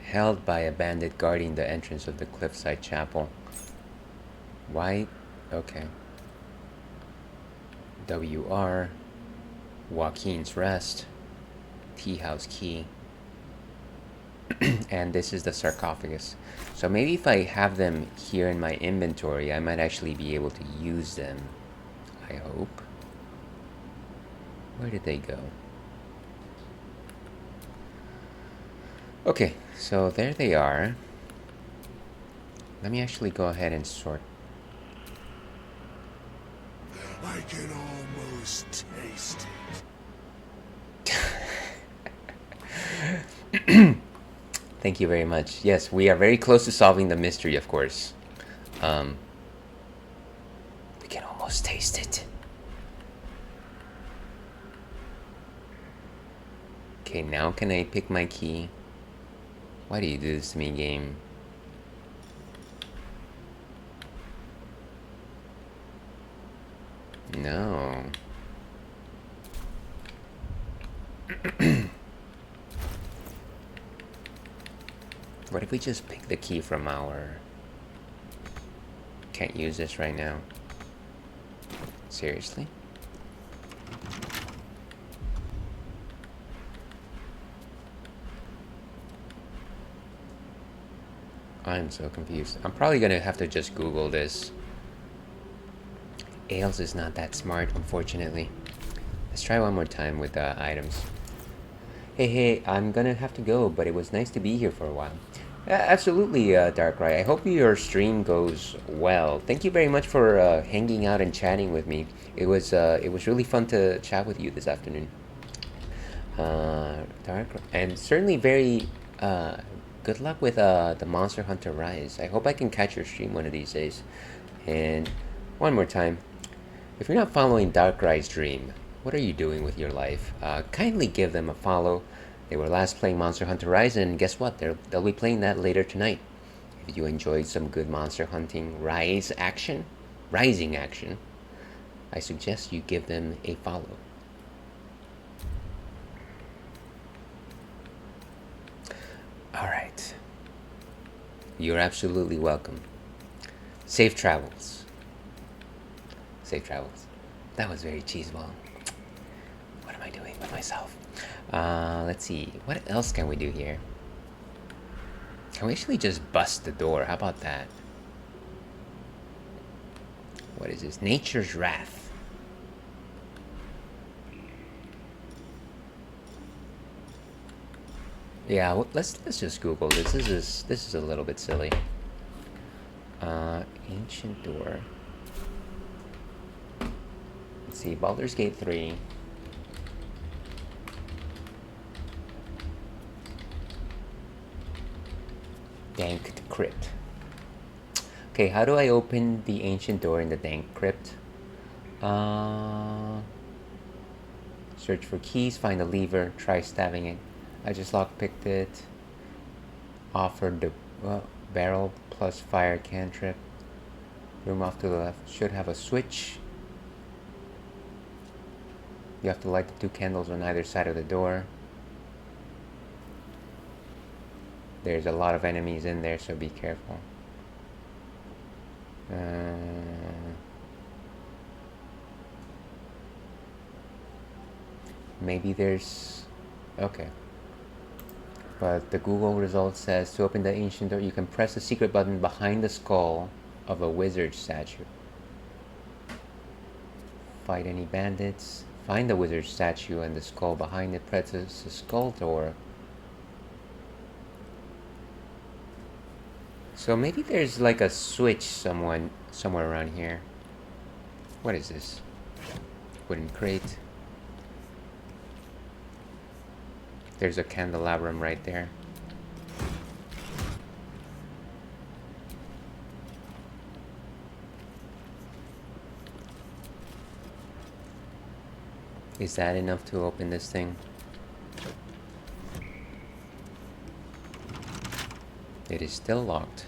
Held by a bandit guarding the entrance of the cliffside chapel. Why? Okay. WR. Joaquin's Rest. Tea house key. And this is the sarcophagus. So maybe if I have them here in my inventory, I might actually be able to use them. I hope. Where did they go? Okay, so there they are. Let me actually go ahead and sort. I can almost taste it. Thank you very much. Yes, we are very close to solving the mystery, of course. We can almost taste it. Okay, now can I pick my key? Why do you do this to me, game? No. What if we just pick the key from our... Can't use this right now. Seriously? I'm so confused. I'm probably gonna have to just Google this. Ailes is not that smart, unfortunately. Let's try one more time with the items. Hey, I'm gonna have to go, but it was nice to be here for a while. Absolutely, Darkrai. I hope your stream goes well. Thank you very much for hanging out and chatting with me. It was really fun to chat with you this afternoon. Darkrai, and certainly very good luck with the Monster Hunter Rise. I hope I can catch your stream one of these days. And one more time, if you're not following Darkrai's dream, what are you doing with your life? Kindly give them a follow. They were last playing Monster Hunter Rise, and guess what? They'll be playing that later tonight. If you enjoyed some good Monster Hunting rising action, I suggest you give them a follow. Alright. You're absolutely welcome. Safe travels. Safe travels. That was very cheeseball. What am I doing with myself? Let's see. What else can we do here? Can we actually just bust the door? How about that? What is this? Nature's Wrath. Yeah, well, let's just Google this. This is a little bit silly. Ancient door. Let's see, Baldur's Gate 3. Dank Crypt. Okay, how do I open the ancient door in the Dank Crypt? Search for keys, find a lever, try stabbing it. I just lockpicked it. Offered the barrel plus fire cantrip. Room off to the left should have a switch. You have to light the 2 candles on either side of the door. There's a lot of enemies in there, so be careful. Maybe there's... Okay. But the Google result says to open the ancient door, you can press the secret button behind the skull of a wizard statue. Fight any bandits. Find the wizard statue and the skull behind it. Press the skull door. So maybe there's like a switch somewhere around here. What is this? Wooden crate. There's a candelabrum right there. Is that enough to open this thing? It is still locked.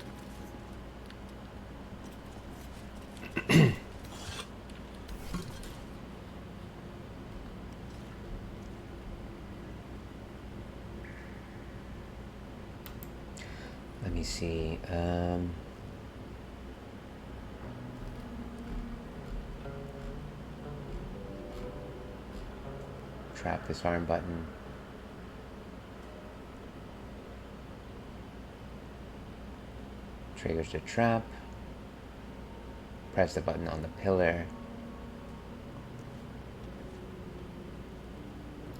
Let me see. Trap disarm button. Triggers the trap. Press the button on the pillar.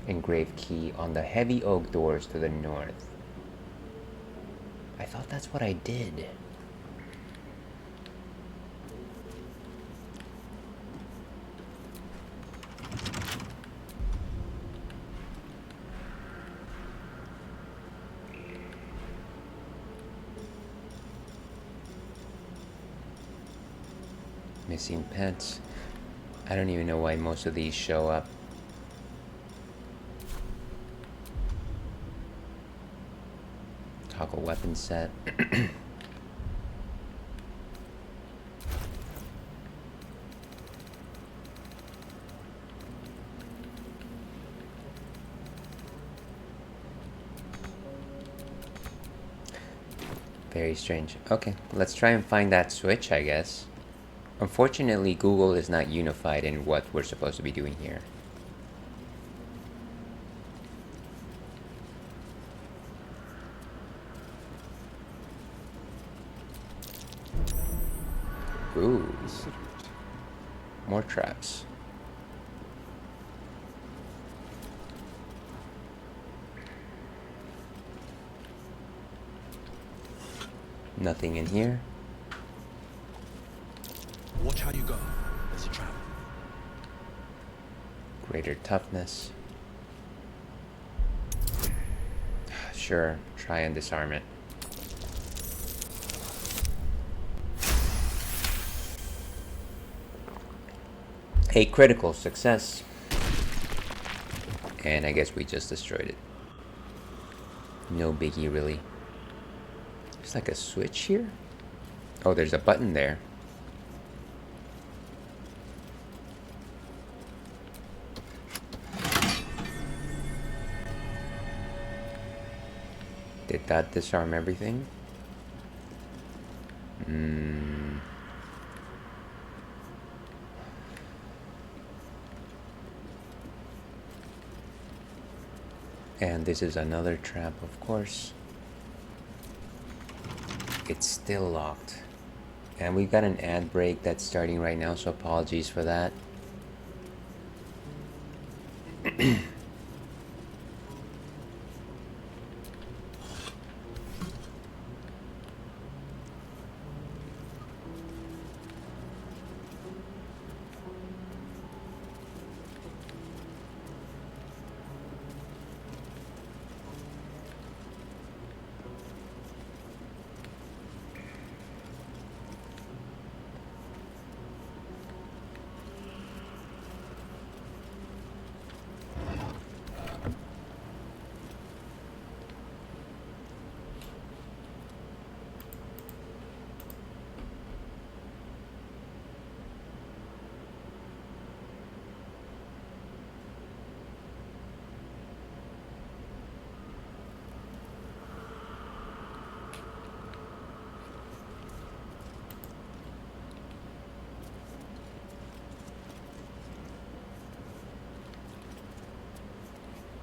Engraved key on the heavy oak doors to the north. I thought that's what I did. Missing pets. I don't even know why most of these show up. Toggle weapon set. Very strange. Okay, let's try and find that switch, I guess. Unfortunately, Google is not unified in what we're supposed to be doing here. Ooh. More traps. Nothing in here. Watch how you go. There's a trap. Greater toughness. Sure, try and disarm it. A critical success. And I guess we just destroyed it. No biggie, really. There's like a switch here? Oh, there's a button there. Did that disarm everything? And this is another trap, of course. It's still locked. And we've got an ad break that's starting right now, so apologies for that.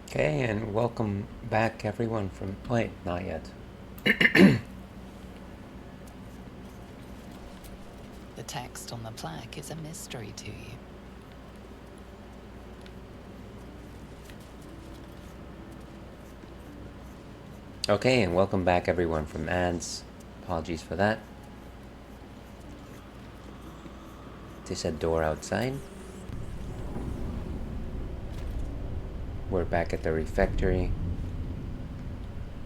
Okay, and welcome back everyone from... Wait, not yet. The text on the plaque is a mystery to you. Okay, and welcome back everyone from ads. Apologies for that. There's a door outside. We're back at the refectory,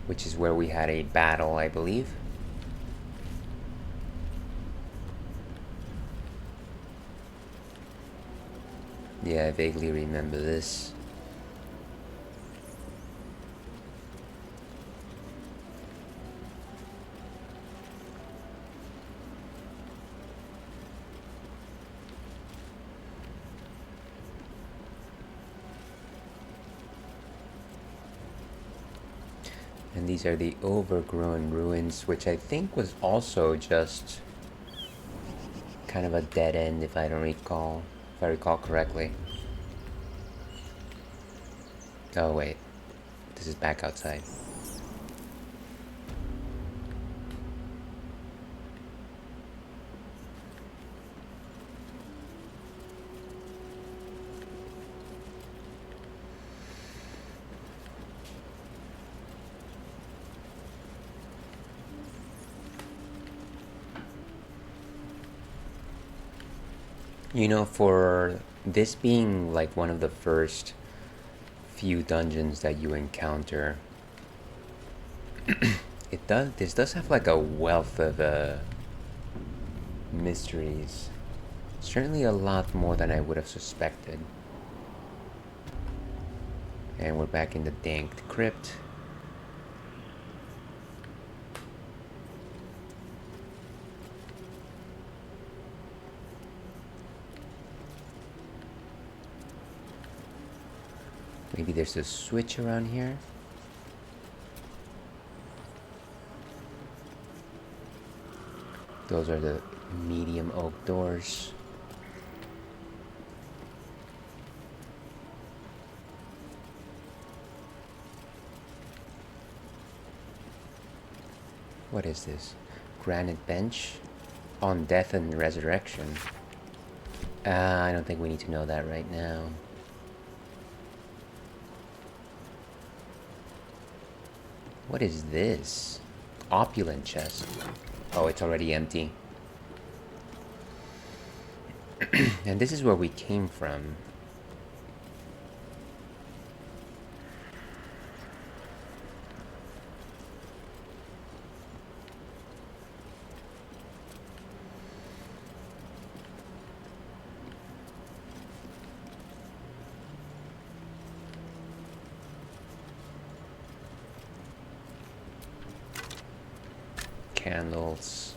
which is where we had a battle, I believe. Yeah, I vaguely remember this. And these are the overgrown ruins, which I think was also just kind of a dead end, if I recall correctly. Oh wait, this is back outside. You know, for this being like one of the first few dungeons that you encounter, this does have like a wealth of mysteries. Certainly a lot more than I would have suspected. And we're back in the dank crypt. Maybe there's a switch around here. Those are the medium oak doors. What is this? Granite bench on death and resurrection. I don't think we need to know that right now. What is this? Opulent chest. Oh, it's already empty. And this is where we came from. Candles.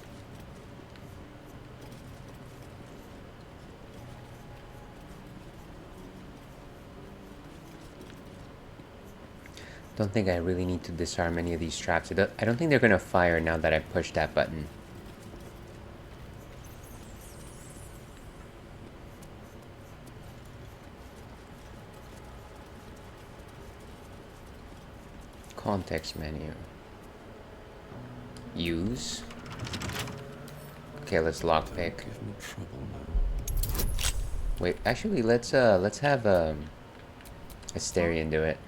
Don't think I really need to disarm any of these traps. I don't think they're gonna fire now that I pushed that button. Context menu. Use. Okay, let's lockpick. Give me trouble now. Wait, actually, let's have Asterion do it.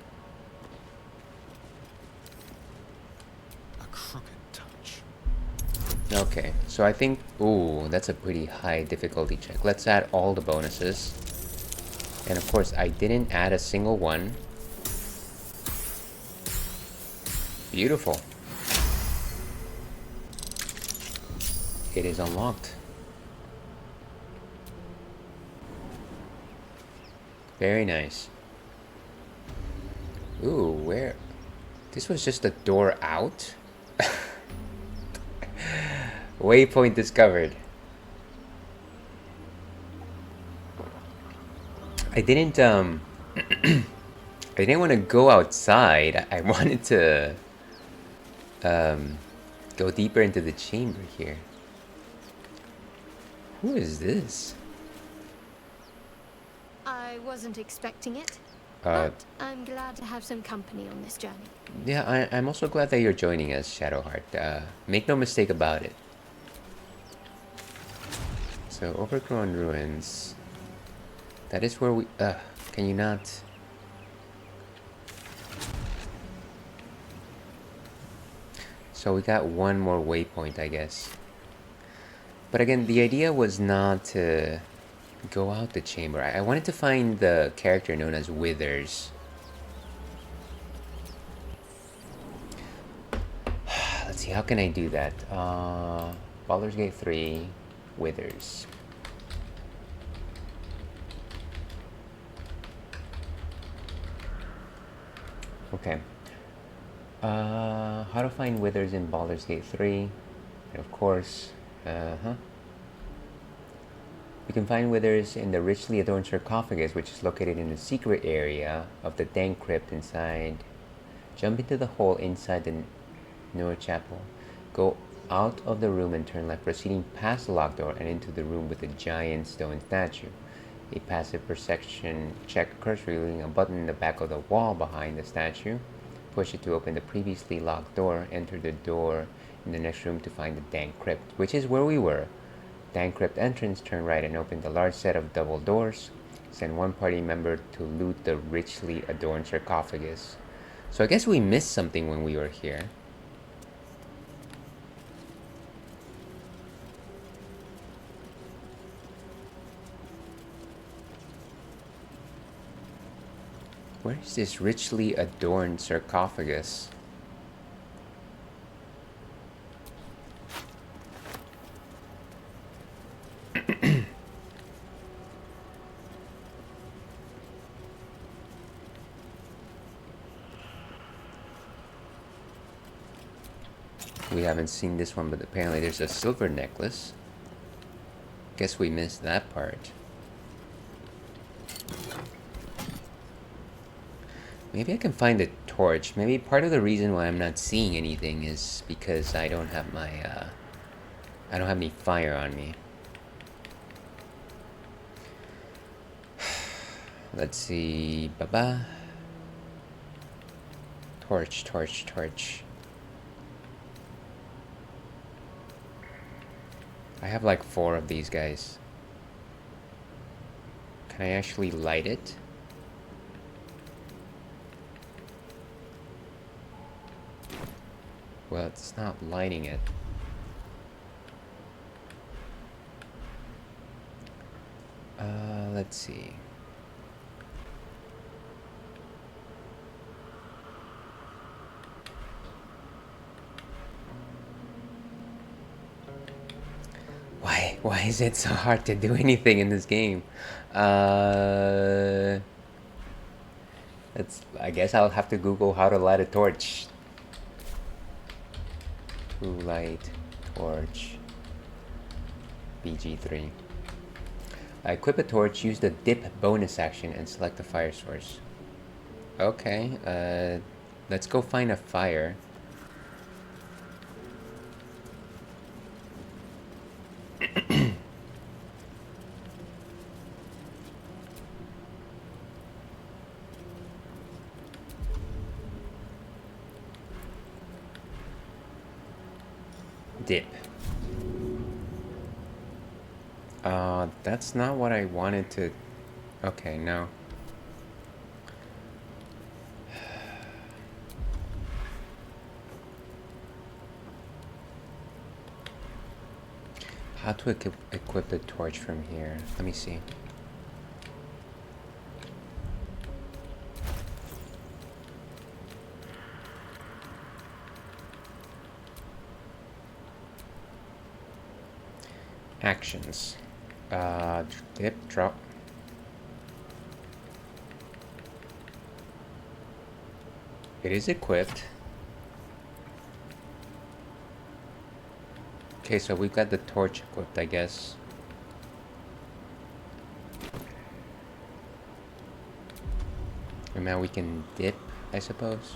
A crooked touch. Okay, so I think, ooh, that's a pretty high difficulty check. Let's add all the bonuses. And of course, I didn't add a single one. Beautiful. It is unlocked. Very nice. Ooh, where? This was just a door out? Waypoint discovered. I didn't I didn't want to go outside. I wanted to go deeper into the chamber here. Who is this? I wasn't expecting it, but I'm glad to have some company on this journey. Yeah, I'm also glad that you're joining us, Shadowheart. Make no mistake about it. So, overgrown ruins. That is where we... can you not... So we got one more waypoint, I guess. But again, the idea was not to go out the chamber. I wanted to find the character known as Withers. Let's see, how can I do that? Baldur's Gate 3, Withers. Okay. How to find Withers in Baldur's Gate 3. And of course, you can find Withers in the richly adorned sarcophagus, which is located in the secret area of the dank crypt inside Jump into the hole inside the newer chapel. Go out of the room and turn left, proceeding past the locked door and into the room with the giant stone statue. A passive perception check occurs, revealing a button in the back of the wall behind the statue. Push it to open the previously locked door. Enter the door in the next room to find the dank crypt, which is where we were. Dank crypt entrance, turn right and open the large set of double doors. Send one party member to loot the richly adorned sarcophagus. So I guess we missed something when we were here. Where is this richly adorned sarcophagus? We haven't seen this one, but apparently there's a silver necklace. Guess we missed that part. Maybe I can find a torch. Maybe part of the reason why I'm not seeing anything is because I don't have my, I don't have any fire on me. Let's see, baba. Torch, torch, torch. I have like 4 of these guys. Can I actually light it? Well, it's not lighting it. Let's see. Why is it so hard to do anything in this game? I guess I'll have to Google how to light a torch. To light torch. BG3. Equip a torch, use the dip bonus action and select the fire source. Okay, let's go find a fire. Dip. That's not what I wanted to... Okay, no. How to equip the torch from here? Let me see. Actions. Dip, drop. It is equipped. Okay, so we've got the torch equipped, I guess. And now we can dip, I suppose.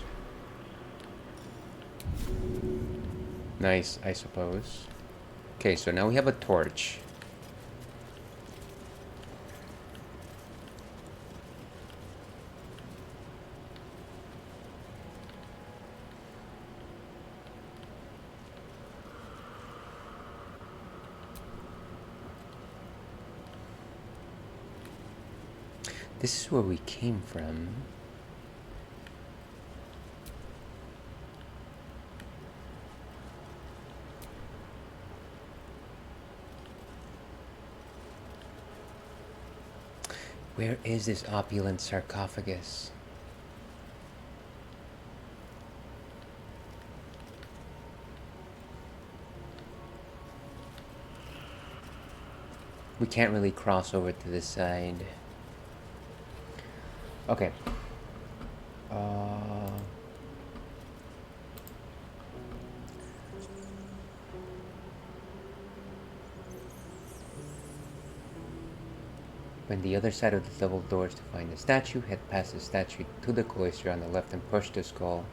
Nice, I suppose. Okay, so now we have a torch. This is where we came from. Where is this opulent sarcophagus? We can't really cross over to this side. Okay. When the other side of the double doors to find the statue, head past the statue to the cloister on the left and push the skull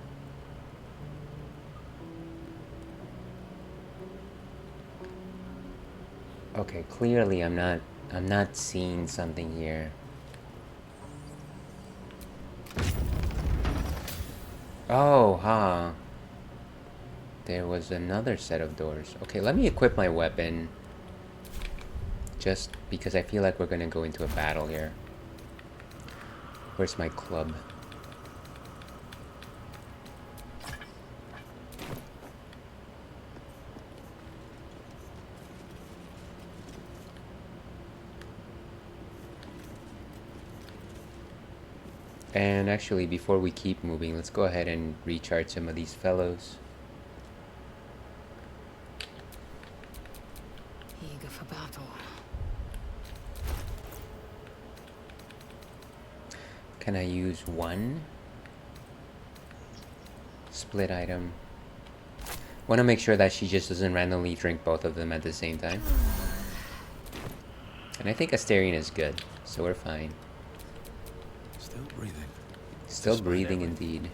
Okay, clearly I'm not seeing something here. Oh, huh. There was another set of doors. Okay, let me equip my weapon. Just because I feel like we're gonna go into a battle here. Where's my club? And actually, before we keep moving, let's go ahead and recharge some of these fellows. Eager for battle. Can I use one? Split item. Want to make sure that she just doesn't randomly drink both of them at the same time. And I think Asterion is good, so we're fine. Still breathing. Still breathing indeed.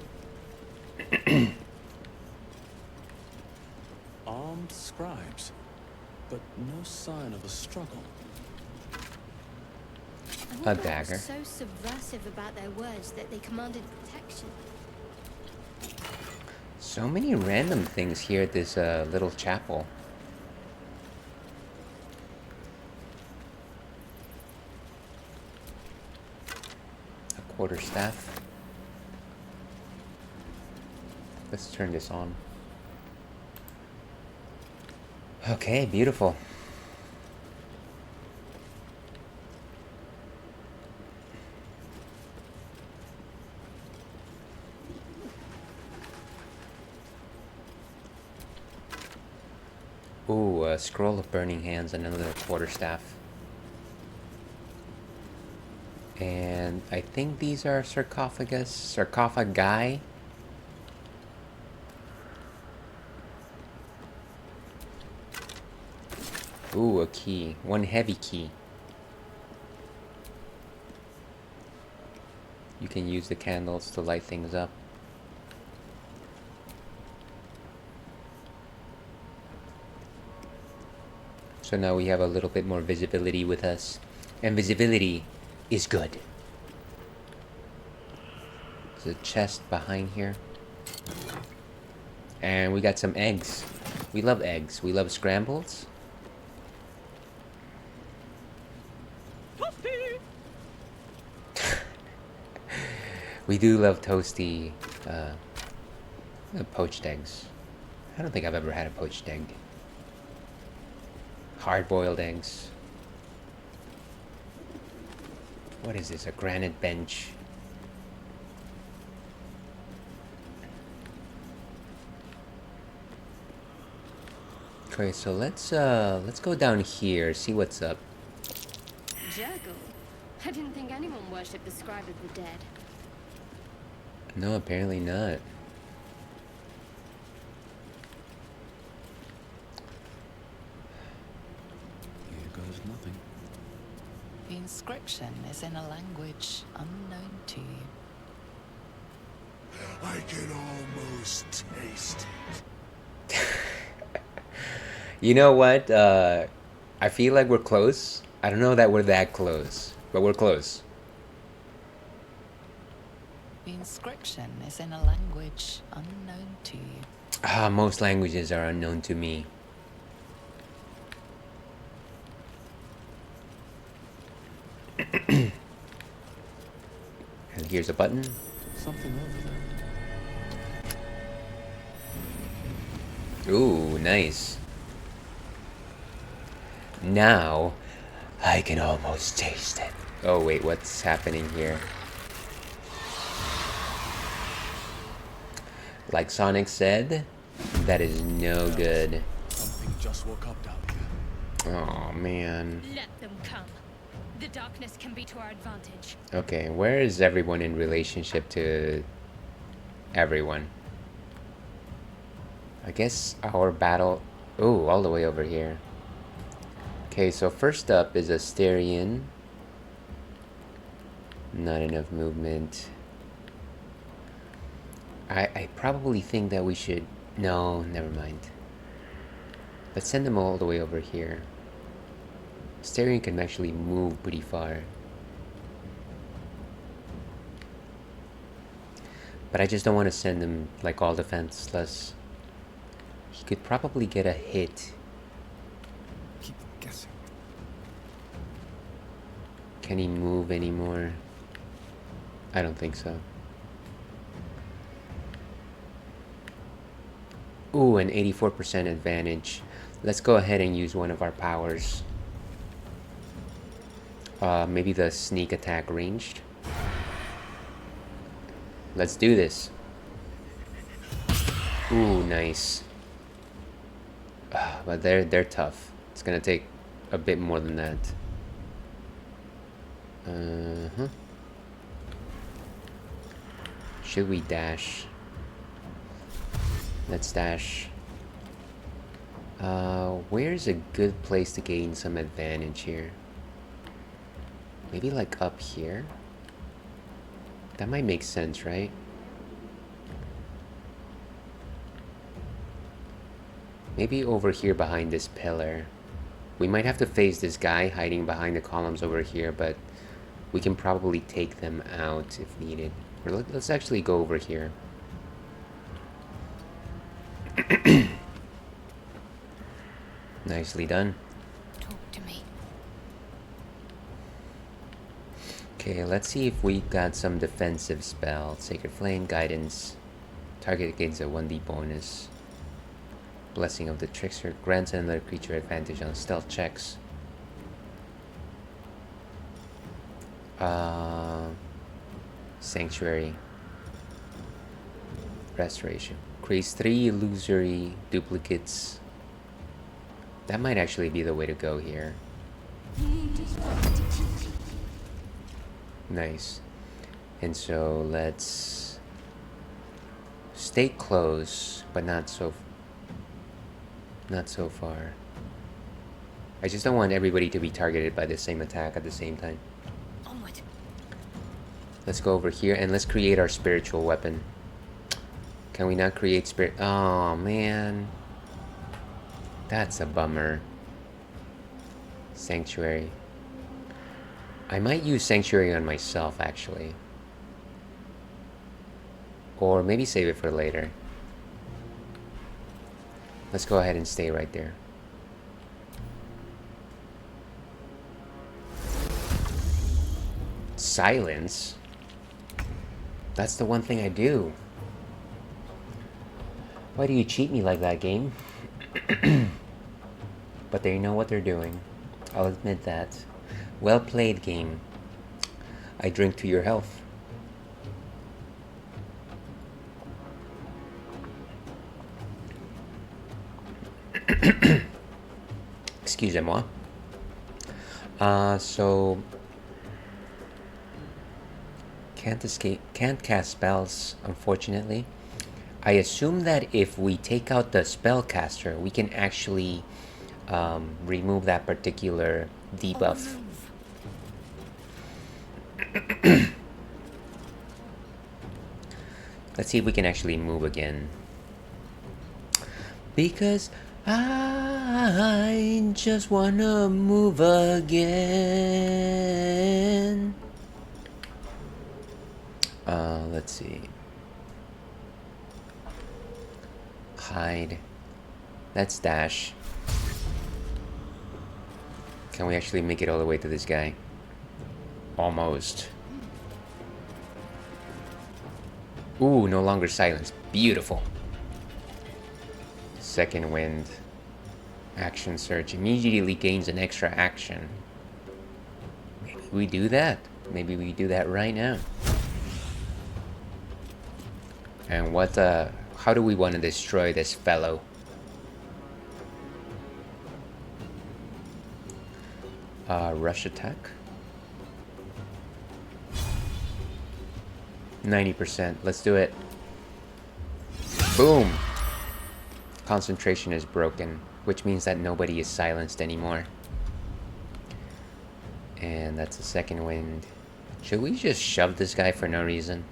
Armed scribes, but no sign of a struggle. A dagger. So subversive about their words that they commanded protection. So many random things here at this little chapel. A quarterstaff. Let's turn this on. Okay, beautiful. Ooh, a scroll of burning hands, another quarterstaff. And I think these are sarcophagi. Ooh, a key. One heavy key. You can use the candles to light things up. So now we have a little bit more visibility with us. And visibility is good. There's a chest behind here. And we got some eggs. We love eggs. We love scrambles. We do love toasty, poached eggs. I don't think I've ever had a poached egg. Hard-boiled eggs. What is this? A granite bench. Okay, so let's go down here, see what's up. Jurgle? I didn't think anyone worshipped the scribe of the dead. No, apparently not. Here goes nothing. The inscription is in a language unknown to you. I can almost taste it. You know what? I feel like we're close. I don't know that we're that close, but we're close. The inscription is in a language unknown to you. Ah, most languages are unknown to me. And here's a button. Something over there. Ooh, nice. Now, I can almost taste it. Oh wait, what's happening here? Like Sonic said, that is no good. Something just woke up down here. Oh man. Let them come. The darkness can be to our advantage. Okay, where is everyone in relationship to everyone? I guess our battle... Oh, all the way over here. Okay, so first up is Asterion. Not enough movement. I probably think that we should... No, never mind. Let's send them all the way over here. Steering can actually move pretty far. But I just don't want to send him like all defenseless. He could probably get a hit. Keep them guessing. Can he move anymore? I don't think so. Ooh, an 84% advantage. Let's go ahead and use one of our powers. Maybe the sneak attack ranged. Let's do this. Ooh, nice. But they're tough. It's gonna take a bit more than that. Should we dash? Let's dash. Where's a good place to gain some advantage here? Maybe like up here? That might make sense, right? Maybe over here behind this pillar. We might have to face this guy hiding behind the columns over here, but we can probably take them out if needed. Or let's actually go over here. Nicely done. Talk to me. Okay, let's see if we got some defensive spell. Sacred Flame, Guidance. Target gains a 1d bonus. Blessing of the Trickster grants another creature advantage on stealth checks. Sanctuary. Restoration. Creates 3 illusory duplicates. That might actually be the way to go here. Nice. And so let's stay close, but not so far. I just don't want everybody to be targeted by the same attack at the same time. Onward. Let's go over here and let's create our spiritual weapon. Can we not create spirit? Oh man, that's a bummer. Sanctuary. I might use Sanctuary on myself actually, or maybe save it for later. Let's go ahead and stay right there. Silence? That's the one thing I do. Why do you cheat me like that, game? But they know what they're doing. I'll admit that. Well played, game. I drink to your health. Excusez-moi. So can't cast spells, unfortunately. I assume that if we take out the spellcaster, we can actually remove that particular debuff. Let's see if we can actually move again. Because I just wanna move again. Let's see. Hide. Let's dash. Can we actually make it all the way to this guy? Almost. Ooh, no longer silence. Beautiful. Second wind. Action surge. Immediately gains an extra action. Maybe we do that. Maybe we do that right now. And what, how do we want to destroy this fellow? Rush attack. 90%. Let's do it. Boom! Concentration is broken, which means that nobody is silenced anymore. And that's the second wind. Should we just shove this guy for no reason?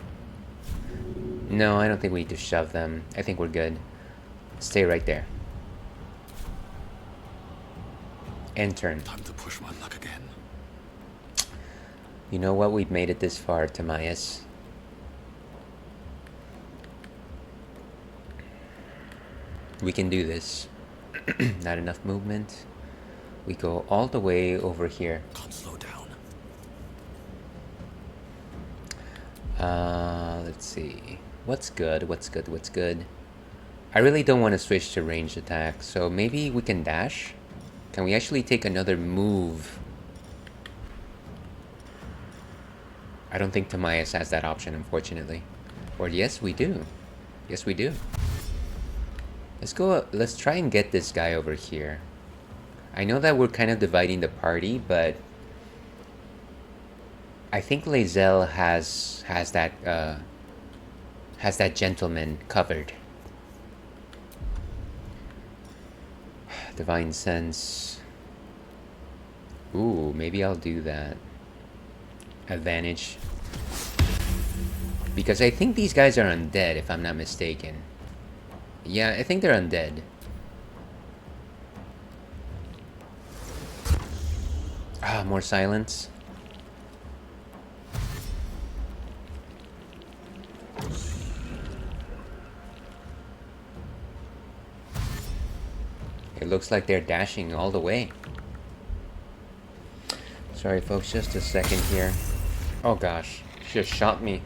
No, I don't think we need to shove them. I think we're good. Stay right there. End turn. Time to push my luck again. You know what? We've made it this far, Timaeus. We can do this. Not enough movement. We go all the way over here. Can't slow down. Let's see. What's good? What's good? What's good? I really don't want to switch to ranged attack, so maybe we can dash? Can we actually take another move? I don't think Timaeus has that option, unfortunately. Or yes, we do. Yes, we do. Let's go. Let's try and get this guy over here. I know that we're kind of dividing the party, but I think Lae'zel has that gentleman covered. Divine Sense. Ooh, maybe I'll do that. Advantage. Because I think these guys are undead, if I'm not mistaken. Yeah, I think they're undead. Ah, more silence. It looks like they're dashing all the way. Sorry folks, just a second here. Oh gosh, she just shot me.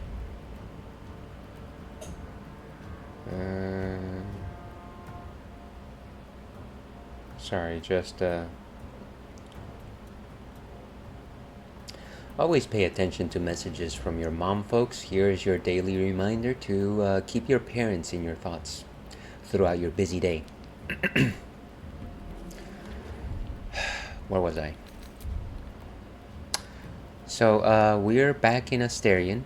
Sorry, just always pay attention to messages from your mom, folks. Here is your daily reminder to keep your parents in your thoughts throughout your busy day. Where was I? So we're back in Asterion.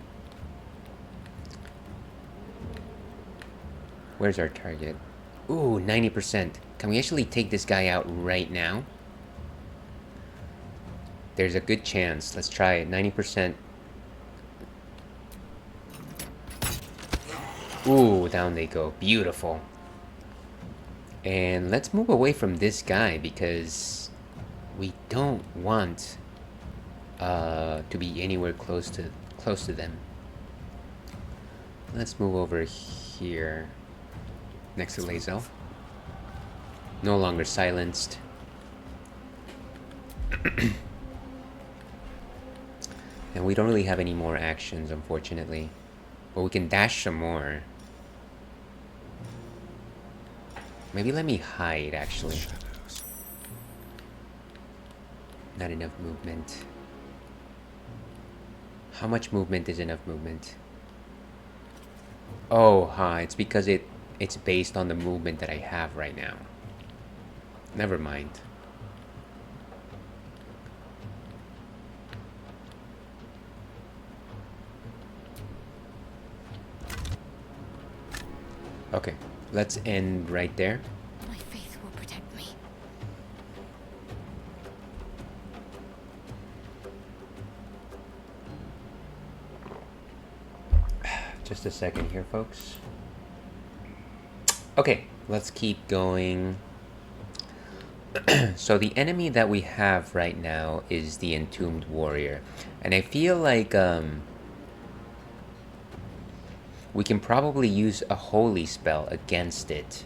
Where's our target? Ooh, 90%. Can we actually take this guy out right now? There's a good chance. Let's try it. 90%. Ooh, down they go. Beautiful. And let's move away from this guy because we don't want to be anywhere close to them. Let's move over here next to Lae'zel. No longer silenced. And we don't really have any more actions, unfortunately. But we can dash some more. Maybe let me hide, actually. Not enough movement. How much movement is enough movement? Oh, it's because it's based on the movement that I have right now. Never mind. Okay, let's end right there. My faith will protect me. Just a second here, folks. Okay, let's keep going. So the enemy that we have right now is the Entombed Warrior. And I feel like we can probably use a holy spell against it.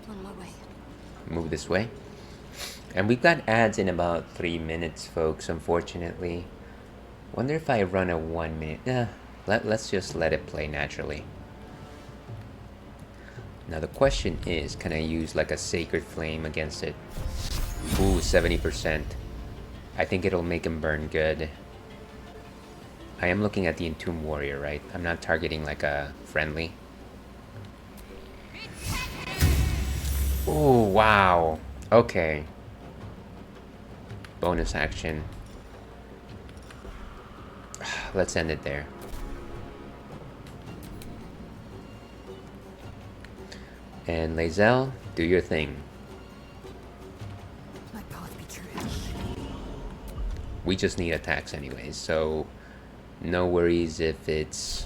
On my way. Move this way. And we've got ads in about 3 minutes, folks, unfortunately. Wonder if I run a 1 minute. Let's just let it play naturally. Now the question is, can I use like a Sacred Flame against it? Ooh, 70%. I think it'll make him burn good. I am looking at the Entombed Warrior, right? I'm not targeting like a friendly. Ooh, wow. Okay. Bonus action. Let's end it there. And Lae'zel, do your thing. My path be true. We just need attacks anyways, so no worries if it's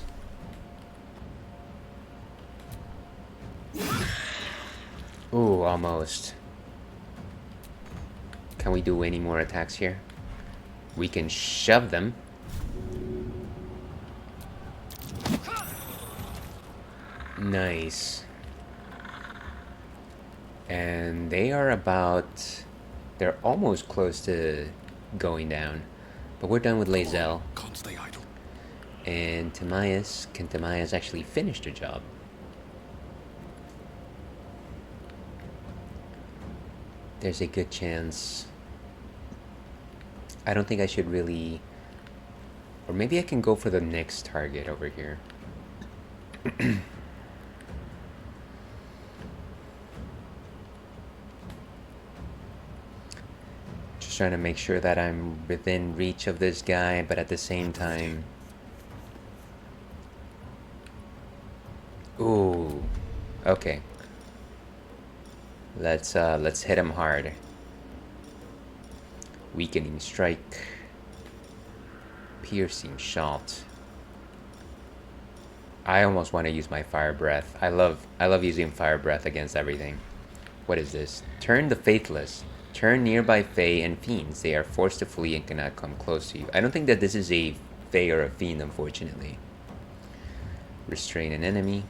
Ooh, almost. Can we do any more attacks here? We can shove them. Nice. And they are about... They're almost close to going down. But we're done with Lae'zel. Can't stay idle. And Timaeus, can Timaeus actually finish the job? There's a good chance. I don't think I should really... Or maybe I can go for the next target over here. Just trying to make sure that I'm within reach of this guy, but at the same time... Ooh, okay. Let's hit him hard. Weakening strike. Piercing shot. I almost want to use my fire breath. I love using fire breath against everything. What is this? Turn the faithless. Turn nearby Fae and fiends. They are forced to flee and cannot come close to you. I don't think that this is a Fae or a fiend, unfortunately. Restrain an enemy.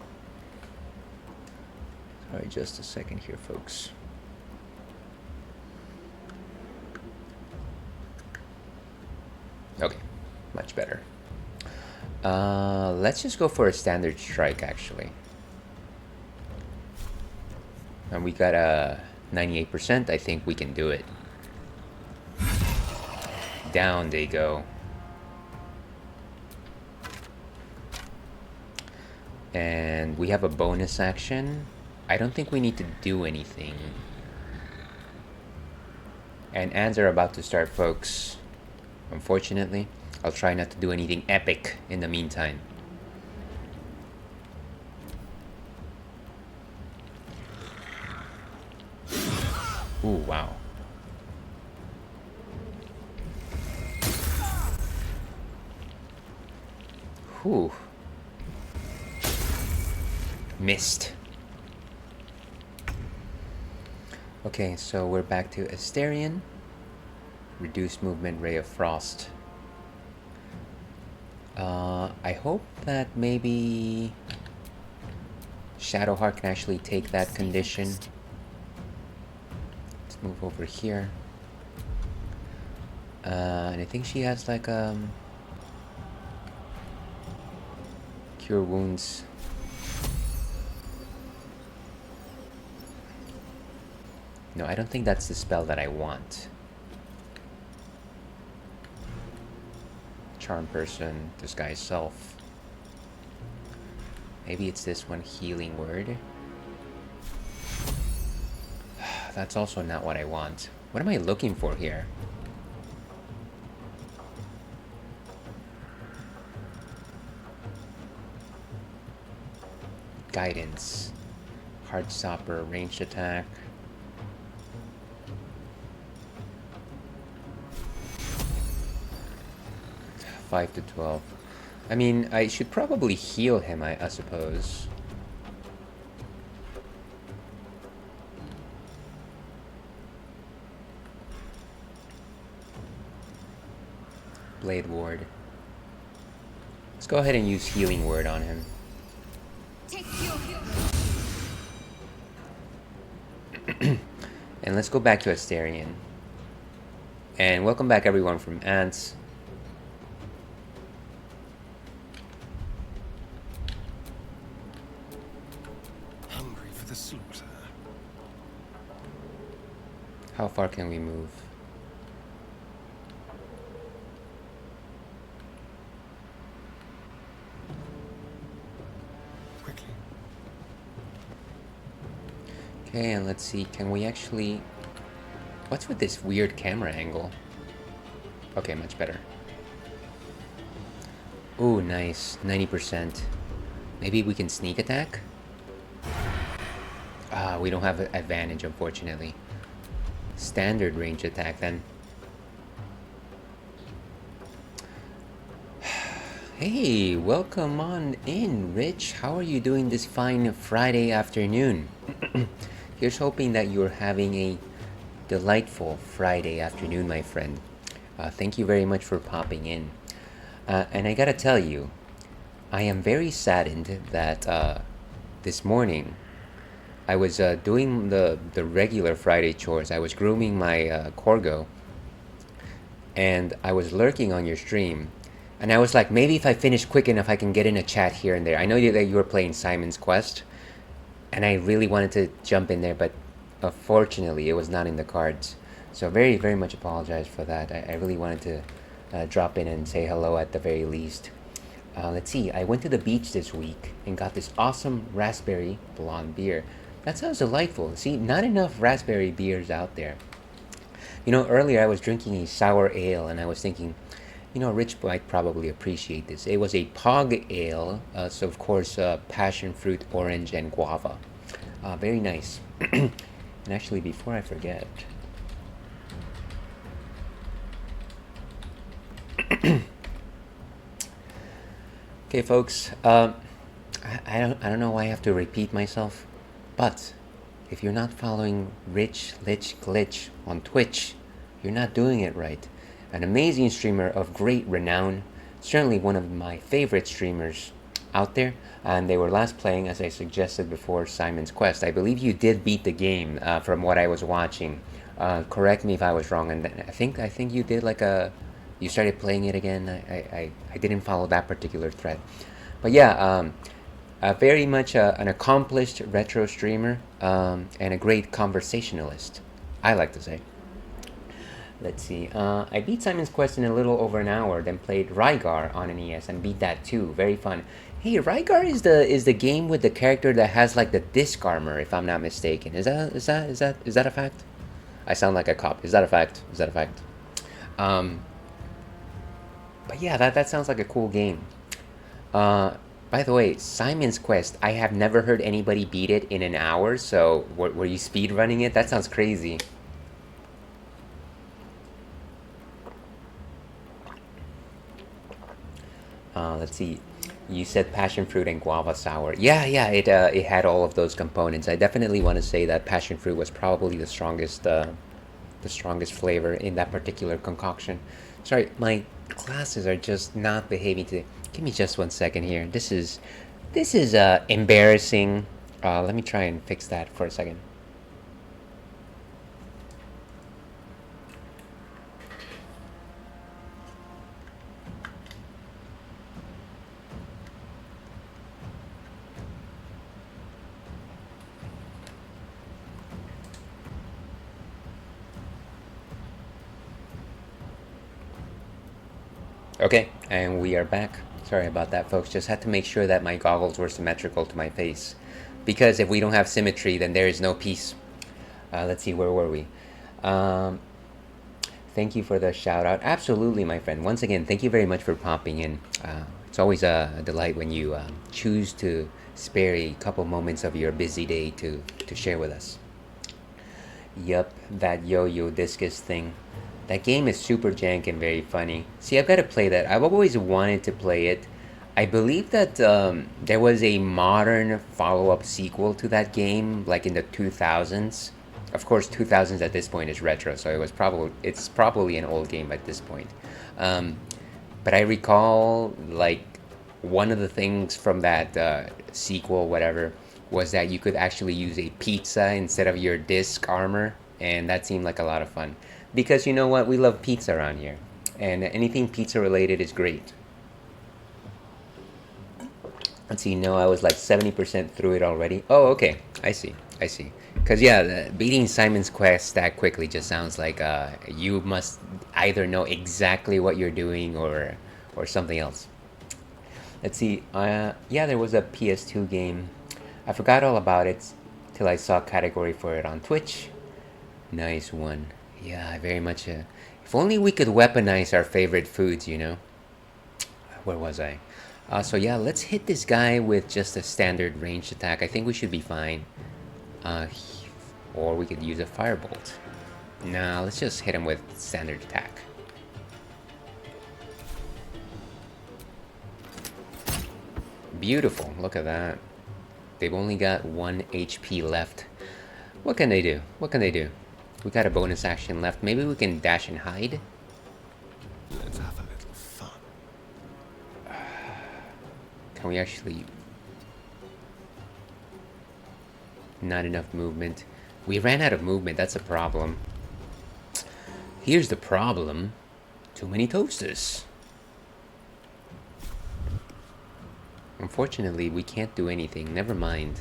Sorry, just a second here, folks. Okay, much better. Let's just go for a standard strike, actually. And we got a 98%. I think we can do it. Down they go. And we have a bonus action. I don't think we need to do anything. And ads are about to start, folks. Unfortunately, I'll try not to do anything epic in the meantime. Ooh, wow. Whew. Missed. Okay, so we're back to Asterion. Reduced movement, Ray of Frost. I hope that maybe Shadowheart can actually take that condition. Let's move over here. And I think she has like Cure Wounds. No, I don't think that's the spell that I want. Charm Person, Disguise Self. Maybe it's this one, Healing Word. That's also not what I want. What am I looking for here? Guidance. Heartstopper, ranged attack. Five to 12. I mean, I should probably heal him, I suppose. Blade Ward. Let's go ahead and use Healing Word on him. And let's go back to Asterion. And welcome back everyone from Ants. Hungry for the slaughter. How far can we move? Okay, and let's see, can we actually... What's with this weird camera angle? Okay, much better. Ooh, nice. 90%. Maybe we can sneak attack? Ah, we don't have an advantage, unfortunately. Standard range attack, then. Hey, welcome on in, Rich. How are you doing this fine Friday afternoon? Here's hoping that you're having a delightful Friday afternoon, my friend. Thank you very much for popping in. And I gotta tell you, I am very saddened that this morning I was doing the regular Friday chores. I was grooming my Corgo, and I was lurking on your stream. And I was like, maybe if I finish quick enough, I can get in a chat here and there. I know that you were playing Simon's Quest, and I really wanted to jump in there, but unfortunately, it was not in the cards. So very, very much apologize for that. I really wanted to drop in and say hello at the very least. Let's see, I went to the beach this week and got this awesome raspberry blonde beer. That sounds delightful. See, not enough raspberry beers out there. You know, earlier I was drinking a sour ale, and I was thinking, you know, Rich might probably appreciate this. It was a Pog ale, so of course, passion fruit, orange, and guava. Very nice. And actually, before I forget, okay, folks. I don't know why I have to repeat myself, but if you're not following Rich Lich Glitch on Twitch, you're not doing it right. An amazing streamer of great renown, certainly one of my favorite streamers out there, and they were last playing, as I suggested before, Simon's Quest. I believe you did beat the game from what I was watching. Correct me if I was wrong, and I think you did like you started playing it again. I didn't follow that particular thread, but yeah, very much an accomplished retro streamer and a great conversationalist, I like to say. Let's see. I beat Simon's Quest in a little over an hour, then played Rygar on an ES and beat that too. Very fun. Hey, Rygar is the game with the character that has like the disc armor, if I'm not mistaken. Is that a fact? I sound like a cop. Is that a fact? Is that a fact? But yeah, that sounds like a cool game. By the way, Simon's Quest, I have never heard anybody beat it in an hour, so were you speedrunning it? That sounds crazy. Let's see. You said passion fruit and guava sour. Yeah, it had all of those components. I definitely want to say that passion fruit was probably the strongest flavor in that particular concoction. Sorry, my glasses are just not behaving today. Give me just 1 second here. This is embarrassing. Let me try and fix that for a second. Okay, and we are back. Sorry about that, folks. Just had to make sure that my goggles were symmetrical to my face, because if we don't have symmetry, then there is no peace. Let's see, where were we? Thank you for the shout out. Absolutely, my friend. Once again, thank you very much for popping in. It's always a delight when you choose to spare a couple moments of your busy day to share with us. Yup, that yo-yo discus thing. That game is super jank and very funny. See, I've got to play that. I've always wanted to play it. I believe that there was a modern follow-up sequel to that game, like in the 2000s. Of course, 2000s at this point is retro, so it's probably an old game at this point. But I recall, like, one of the things from that sequel, whatever, was that you could actually use a pizza instead of your disc armor, and that seemed like a lot of fun. Because you know what? We love pizza around here. And anything pizza related is great. Let's see, no, I was like 70% through it already. Oh, okay. I see. Because yeah, beating Simon's Quest that quickly just sounds like you must either know exactly what you're doing or something else. Let's see. Yeah, there was a PS2 game. I forgot all about it till I saw a category for it on Twitch. Nice one. Yeah, I very much... if only we could weaponize our favorite foods, you know? Where was I? So yeah, let's hit this guy with just a standard ranged attack. I think we should be fine. Or we could use a firebolt. Nah, let's just hit him with standard attack. Beautiful, look at that. They've only got 1 HP left. What can they do? What can they do? We got a bonus action left. Maybe we can dash and hide? Let's have a little fun. Can we actually... Not enough movement. We ran out of movement, that's a problem. Here's the problem. Too many toasters. Unfortunately, we can't do anything. Never mind.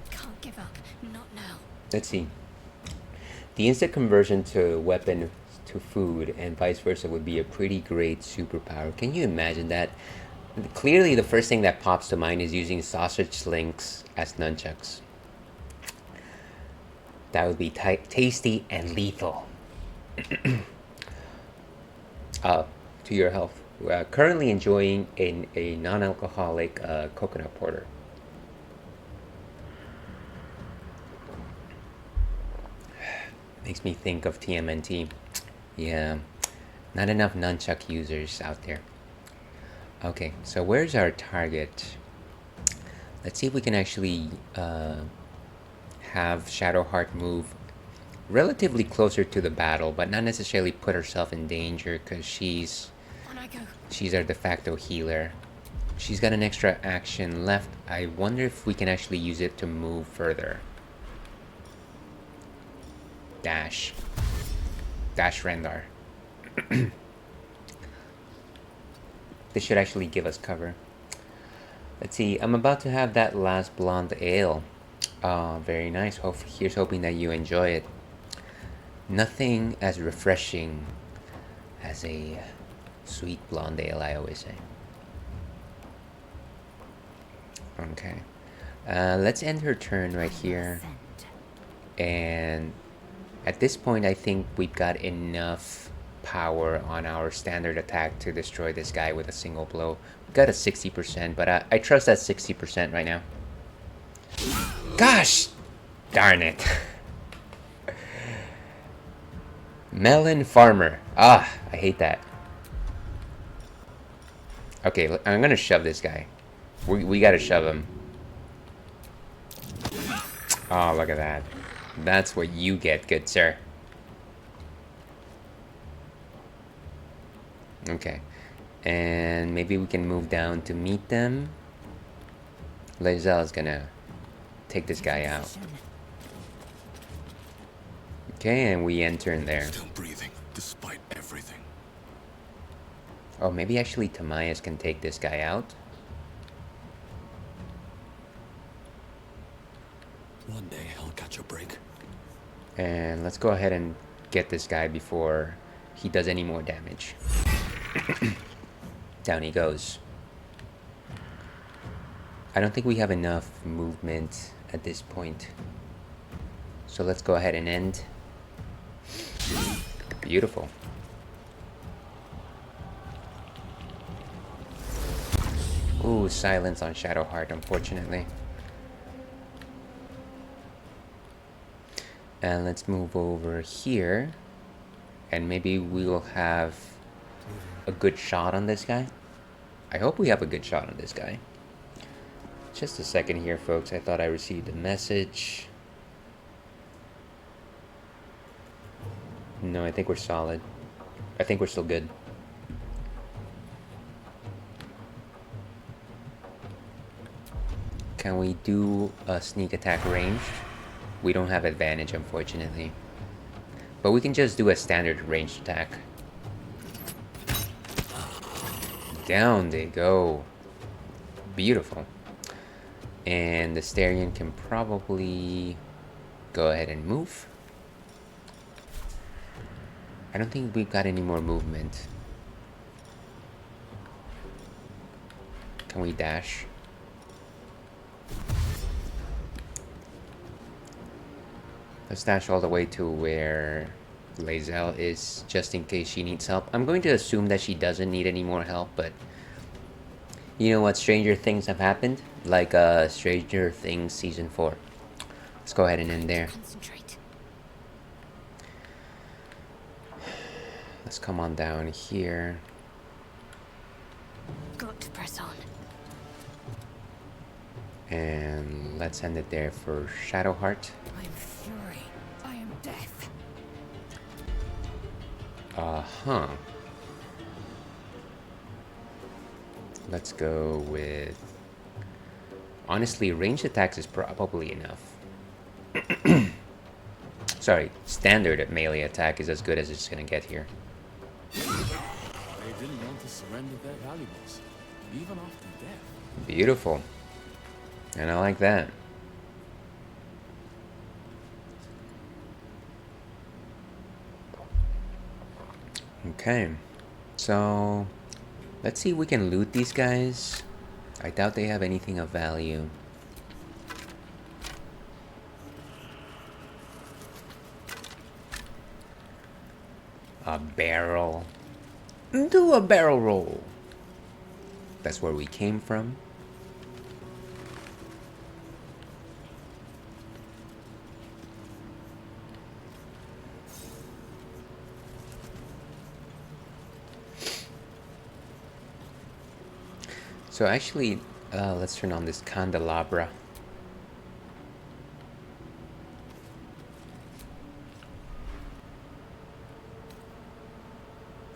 Can't give up. Not now. Let's see. The instant conversion to weapon to food and vice versa would be a pretty great superpower. Can you imagine that? Clearly, the first thing that pops to mind is using sausage links as nunchucks. That would be tasty and lethal. To your health. Currently enjoying a non-alcoholic coconut porter. Makes me think of TMNT. Yeah, not enough nunchuck users out there. Okay, so where's our target? Let's see if we can actually have Shadowheart move relatively closer to the battle, but not necessarily put herself in danger, because she's our de facto healer. She's got an extra action left. I wonder if we can actually use it to move further. Dash. Dash Rendar. This should actually give us cover. Let's see, I'm about to have that last blonde ale. Very nice. Here's hoping that you enjoy it. Nothing as refreshing as a sweet blonde ale, I always say. Okay. Let's end her turn right here. And at this point, I think we've got enough power on our standard attack to destroy this guy with a single blow. We've got a 60%, but I trust that 60% right now. Gosh! Darn it. Melon Farmer. Ah, I hate that. Okay, I'm gonna shove this guy. We gotta shove him. Oh, look at that. That's what you get, good sir. Okay. And maybe we can move down to meet them. Lae'zel is gonna take this guy out. Okay, and we enter in there. Still breathing, despite everything. Oh, maybe actually Tamias can take this guy out. One day I'll catch a break. And let's go ahead and get this guy before he does any more damage. Down he goes. I don't think we have enough movement at this point. So let's go ahead and end. Beautiful. Ooh, silence on Shadowheart, unfortunately. And let's move over here. And maybe we will have a good shot on this guy. I hope we have a good shot on this guy. Just a second here, folks. I thought I received a message. No, I think we're solid. I think we're still good. Can we do a sneak attack ranged? We don't have advantage, unfortunately. But we can just do a standard ranged attack. Down they go. Beautiful. And the Starion can probably go ahead and move. I don't think we've got any more movement. Can we dash? Let's dash all the way to where Lae'zel is, just in case she needs help. I'm going to assume that she doesn't need any more help, but you know what? Stranger things have happened, like Stranger Things Season 4. Let's go ahead and end there. Concentrate. Let's come on down here. Got to press on. And let's send it there for Shadowheart. I am fury. I am death. Huh. Let's go with... Honestly, ranged attacks is probably enough. Sorry, standard melee attack is as good as it's gonna get here. They didn't want to surrender their valuables, even after death. Beautiful. And I like that. Okay, so let's see if we can loot these guys. I doubt they have anything of value. A barrel. Do a barrel roll. That's where we came from. So actually, let's turn on this candelabra.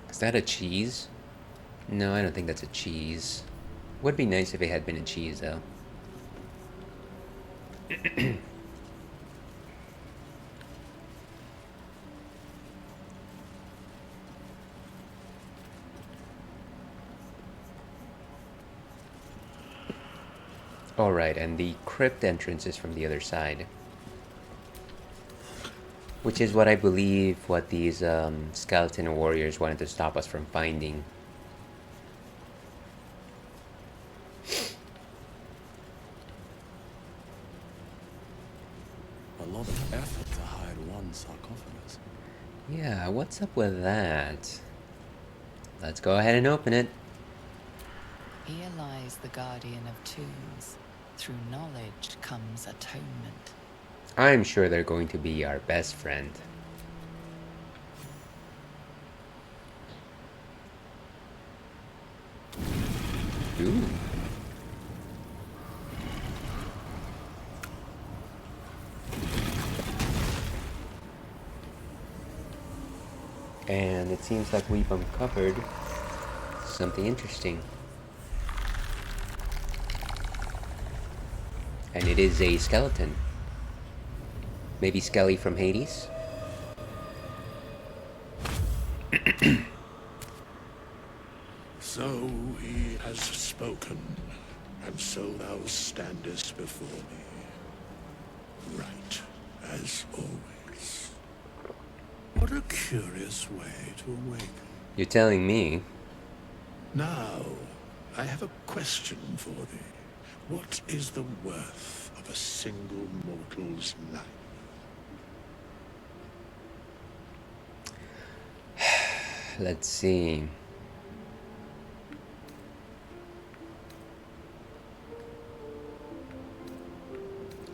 Is that a cheese? No, I don't think that's a cheese. Would be nice if it had been a cheese, though. Alright, and the crypt entrance is from the other side. Which is what I believe what these skeleton warriors wanted to stop us from finding. A lot of effort to hide one sarcophagus. Yeah, what's up with that? Let's go ahead and open it. Here lies the guardian of tombs. Through knowledge comes atonement. I'm sure they're going to be our best friend. Ooh. And it seems like we've uncovered something interesting. And it is a skeleton. Maybe Skelly from Hades? So he has spoken, and so thou standest before me. Right, as always. What a curious way to awaken. You're telling me? Now, I have a question for thee. What is the worth of a single mortal's life? Let's see.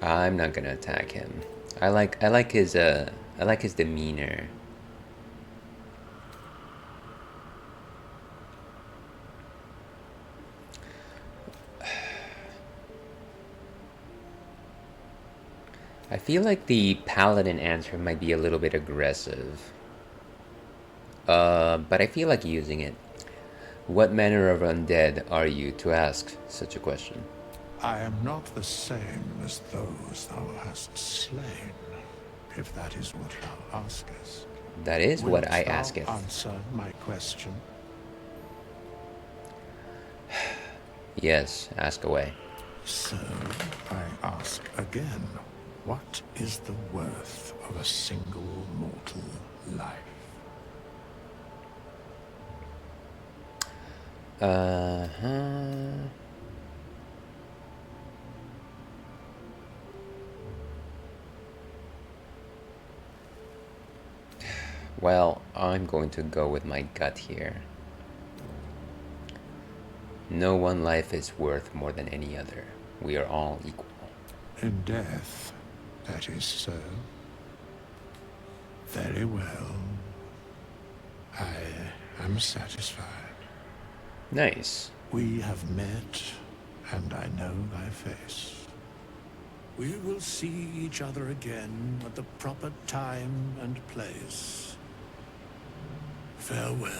I'm not gonna attack him. I like his demeanor. I feel like the paladin answer might be a little bit aggressive. But I feel like using it. What manner of undead are you to ask such a question? I am not the same as those thou hast slain, if that is what thou askest. That is what I Wilt thou asketh. answer my question? Yes, ask away. So, I ask again, what is the worth of a single mortal life? Well, I'm going to go with my gut here. No one life is worth more than any other. We are all equal. In death, that is so. Very well. I am satisfied. Nice. We have met, and I know thy face. We will see each other again at the proper time and place. Farewell.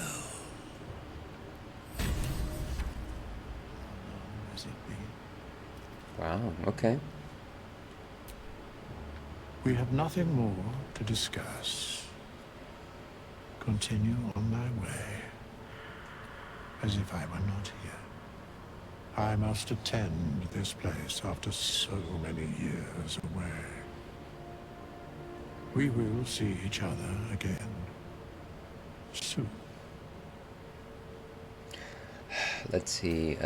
As it be. Wow, okay. We have nothing more to discuss. Continue on my way, as if I were not here. I must attend this place after so many years away. We will see each other again soon. Let's see,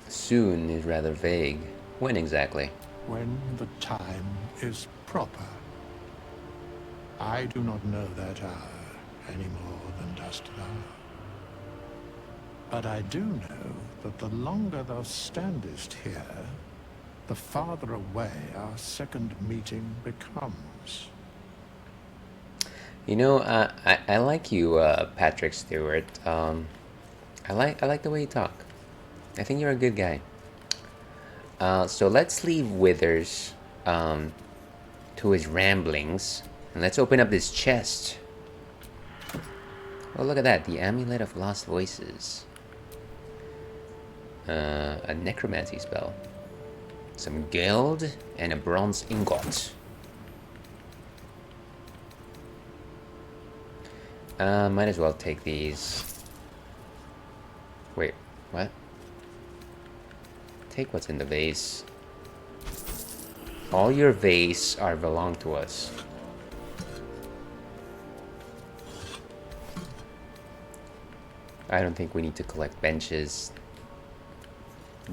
soon is rather vague. When exactly? When the time is proper. I do not know that hour any more than dost thou. But I do know that the longer thou standest here, the farther away our second meeting becomes. You know, I like you, Patrick Stewart. I like the way you talk. I think you're a good guy. So let's leave Withers to his ramblings, and let's open up this chest. Oh, look at that, the Amulet of Lost Voices. A necromancy spell. Some geld and a bronze ingot. Might as well take these. Wait, what? Take what's in the vase. All your vase belong to us. I don't think we need to collect benches.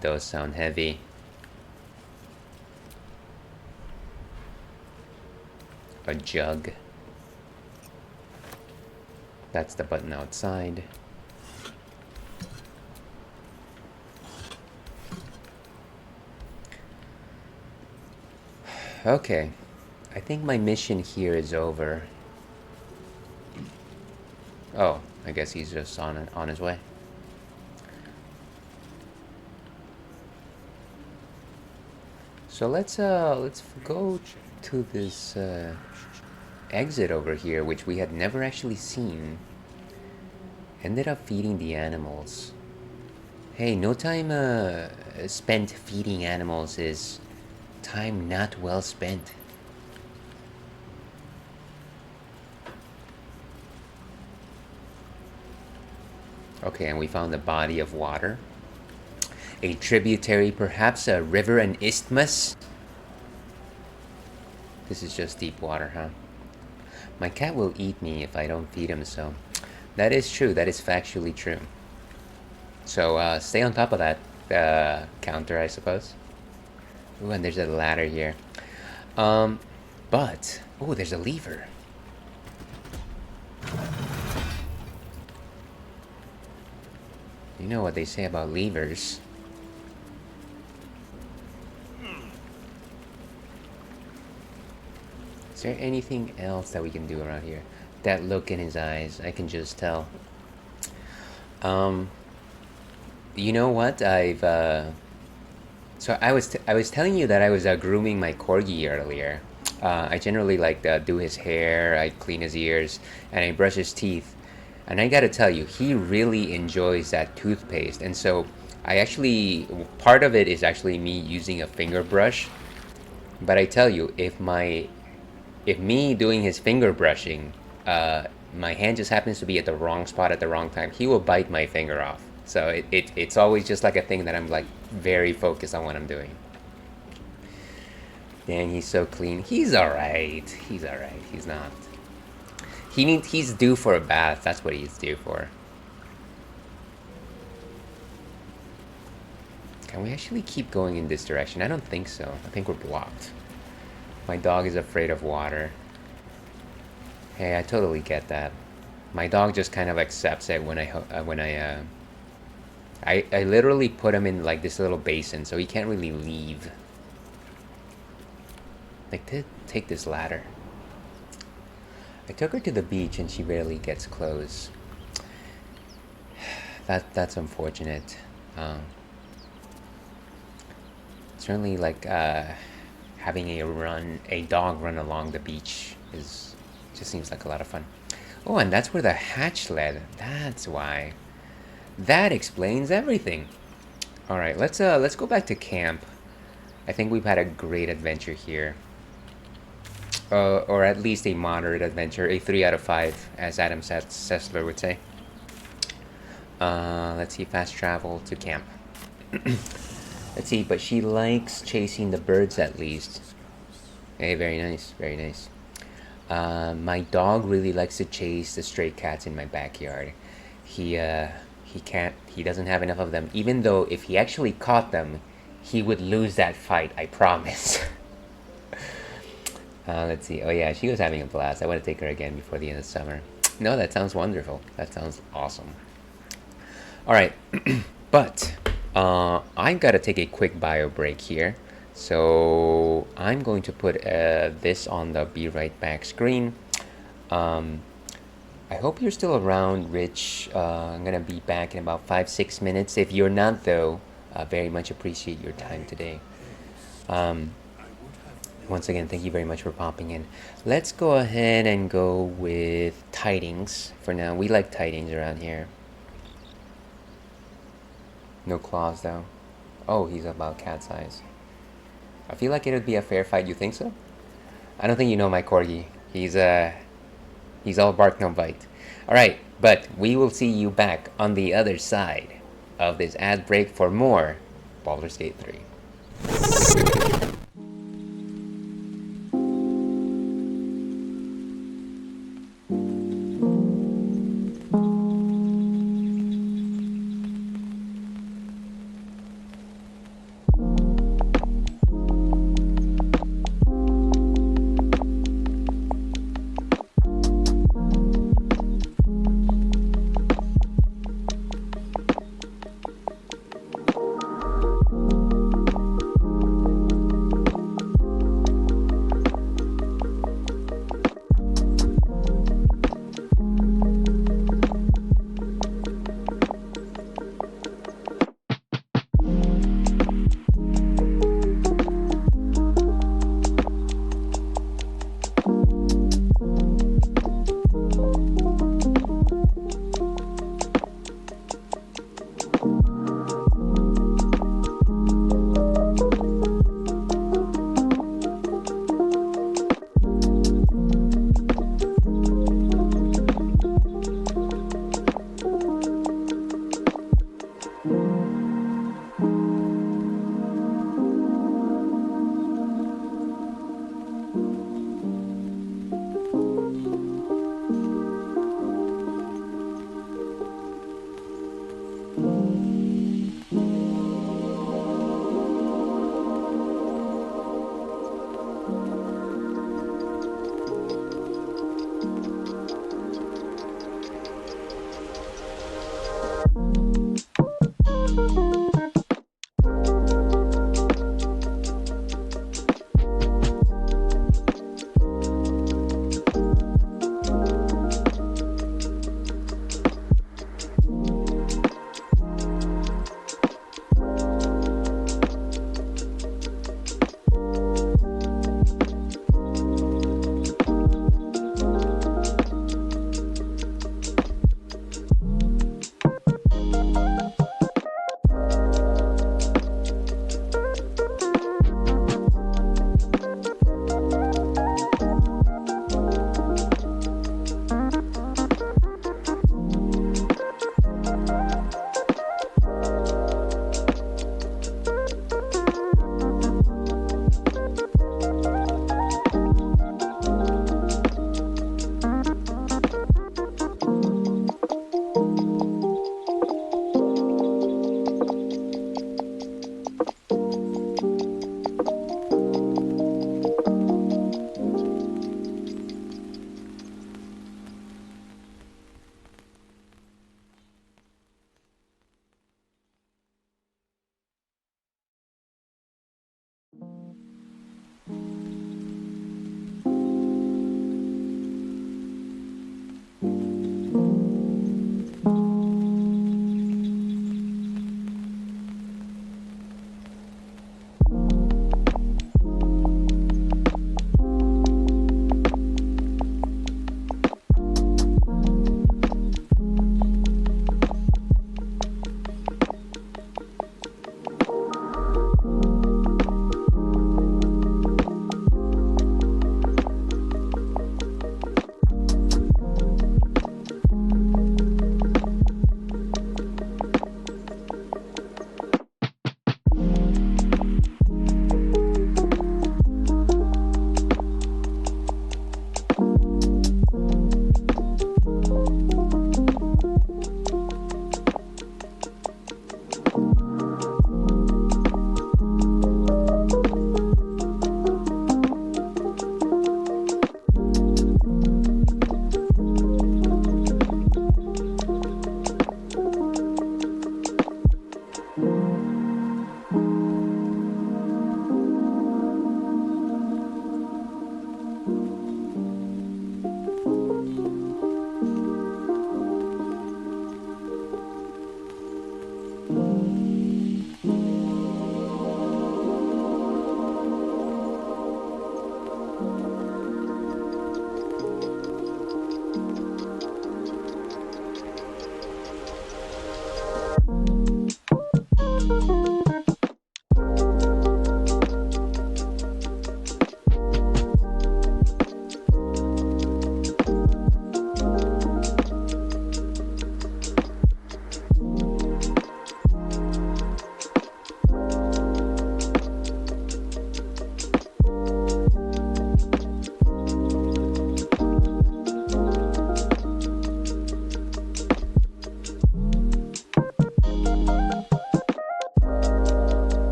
Those sound heavy. A jug. That's the button outside. Okay, I think my mission here is over. Oh, I guess he's just on his way. So let's go to this exit over here, which we had never actually seen. Ended up feeding the animals. Hey, no time spent feeding animals is time not well spent. Okay, and we found a body of water. A tributary, perhaps a river, an isthmus. This is just deep water, huh? My cat will eat me if I don't feed him, so... That is true, that is factually true. So, stay on top of that counter, I suppose. Ooh, and there's a ladder here. But... Oh, there's a lever. You know what they say about levers. Is there anything else that we can do around here? That look in his eyes, I can just tell. You know what? So I was telling you that I was grooming my corgi earlier. I generally like do his hair, I clean his ears, and I brush his teeth. And I gotta tell you, he really enjoys that toothpaste. And so I actually, part of it is actually me using a finger brush. But I tell you, if me doing his finger brushing, my hand just happens to be at the wrong spot at the wrong time, he will bite my finger off. So it's always just like a thing that I'm like very focused on what I'm doing. Dang, he's so clean. He's alright. He's alright. He's not. He's due for a bath. That's what he's due for. Can we actually keep going in this direction? I don't think so. I think we're blocked. My dog is afraid of water. Hey, I totally get that. My dog just kind of accepts it when I literally put him in like this little basin, so he can't really leave. Like, take this ladder. I took her to the beach and she barely gets close. That's unfortunate. certainly like having a dog run along the beach just seems like a lot of fun. Oh, and that's where the hatch led. That's why. That explains everything. All right, let's go back to camp. I think we've had a great adventure here. Or at least a moderate adventure, a 3 out of 5, as Adam Sessler would say. Let's see, fast travel to camp. Let's see, but she likes chasing the birds at least. Hey, very nice, very nice. My dog really likes to chase the stray cats in my backyard. He doesn't have enough of them, even though if he actually caught them, he would lose that fight, I promise. Let's see. Oh yeah, she was having a blast. I want to take her again before the end of summer. No, that sounds wonderful. That sounds awesome. All right, but I've got to take a quick bio break here. So I'm going to put this on the Be Right Back screen. I hope you're still around, Rich. I'm going to be back in about 5-6 minutes. If you're not, though, very much appreciate your time today. Once again, thank you very much for popping in. Let's go ahead and go with tidings for now. We like tidings around here. No claws, though. Oh, he's about cat's eyes. I feel like it would be a fair fight. You think so? I don't think you know my corgi. He's all bark, no bite. All right, but we will see you back on the other side of this ad break for more Baldur's Gate 3.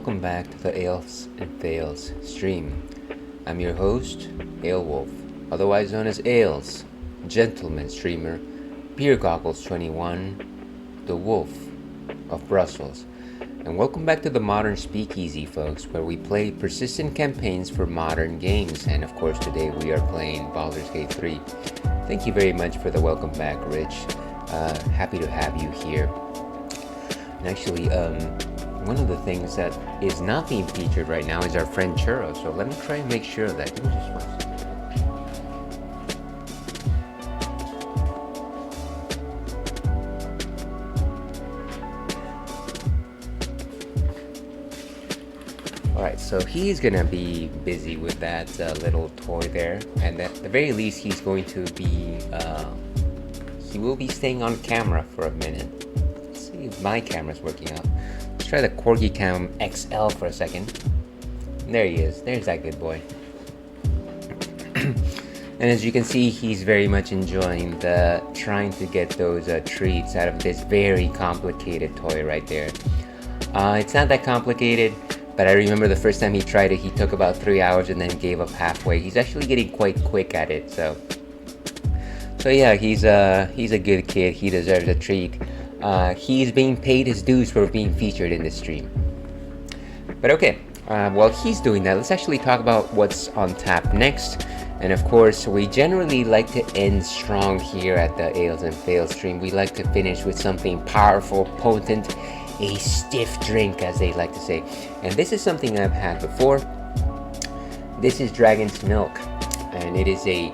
welcome back to the Ales and Fails stream. I'm your host, Alewolf, otherwise known as Ales, gentleman streamer, Beer Goggles 21, the Wolf of Brussels. And welcome back to the Modern Speakeasy, folks, where we play persistent campaigns for modern games. And of course, today we are playing Baldur's Gate 3. Thank you very much for the welcome back, Rich. Happy to have you here. And actually, one of the things that is not being featured right now is our friend Churro. So let me try and make sure of that. Give me just 1 second. Alright, so he's gonna be busy with that little toy there, and at the very least he's going to be, he will be staying on camera for a minute. Let's see if my camera's working out. Let's try the Corgi Cam XL for a second. There he is, there's that good boy. And as you can see, he's very much enjoying trying to get those treats out of this very complicated toy right there. It's not that complicated, but I remember the first time he tried it, he took about 3 hours and then gave up halfway. He's actually getting quite quick at it, so yeah, he's a good kid. He deserves a treat. He's being paid his dues for being featured in this stream. But okay, while he's doing that, let's actually talk about what's on tap next. And of course, we generally like to end strong here at the Ales and Fails stream. We like to finish with something powerful, potent, a stiff drink, as they like to say. And this is something I've had before. This is Dragon's Milk, and it is a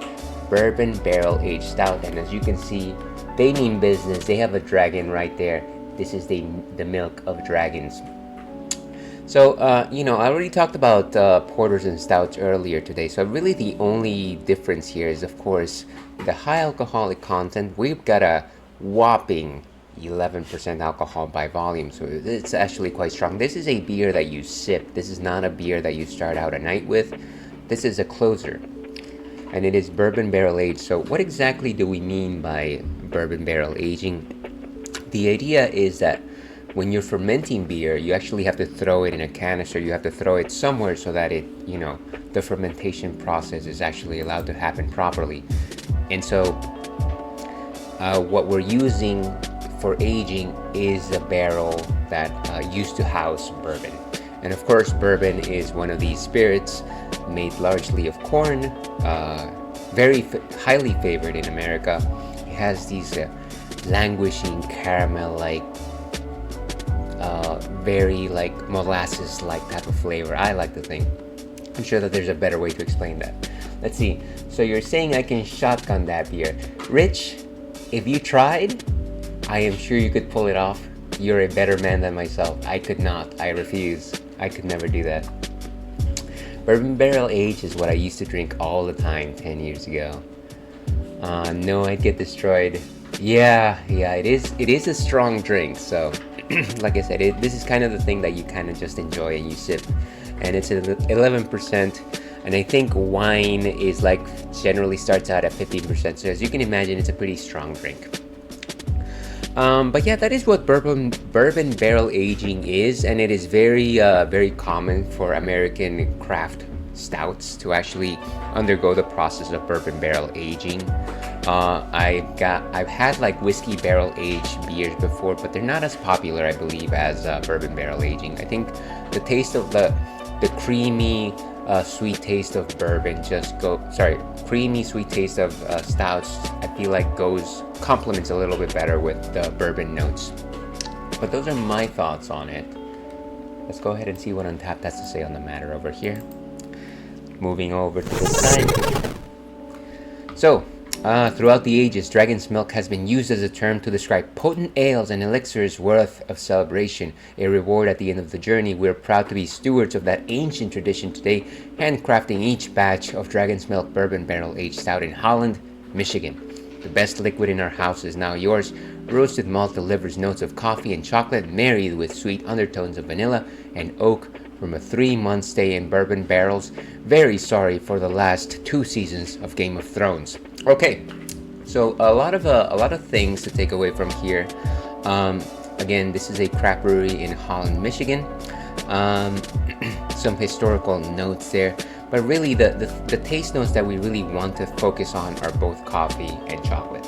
bourbon barrel aged stout. And as you can see, they mean business. They have a dragon right there. This is the milk of dragons. So I already talked about porters and stouts earlier today, so really the only difference here is, of course, the high alcoholic content. We've got a whopping 11% alcohol by volume, so it's actually quite strong. This is a beer that you sip. This is not a beer that you start out a night with. This is a closer, and it is bourbon barrel aged. So what exactly do we mean by bourbon barrel aging? The idea is that when you're fermenting beer, you actually have to throw it in a canister. You have to throw it somewhere so that it, the fermentation process is actually allowed to happen properly. And so what we're using for aging is a barrel that used to house bourbon. And of course, bourbon is one of these spirits made largely of corn, very highly favored in America. It has these languishing caramel-like, very molasses-like type of flavor, I like to think. I'm sure that there's a better way to explain that. Let's see. So you're saying I can shotgun that beer. Rich, if you tried, I am sure you could pull it off. You're a better man than myself. I could not. I refuse. I could never do that. Bourbon barrel aged is what I used to drink all the time 10 years ago. No, I'd get destroyed. Yeah, it is a strong drink. So, like I said, this is kind of the thing that you kind of just enjoy and you sip. And it's 11%. And I think wine is generally starts out at 15%. So as you can imagine, it's a pretty strong drink. But yeah, that is what bourbon barrel aging is, and it is very common for American craft stouts to actually undergo the process of bourbon barrel aging. I've had whiskey barrel aged beers before, but they're not as popular, I believe, as bourbon barrel aging. I think the taste of the creamy sweet taste of bourbon creamy sweet taste of stouts, I feel complements a little bit better with the bourbon notes. But those are my thoughts on it. Let's go ahead and see what Untapped has to say on the matter over here. Moving over to the side. So, throughout the ages, Dragon's Milk has been used as a term to describe potent ales and elixirs worth of celebration, a reward at the end of the journey. We're proud to be stewards of that ancient tradition today, handcrafting each batch of Dragon's Milk Bourbon Barrel Aged Stout in Holland, Michigan. The best liquid in our house is now yours. Roasted malt delivers notes of coffee and chocolate, married with sweet undertones of vanilla and oak from a 3-month stay in bourbon barrels. Very sorry for the last 2 seasons of Game of Thrones. Okay, so a lot of things to take away from here. Again, this is a craft brewery in Holland, Michigan. some historical notes there, but really the taste notes that we really want to focus on are both coffee and chocolate.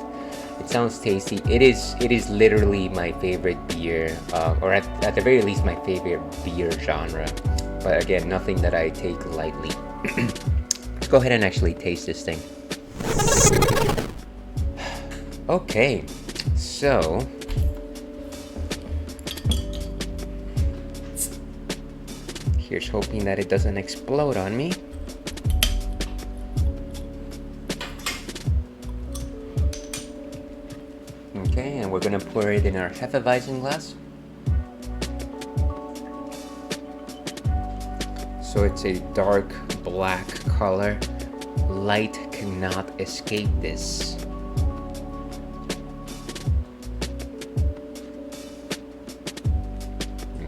It sounds tasty. It is literally my favorite beer, or at the very least my favorite beer genre. But again, nothing that I take lightly. Let's go ahead and actually taste this thing. Okay, so here's hoping that it doesn't explode on me. Okay, and we're gonna pour it in our Hefeweizen glass. So it's a dark black color. Light cannot escape this.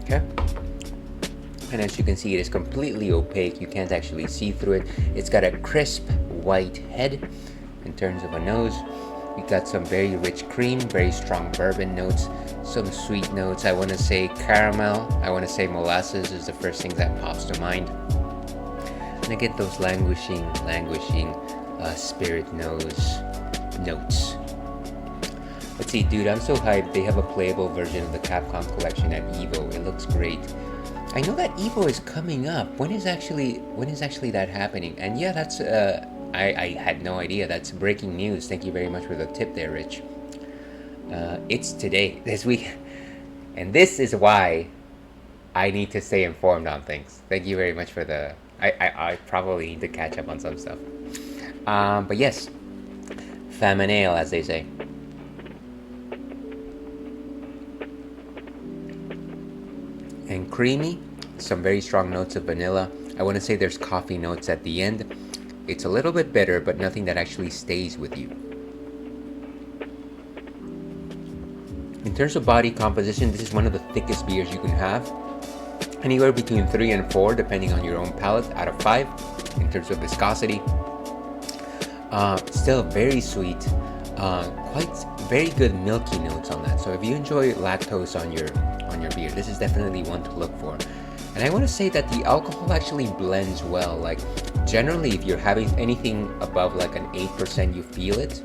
Okay. And as you can see, it is completely opaque. You can't actually see through it. It's got a crisp white head. In terms of a nose, we got some very rich cream, very strong bourbon notes, some sweet notes. I want to say caramel, I want to say molasses is the first thing that pops to mind. And I get those languishing spirit notes. Let's see, dude, I'm so hyped. They have a playable version of the Capcom collection at EVO. It looks great. I know that EVO is coming up. When is actually that happening? And yeah, that's I had no idea. That's breaking news. Thank you very much for the tip there, Rich. It's today, this week, and this is why I need to stay informed on things. Thank you very much for the. I probably need to catch up on some stuff. But yes, famine ale, as they say. And creamy, some very strong notes of vanilla. I want to say there's coffee notes at the end. It's a little bit bitter, but nothing that actually stays with you. In terms of body composition, this is one of the thickest beers you can have. Anywhere between 3 and 4, depending on your own palate, out of 5, in terms of viscosity. Still very sweet, quite very good milky notes on that. So if you enjoy lactose on your beer, this is definitely one to look for. And I want to say that the alcohol actually blends well. Like generally, if you're having anything above like an 8%, you feel it,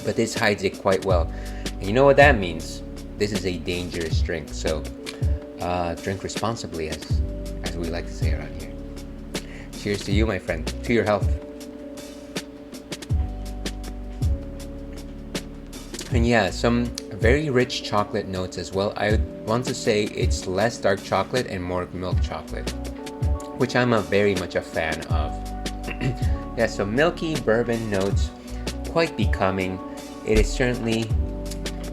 but this hides it quite well. And you know what that means? This is a dangerous drink. So drink responsibly, as we like to say around here. Cheers to you, my friend. To your health. And yeah, some very rich chocolate notes as well. I want to say it's less dark chocolate and more milk chocolate, which I'm very much a fan of. Yeah, so milky bourbon notes, quite becoming. It is certainly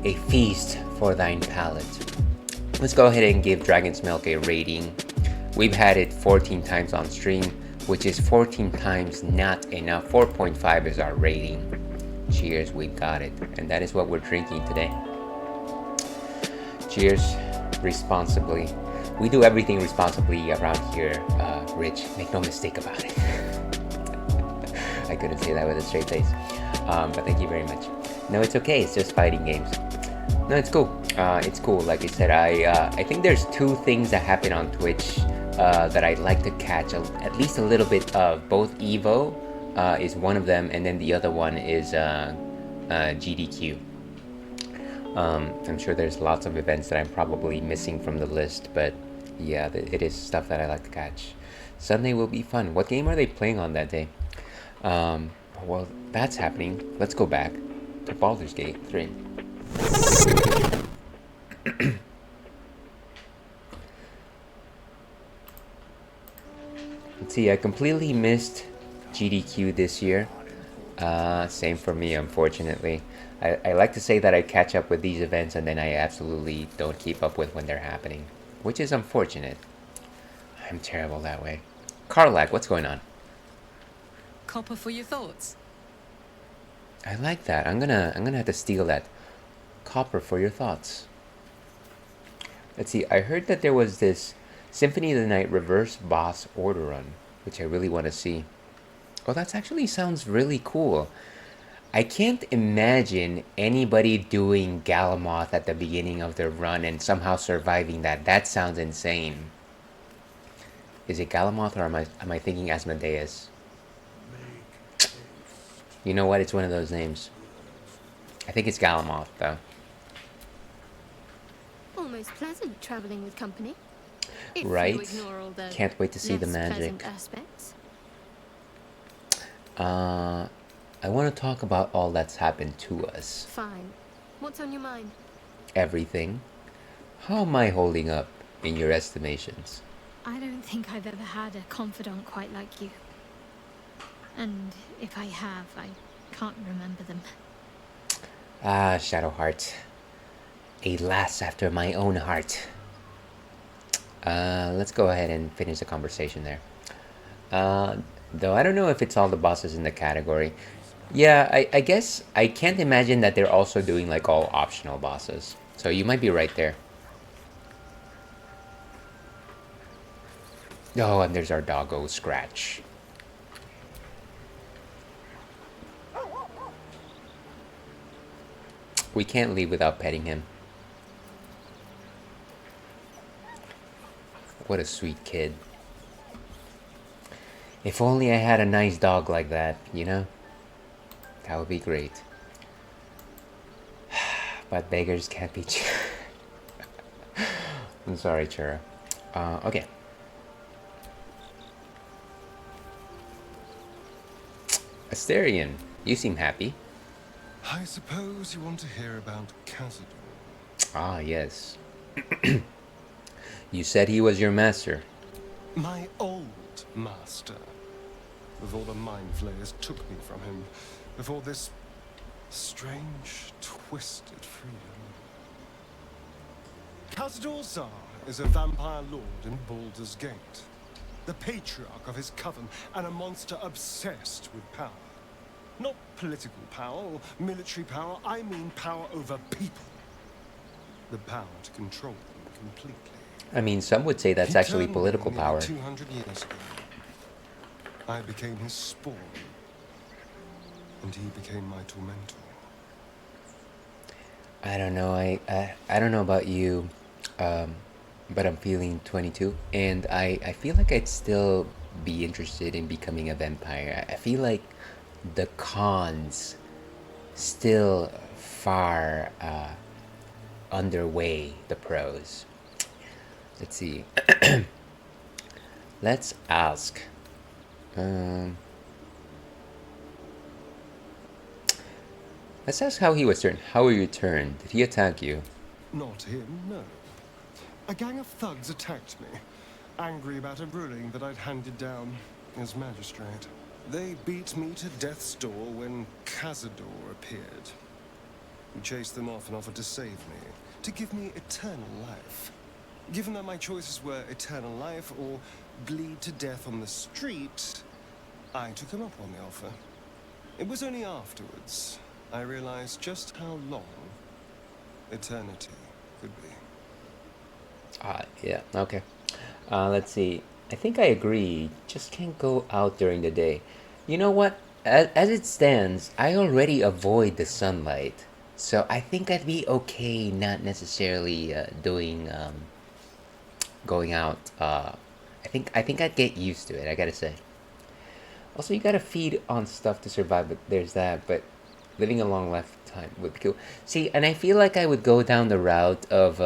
a feast for thine palate. Let's go ahead and give Dragon's Milk a rating. We've had it 14 times on stream, which is 14 times not enough. 4.5 is our rating. Cheers, we got it. And that is what we're drinking today. Cheers responsibly. We do everything responsibly around here, Rich. Make no mistake about it. I couldn't say that with a straight face. But thank you very much. No, it's okay. It's just fighting games. No, it's cool. It's cool. Like I said, I think there's two things that happen on Twitch that I'd like to catch at least a little bit of. Both EVO is one of them, and then the other one is GDQ. I'm sure there's lots of events that I'm probably missing from the list, but yeah, it is stuff that I like to catch. Sunday will be fun. What game are they playing on that day? Well, that's happening. Let's go back to Baldur's Gate 3. Let's see, I completely missed GDQ this year. Same for me, unfortunately. I like to say that I catch up with these events and then I absolutely don't keep up with when they're happening, which is unfortunate. I'm terrible that way. Karlak, what's going on? Copper for your thoughts. I like that. I'm gonna have to steal that. Copper for your thoughts. Let's see, I heard that there was this Symphony of the Night reverse boss order run, which I really want to see. Oh, that actually sounds really cool. I can't imagine anybody doing Galamoth at the beginning of their run and somehow surviving that. That sounds insane. Is it Galamoth or am I thinking Asmodeus? You know what? It's one of those names. I think it's Galamoth, though. Almost pleasant traveling with company. If Right? you ignore all the Can't wait to see the less magic. pleasant aspects. I want to talk about all that's happened to us. Fine. What's on your mind? Everything. How am I holding up in your estimations? I don't think I've ever had a confidant quite like you. And if I have, I can't remember them. Ah, Shadowheart. A lass after my own heart. Let's go ahead and finish the conversation there. Though I don't know if it's all the bosses in the category. Yeah, I guess I can't imagine that they're also doing like all optional bosses. So you might be right there. Oh, and there's our doggo Scratch. We can't leave without petting him. What a sweet kid. If only I had a nice dog like that, you know? That would be great. But beggars can't be I'm sorry, Chura. Okay. Asterion, you seem happy. I suppose you want to hear about Cazador. Ah, yes. You said he was your master. My old master. Before the mind flayers took me from him. Before this strange, twisted freedom. Cazador Zar is a vampire lord in Baldur's Gate. The patriarch of his coven, and a monster obsessed with power. Not political power or military power, I mean power over people. The power to control them completely. I mean, some would say that's actually political power. 200 years ago. I became his spawn, and he became my tormentor. I don't know. I don't know about you, but I'm feeling 22, and I feel like I'd still be interested in becoming a vampire. I feel like the cons still far underweigh the pros. Let's see. Let's ask. Let's ask how he was turned. How were you turned? Did he attack you? Not him, no. A gang of thugs attacked me, angry about a ruling that I'd handed down as magistrate. They beat me to death's door when Cazador appeared. He chased them off and offered to save me, to give me eternal life. Given that my choices were eternal life or bleed to death on the street, I took him up on the offer. It was only afterwards I realized just how long eternity could be. Yeah, okay. Let's see. I think I agree. Just can't go out during the day. You know what? As it stands, I already avoid the sunlight. So I think I'd be okay not necessarily going out. I think I'd get used to it, I gotta say. Also, you gotta feed on stuff to survive, but there's that. But living a long lifetime would be cool. See, and I feel like I would go down the route of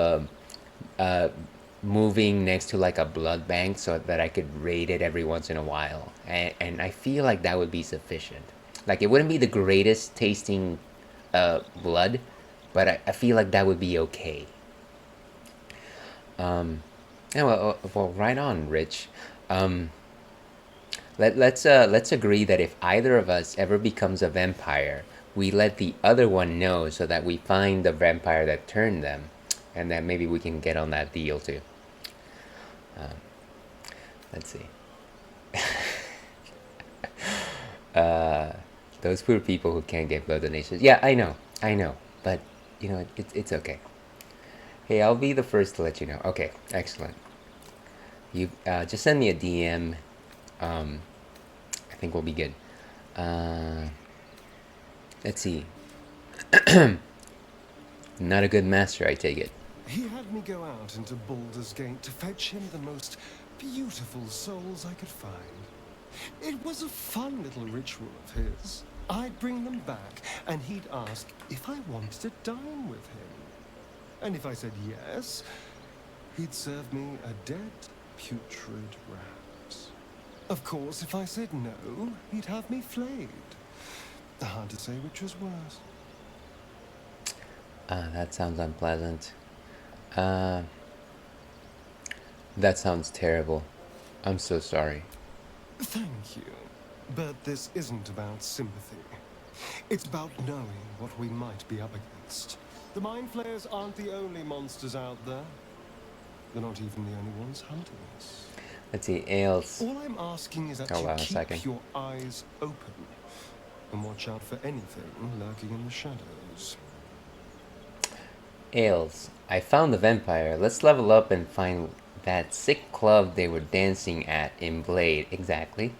moving next to like a blood bank so that I could raid it every once in a while. And I feel like that would be sufficient. Like, it wouldn't be the greatest tasting blood, but I feel like that would be okay. Yeah, well, right on, Rich. Let's agree that if either of us ever becomes a vampire, we let the other one know so that we find the vampire that turned them, and then maybe we can get on that deal too. Let's see. Those poor people who can't get blood donations. Yeah, I know, but you know, it's okay. Hey, I'll be the first to let you know. Okay, excellent. You just send me a DM. I think we'll be good. Let's see. Not a good master, I take it. He had me go out into Baldur's Gate to fetch him the most beautiful souls I could find. It was a fun little ritual of his. I'd bring them back, and he'd ask if I wanted to dine with him. And if I said yes, he'd serve me a dead, putrid rat. Of course, if I said no, he'd have me flayed. Hard to say which was worse. That sounds unpleasant. That sounds terrible. I'm so sorry. Thank you. But this isn't about sympathy. It's about knowing what we might be up against. The Mind Flayers aren't the only monsters out there. They're not even the only ones hunting us. Let's see, ales. All I'm asking is that you keep your eyes open and watch out for anything lurking in the shadows. Ales, I found the vampire. Let's level up and find that sick club they were dancing at in Blade. Exactly.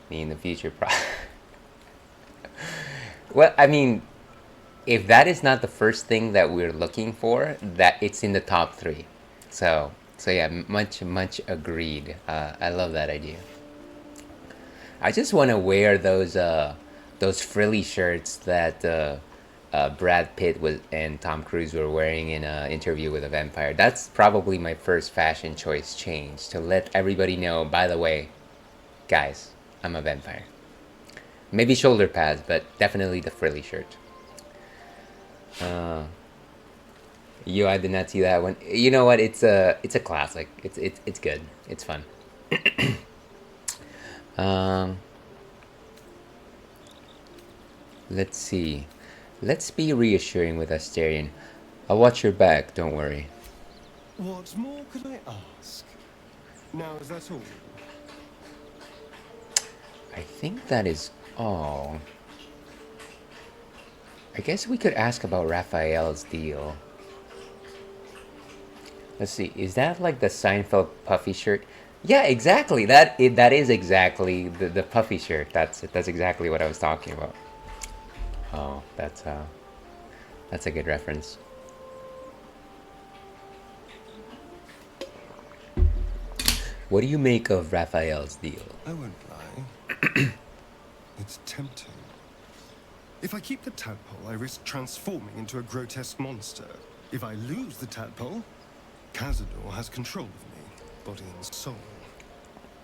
Me in the future. Well, I mean, if that is not the first thing that we're looking for, that it's in the top 3. So yeah, much agreed. I love that idea. I just want to wear those frilly shirts that Brad Pitt and Tom Cruise were wearing in an Interview with a Vampire. That's probably my first fashion choice change, to let everybody know, by the way, guys, I'm a vampire. Maybe shoulder pads, but definitely the frilly shirt. Yo, I did not see that one. You know what? It's a classic. It's good. It's fun. Let's see. Let's be reassuring with Asterion. I'll watch your back, don't worry. What more could I ask? Now, is that all? I think that is all. I guess we could ask about Raphael's deal. Let's see, is that like the Seinfeld puffy shirt? Yeah, exactly. That is exactly the puffy shirt. That's exactly what I was talking about. Oh, that's a good reference. What do you make of Raphael's deal? I won't lie. It's tempting. If I keep the tadpole, I risk transforming into a grotesque monster. If I lose the tadpole, Cazador has control of me, body and soul,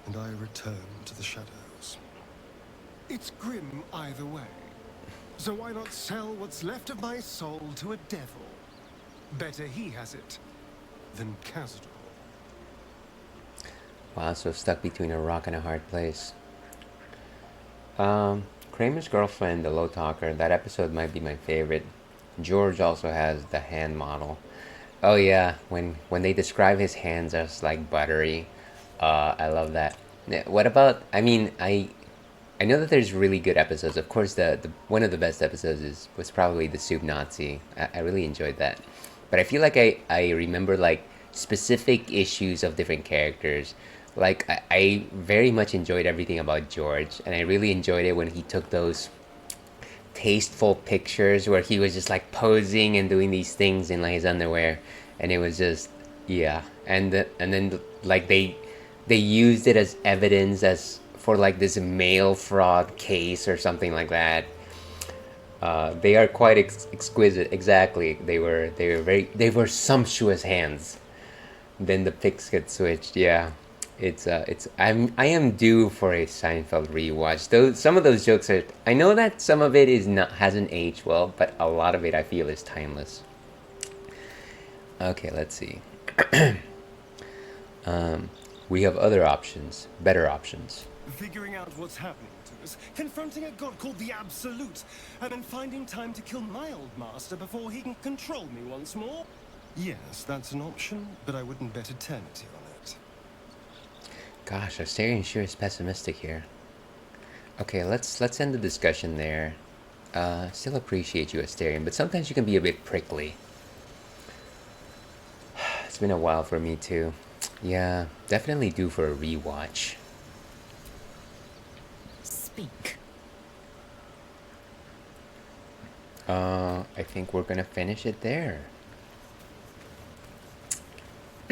and I return to the shadows. It's grim either way. So why not sell what's left of my soul to a devil? Better he has it than Cazador. Wow, so stuck between a rock and a hard place. Kramer's girlfriend, the low talker, that episode might be my favorite. George also has the hand model. Oh yeah, when they describe his hands as like buttery, I love that. What about, I mean, I know that there's really good episodes. Of course, the one of the best episodes was probably the Soup Nazi. I really enjoyed that. But I feel like I remember like specific issues of different characters. Like I very much enjoyed everything about George, and I really enjoyed it when he took those tasteful pictures where he was just like posing and doing these things in like his underwear, and it was just, yeah. And then like they used it as evidence as for like this mail fraud case or something like that. They are quite exquisite. Exactly, they were sumptuous hands. Then the pics get switched. Yeah, I am due for a Seinfeld rewatch. Though some of those jokes are, I know that some of it hasn't aged well, but a lot of it I feel is timeless. Okay, let's see. We have other options, better options. Figuring out what's happening to us, confronting a god called the Absolute, and then finding time to kill my old master before he can control me once more? Yes, that's an option, but I wouldn't bet eternity on it. Gosh, Asterion sure is pessimistic here. Okay, let's end the discussion there. Still appreciate you, Asterion, but sometimes you can be a bit prickly. It's been a while for me too. Yeah, definitely due for a rewatch. Speak. I think we're gonna finish it there.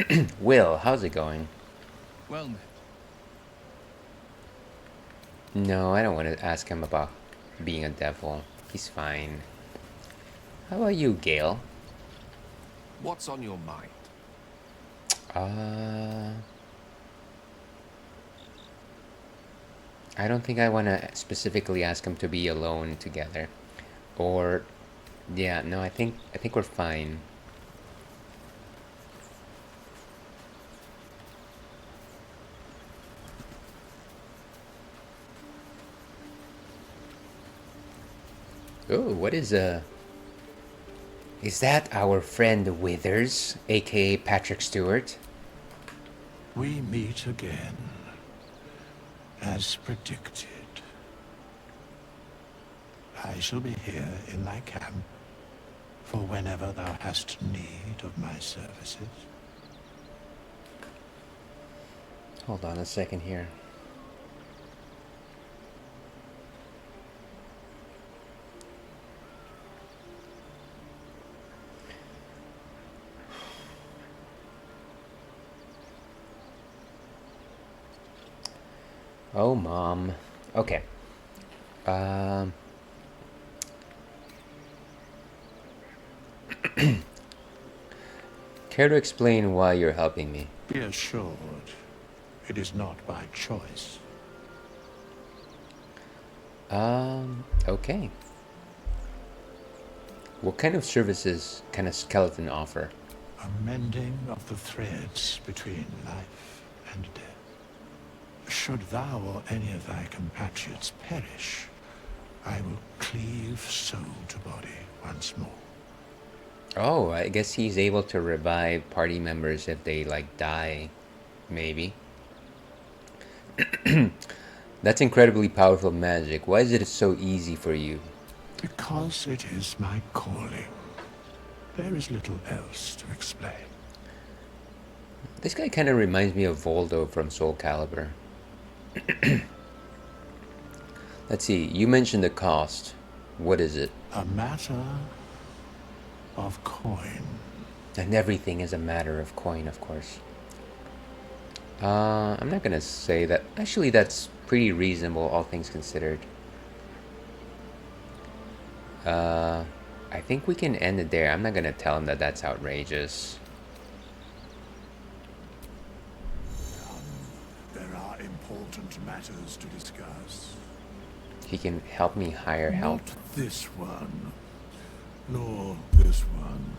Well, Will, how's it going? Well, No, I don't want to ask him about being a devil. He's fine. How about you, Gale? What's on your mind? I don't think I want to specifically ask him to be alone together. Or, yeah, no, I think we're fine. Oh, what is that our friend Withers, aka Patrick Stewart? We meet again, as predicted. I shall be here in thy camp for whenever thou hast need of my services. Hold on a second here. Oh, Mom. Okay. Care to explain why you're helping me? Be assured, it is not by choice. Okay. What kind of services can a skeleton offer? A mending of the threads between life and death. Should thou or any of thy compatriots perish, I will cleave soul to body once more. Oh, I guess he's able to revive party members if they, like, die. Maybe. That's incredibly powerful magic. Why is it so easy for you? Because it is my calling. There is little else to explain. This guy kind of reminds me of Voldo from Soul Calibur. Let's see, you mentioned the cost. What is it? A matter of coin. And everything is a matter of coin, of course. I'm not gonna say that. Actually, that's pretty reasonable, all things considered. I think we can end it there. I'm not gonna tell him that that's outrageous. There are important matters to discuss. He can help me hire help. Not this one, nor this one,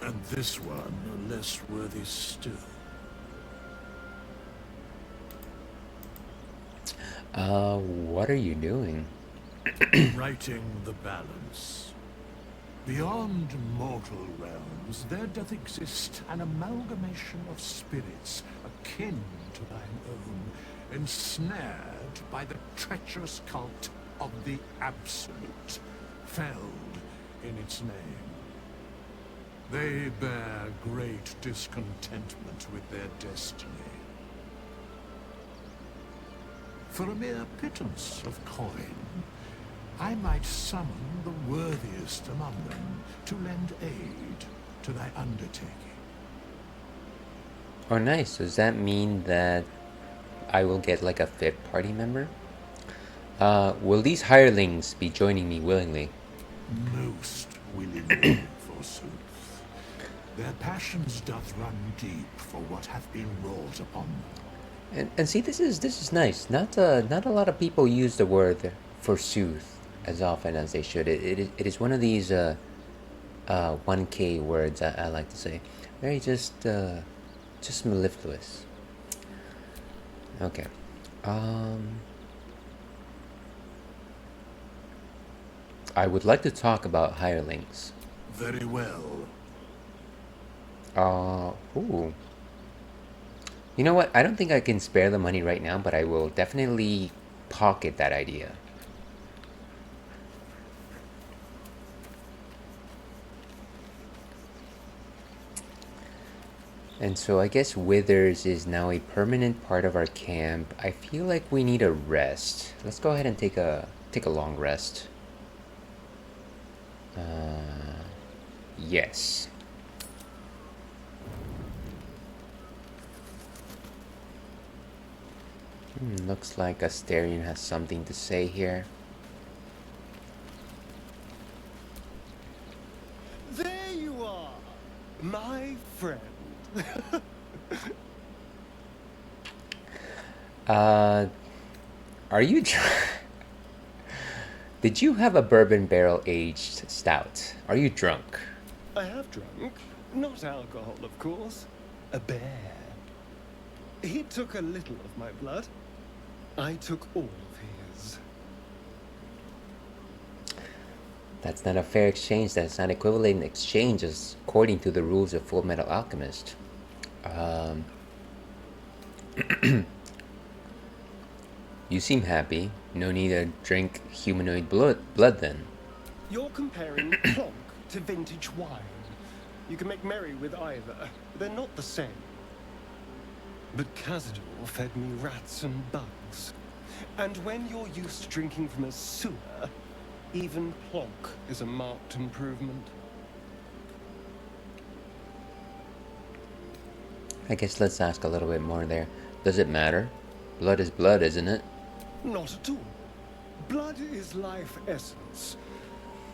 and this one are less worthy still. What are you doing? Righting the balance. Beyond mortal realms, there doth exist an amalgamation of spirits akin to thine own, ensnared by the treacherous cult of the Absolute, felled in its name. They bear great discontentment with their destiny. For a mere pittance of coin, I might summon the worthiest among them to lend aid to thy undertaking. Oh, nice. Does that mean that I will get like a fifth party member? Will these hirelings be joining me willingly? Most willingly, forsooth. Their passions doth run deep for what hath been wrought upon them. And see, this is nice. Not a lot of people use the word forsooth as often as they should. It is one of these 1K words I like to say. Very just mellifluous. Okay. I would like to talk about hirelings. Very well. Ooh. You know what? I don't think I can spare the money right now, but I will definitely pocket that idea. And so I guess Withers is now a permanent part of our camp. I feel like we need a rest. Let's go ahead and take a long rest. Yes. Looks like Asterion has something to say here. There you are, my friend. Are you Did you have a bourbon barrel aged stout? Are you drunk? I have drunk. Not alcohol, of course. A bear. He took a little of my blood. I took all of his. That's not a fair exchange. That's not equivalent exchange as according to the rules of Full Metal Alchemist. You seem happy. No need to drink humanoid blood then. You're comparing plonk to vintage wine. You can make merry with either. They're not the same. But Cazador fed me rats and bugs. And when you're used to drinking from a sewer, even plonk is a marked improvement. I guess let's ask a little bit more there. Does it matter? Blood is blood, isn't it? Not at all. Blood is life essence.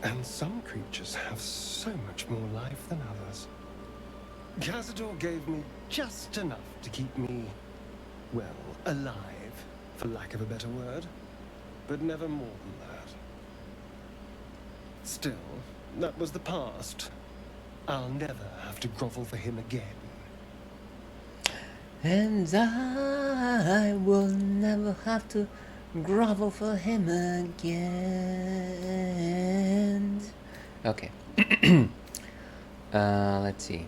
And some creatures have so much more life than others. Cazador gave me just enough to keep me, well, alive, for lack of a better word. But never more than that. Still, that was the past. I'll never have to grovel for him again. And I will never have to grovel for him again. Okay. Let's see.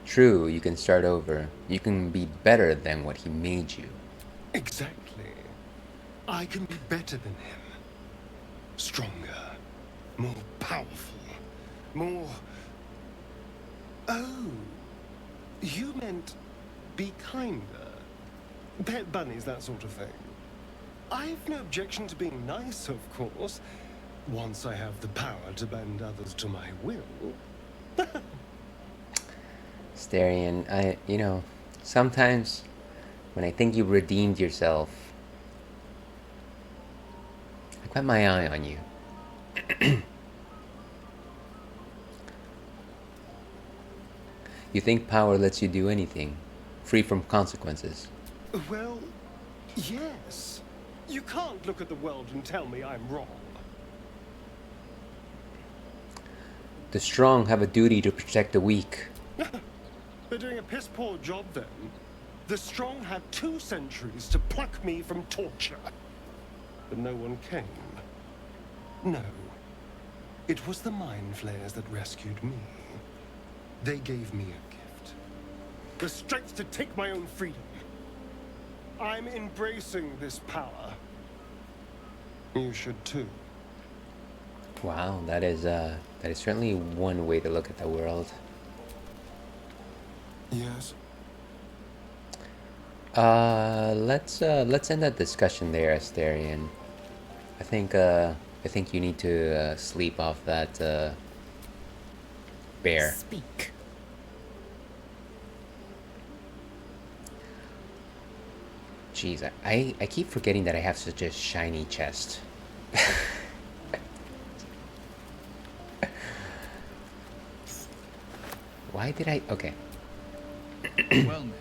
True, you can start over. You can be better than what he made you. Exactly. I can be better than him. Stronger. More powerful. More... Oh. You meant be kinder. Pet bunnies, that sort of thing. I've no objection to being nice, of course. Once I have the power to bend others to my will. Asterion, you know, sometimes when I think you redeemed yourself, I got my eye on you. You think power lets you do anything, free from consequences. Well, yes. You can't look at the world and tell me I'm wrong. The strong have a duty to protect the weak. They're doing a piss-poor job then. The strong had 2 centuries to pluck me from torture. But no one came. No. It was the mind flayers that rescued me. They gave me a gift. The strength to take my own freedom. I'm embracing this power. You should too. Wow, that is certainly one way to look at the world. Yes. Let's end that discussion there, Asterion. I think you need to sleep off that bear. Speak. Jeez, I keep forgetting that I have such a shiny chest. Why did I... Okay. Well met.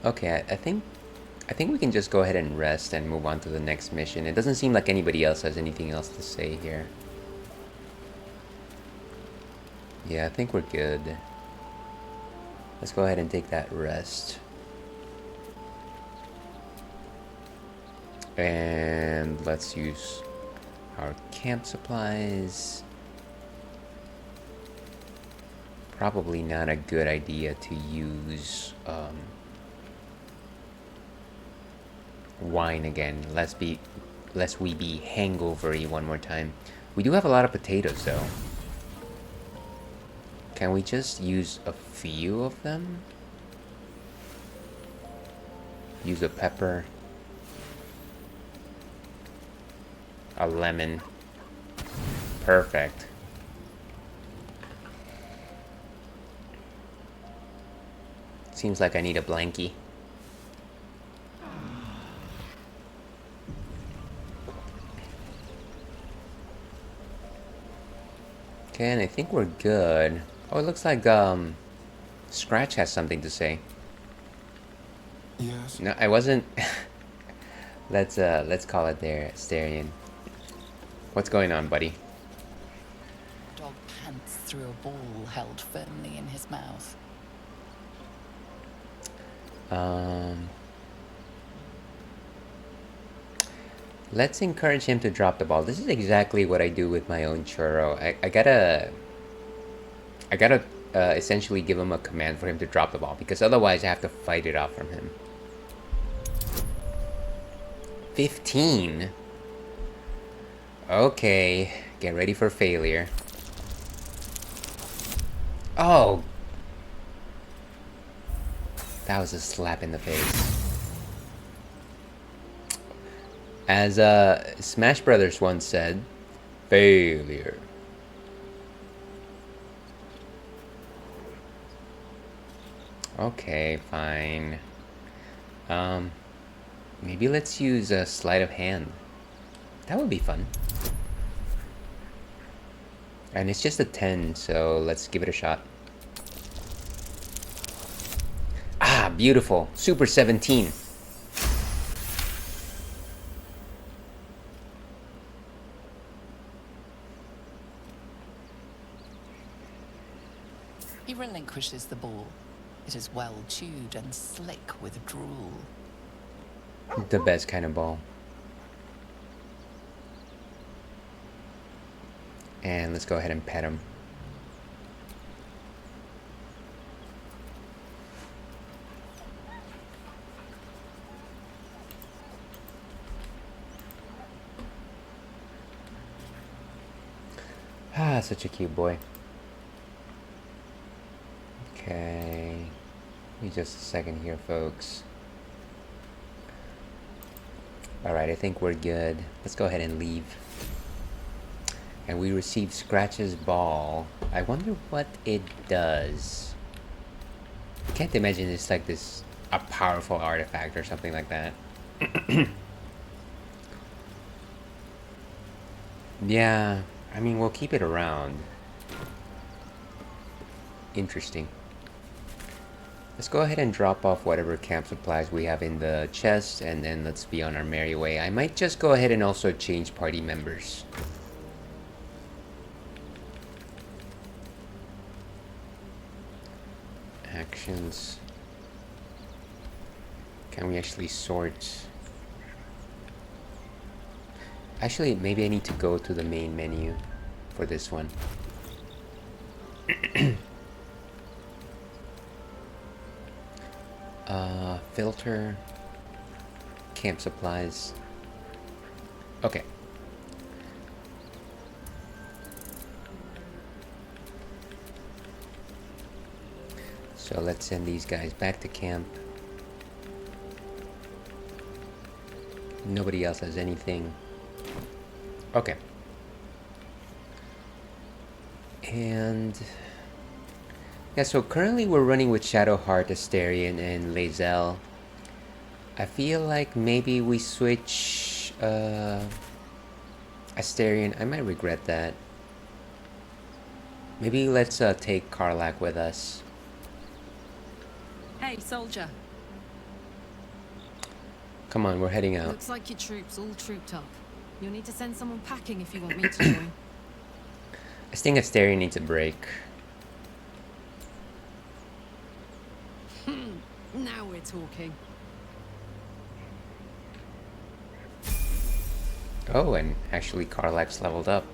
Okay, I think we can just go ahead and rest and move on to the next mission. It doesn't seem like anybody else has anything else to say here. Yeah, I think we're good. Let's go ahead and take that rest. And let's use our camp supplies. Probably not a good idea to use wine again, lest we be hangovery one more time. We do have a lot of potatoes though. Can we just use a few of them? Use a pepper. A lemon. Perfect. Seems like I need a blankie. Okay, and I think we're good. Oh, it looks like Scratch has something to say. Yes. No, I wasn't. Let's call it there, Asterion. What's going on, buddy? Dog pants through a ball held firmly in his mouth. Let's encourage him to drop the ball. This is exactly what I do with my own churro. I gotta essentially give him a command for him to drop the ball, because otherwise I have to fight it off from him. 15? Okay, get ready for failure. Oh! That was a slap in the face. As Smash Brothers once said, failure. Okay, fine. Maybe let's use a sleight of hand. That would be fun. And it's just a 10, so let's give it a shot. Ah, beautiful. Super 17. He relinquishes the ball. It is well chewed and slick with drool. The best kind of ball. And let's go ahead and pet him. Ah, such a cute boy. Okay. Give me just a second here, folks. Alright, I think we're good. Let's go ahead and leave. And we received Scratch's ball. I wonder what it does. I can't imagine it's like this, a powerful artifact or something like that. Yeah, I mean, we'll keep it around. Interesting. Let's go ahead and drop off whatever camp supplies we have in the chest, and then let's be on our merry way. I might just go ahead and also change party members. Actions. Can we actually sort? Actually, maybe I need to go to the main menu for this one. Filter. Camp supplies. Okay. So let's send these guys back to camp. Nobody else has anything. Okay. And yeah, so currently we're running with Shadowheart, Asterion, and Lae'zel. I feel like maybe we switch Asterion. I might regret that. Maybe let's take Karlach with us. Hey, soldier. Come on, we're heading out. Looks like your troops all trooped up. You'll need to send someone packing if you want me to join. I think Asterion needs a break. Now we're talking. Oh, and actually Karlach's leveled up.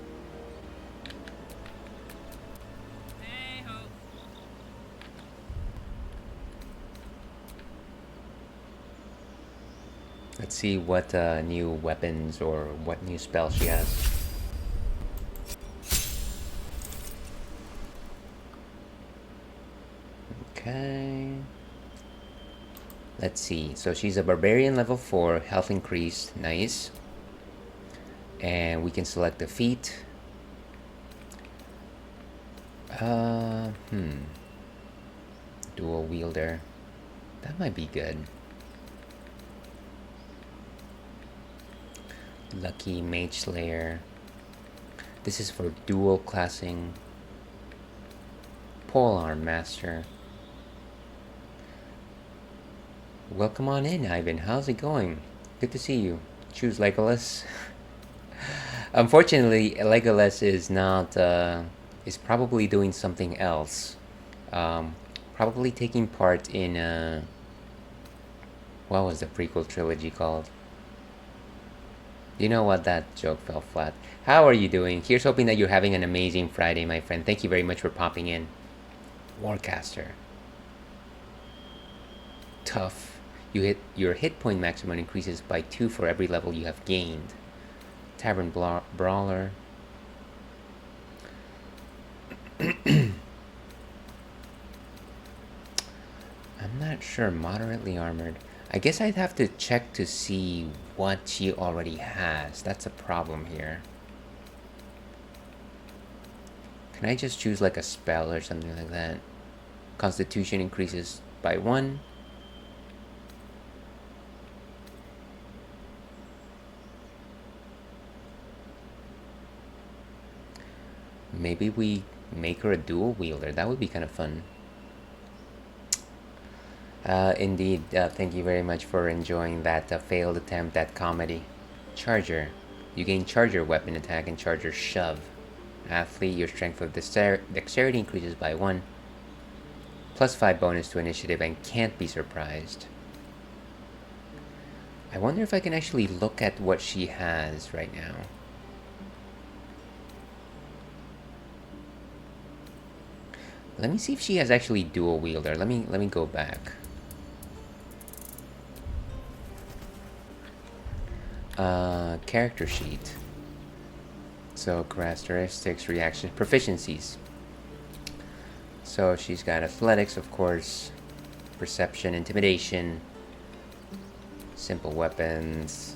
Let's see what new weapons or what new spell she has. Okay. Let's see. So she's a barbarian level 4, health increased, nice. And we can select the feat. Dual wielder. That might be good. Lucky Mage Slayer. This is for dual classing. Polearm Master. Welcome on in, Ivan. How's it going? Good to see you. Choose Legolas. Unfortunately, Legolas is not, is probably doing something else. Probably taking part in, what was the prequel trilogy called? You know what, that joke fell flat. How are you doing? Here's hoping that you're having an amazing Friday, my friend. Thank you very much for popping in. Warcaster. Tough. Your hit point maximum increases by 2 for every level you have gained. Tavern Brawler. I'm not sure. Moderately armored. I guess I'd have to check to see what she already has. That's a problem here. Can I just choose like a spell or something like that? Constitution increases by 1. Maybe we make her a dual wielder. That would be kind of fun. Indeed, thank you very much for enjoying that failed attempt at comedy. Charger. You gain Charger weapon attack and Charger shove. Athlete, your strength of dexterity increases by 1. Plus 5 bonus to initiative and can't be surprised. I wonder if I can actually look at what she has right now. Let me see if she has actually dual wielder. Let me go back. Character sheet. So characteristics, reactions, proficiencies. So she's got athletics, of course, perception, intimidation, simple weapons.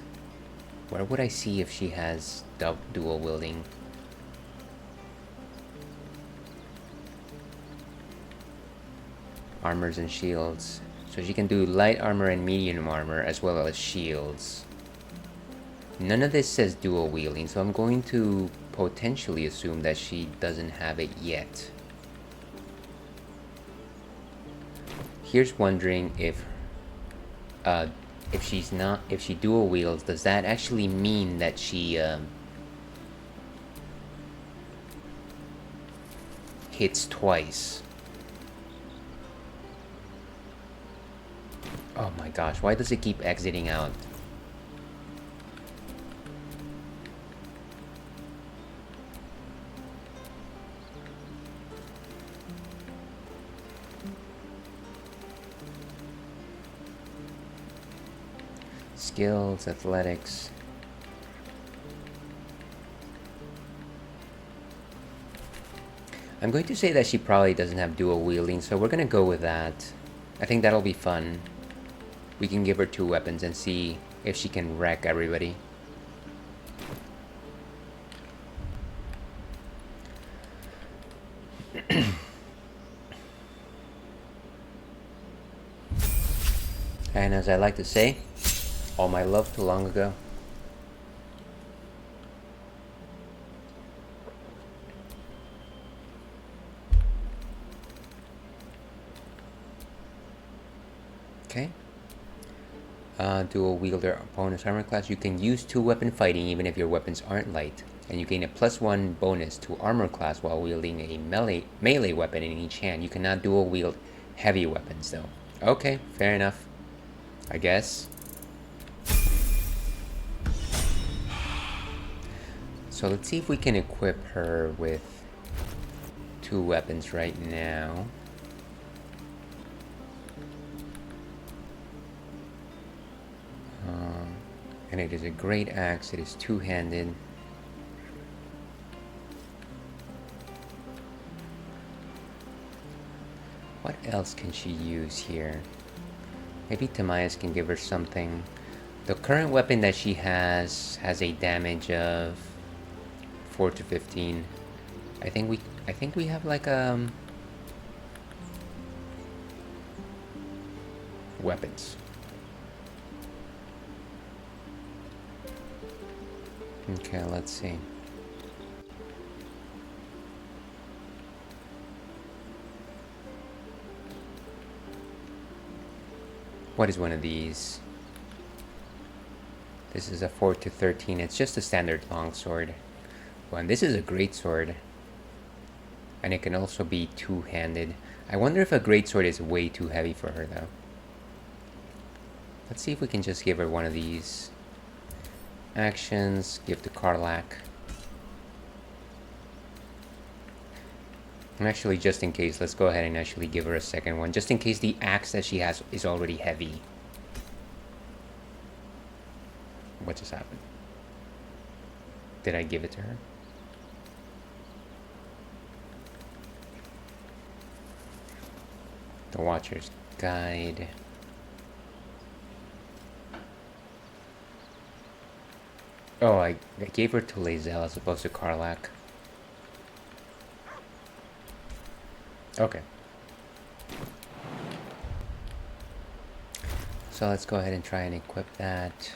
Where would I see if she has dual wielding? Armors and shields. So she can do light armor and medium armor as well as shields. None of this says dual wielding, so I'm going to potentially assume that she doesn't have it yet. Here's wondering if she dual wields, does that actually mean that she hits twice? Oh my gosh, why does it keep exiting out? Skills, athletics. I'm going to say that she probably doesn't have dual wielding, so we're gonna go with that. I think that'll be fun. We can give her 2 weapons and see if she can wreck everybody. And as I like to say, all my love too long ago. Okay. Dual wielder opponent's armor class. You can use 2 weapon fighting even if your weapons aren't light. And you gain a +1 bonus to armor class while wielding a melee weapon in each hand. You cannot dual wield heavy weapons though. Okay, fair enough. I guess. So let's see if we can equip her with 2 weapons right now. And it is a great axe. It is 2-handed. What else can she use here? Maybe Timaeus can give her something. The current weapon that she has a damage of 4 to 15. I think we have like weapons. Okay, let's see. What is one of these? This is a 4 to 13. It's just a standard longsword. Well, and this is a great sword. And it can also be two-handed. I wonder if a great sword is way too heavy for her, though. Let's see if we can just give her one of these. Actions, give to Karlak. And actually, just in case, let's go ahead and actually give her a second one. Just in case the axe that she has is already heavy. What just happened? Did I give it to her? The Watcher's Guide. Oh, I gave her to Lae'zel as opposed to Karlak. Okay. So let's go ahead and try and equip that.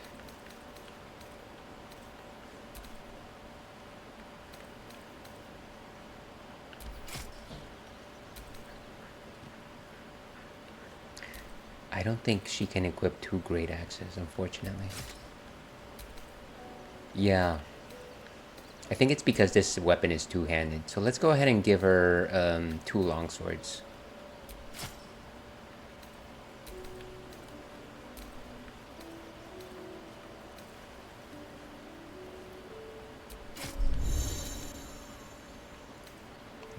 I don't think she can equip 2 great axes, unfortunately. Yeah. I think it's because this weapon is two-handed. So let's go ahead and give her 2 longswords.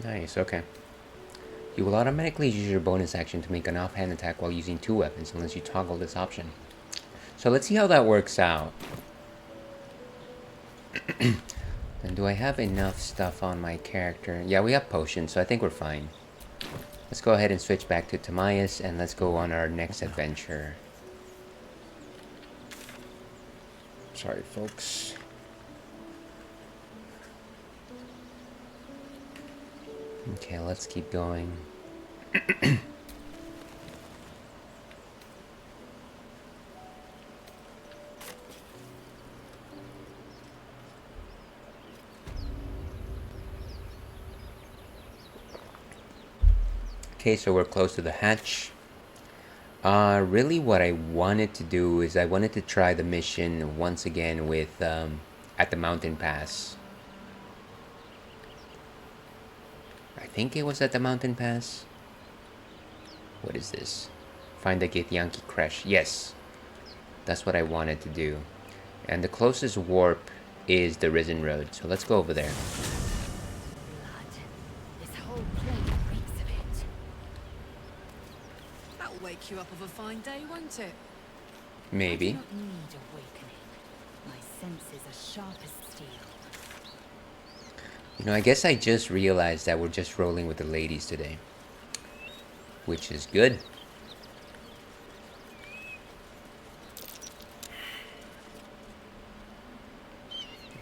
Nice, okay. You will automatically use your bonus action to make an offhand attack while using 2 weapons unless you toggle this option. So let's see how that works out. Then do I have enough stuff on my character? Yeah, we have potions, so I think we're fine. Let's go ahead and switch back to Timaeus and let's go on our next adventure. Sorry, folks. Okay, let's keep going. Okay, so we're close to the hatch. Really what I wanted to do is I wanted to try the mission once again with at the mountain pass. I think it was at the mountain pass. What is this? Find the Githyanki Crash. Yes, that's what I wanted to do. And the closest warp is the Risen Road. So let's go over there. Wake you up of a fine day, won't it? Maybe. I do not need awakening. My senses are sharp as steel. You know, I guess I just realized that we're just rolling with the ladies today, which is good.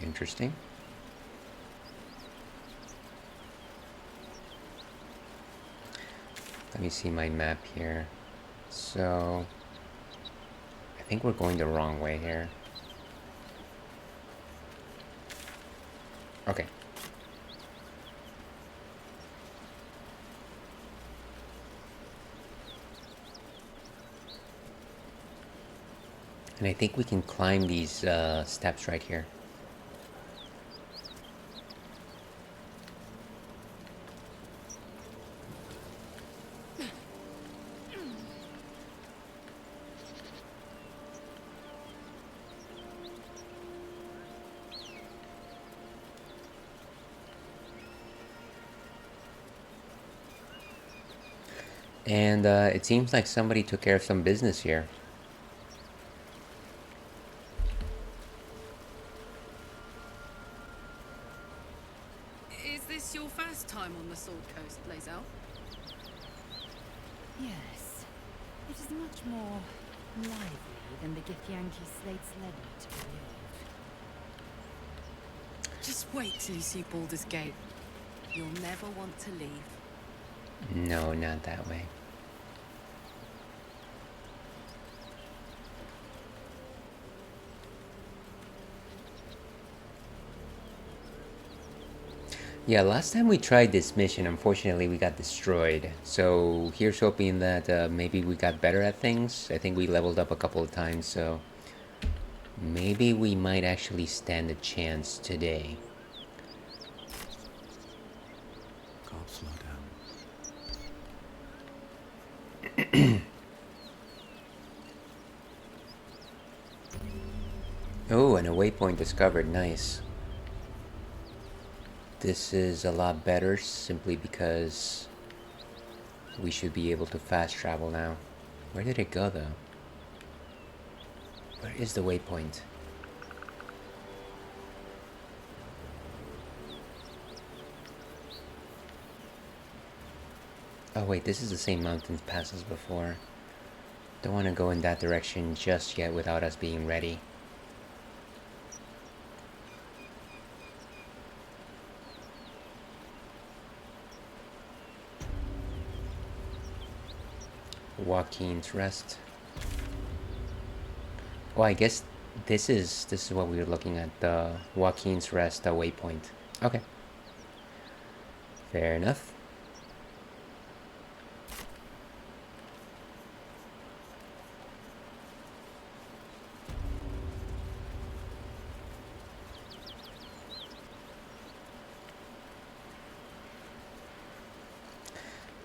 Interesting. Let me see my map here. So, I think we're going the wrong way here. Okay. And I think we can climb these steps right here. And it seems like somebody took care of some business here. Is this your first time on the Sword Coast, Lae'zel? Yes. It is much more lively than the Githyanki slates led me to believe. Just wait till you see Baldur's Gate. You'll never want to leave. No, not that way. Yeah, last time we tried this mission, unfortunately we got destroyed. So here's hoping that maybe we got better at things. I think we leveled up a couple of times, so maybe we might actually stand a chance today. Can't slow down. Oh, and a waypoint discovered. Nice. This is a lot better simply because we should be able to fast travel now. Where did it go though? Where is the waypoint? Oh wait, this is the same mountain pass as before. Don't want to go in that direction just yet without us being ready. Joaquin's Rest. Oh, I guess this is what we were looking at, the Joaquin's Rest waypoint. Okay. Fair enough.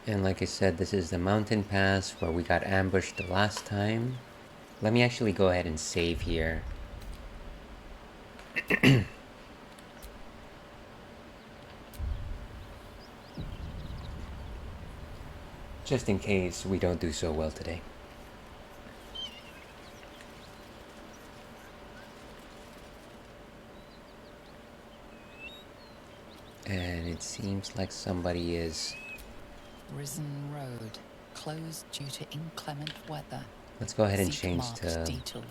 And like I said, this is the mountain pass where we got ambushed the last time. Let me actually go ahead and save here. Just in case we don't do so well today. And it seems like somebody is... Risen Road, closed due to inclement weather. Let's go ahead and Seek change marked to detour.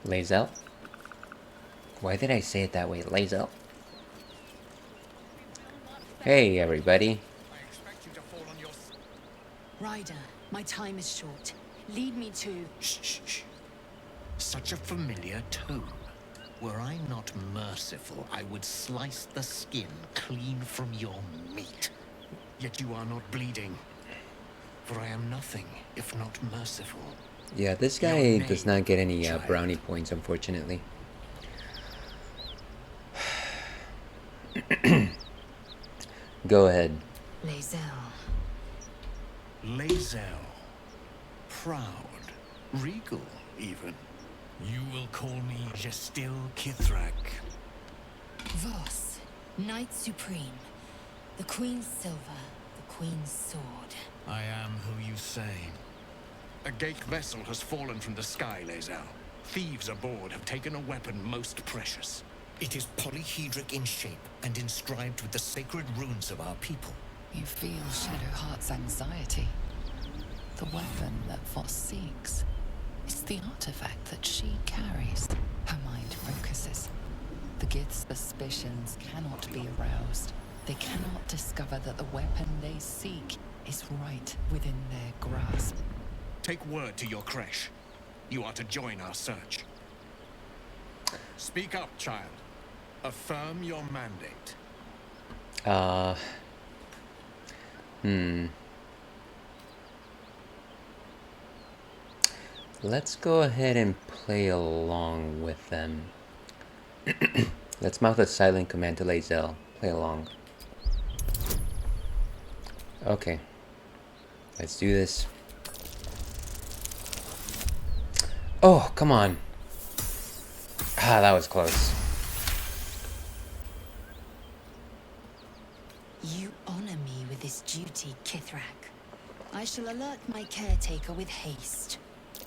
Lazel. Why did I say it that way? Lazel. Hey everybody. Ryder, my time is short. Lead me to... Shh. Such a familiar tone. Were I not merciful, I would slice the skin clean from your meat. Yet you are not bleeding. For I am nothing if not merciful. Yeah, this guy does not get any brownie points, unfortunately. Go ahead. Lazel. Lazel. Proud. Regal, even. You will call me Gestil Kithrak. Voss, Knight Supreme. The Queen's silver, the Queen's sword. I am who you say. A Ghaik vessel has fallen from the sky, Lazel. Thieves aboard have taken a weapon most precious. It is polyhedric in shape and inscribed with the sacred runes of our people. You feel Shadowheart's anxiety. The weapon that Voss seeks. It's the artifact that she carries. Her mind focuses. The Gith's suspicions cannot be aroused. They cannot discover that the weapon they seek is right within their grasp. Take word to your creche. You are to join our search. Speak up, child. Affirm your mandate. Let's go ahead and play along with them. Let's mouth a silent command to Lazel. Play along. Okay. Let's do this. Oh, come on. Ah, that was close. You honor me with this duty, Kithrak. I shall alert my caretaker with haste.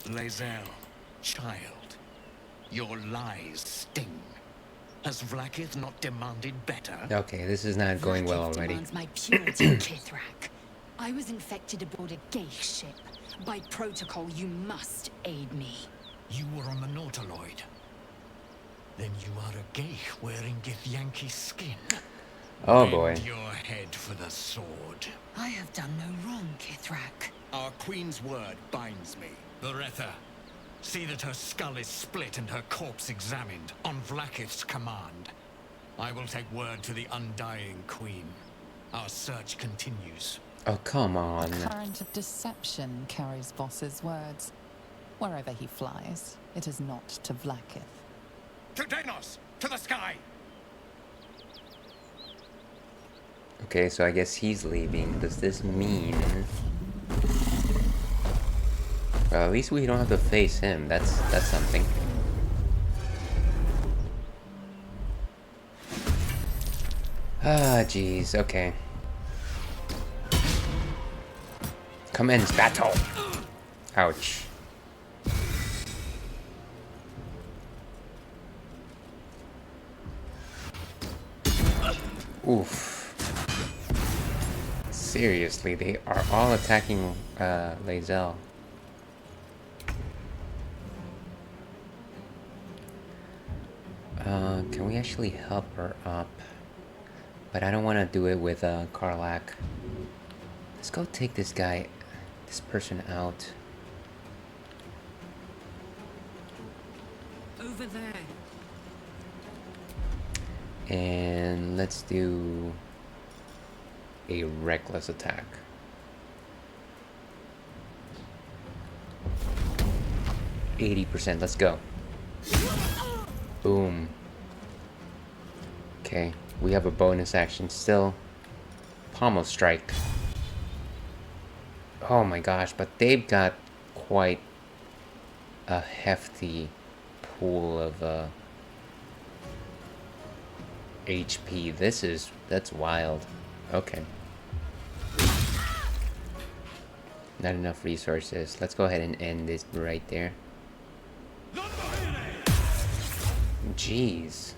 Lazel, child, your lies sting. Has Vlaakith not demanded better? Okay, this is not going well already. Demands my purity, Kithrak. I was infected aboard a Ghaik ship. By protocol, you must aid me. You were on the Nautiloid. Then you are a Ghaik wearing Githyanki skin. Oh Bend boy. your head for the sword. I have done no wrong, Kithrak. Our queen's word binds me. Loretha, see that her skull is split and her corpse examined on Vlaakith's command. I will take word to the Undying Queen. Our search continues. Oh, come on. The current of deception carries Voss's words. Wherever he flies, it is not to Vlaakith. To Danos! To the sky! Okay, so I guess he's leaving. Does this mean... Well, at least we don't have to face him. That's something. Ah, jeez. Okay. Commence battle. Ouch. Oof. Seriously, they are all attacking Lae'zel. Can we actually help her up? But I don't want to do it with Karlach. Let's go take this guy, this person out. Over there. And let's do a reckless attack. %. Let's go. Boom. Okay, we have a bonus action still. Pommel strike. Oh my gosh, but they've got quite a hefty pool of HP. That's wild. Okay. Not enough resources. Let's go ahead and end this right there. Jeez.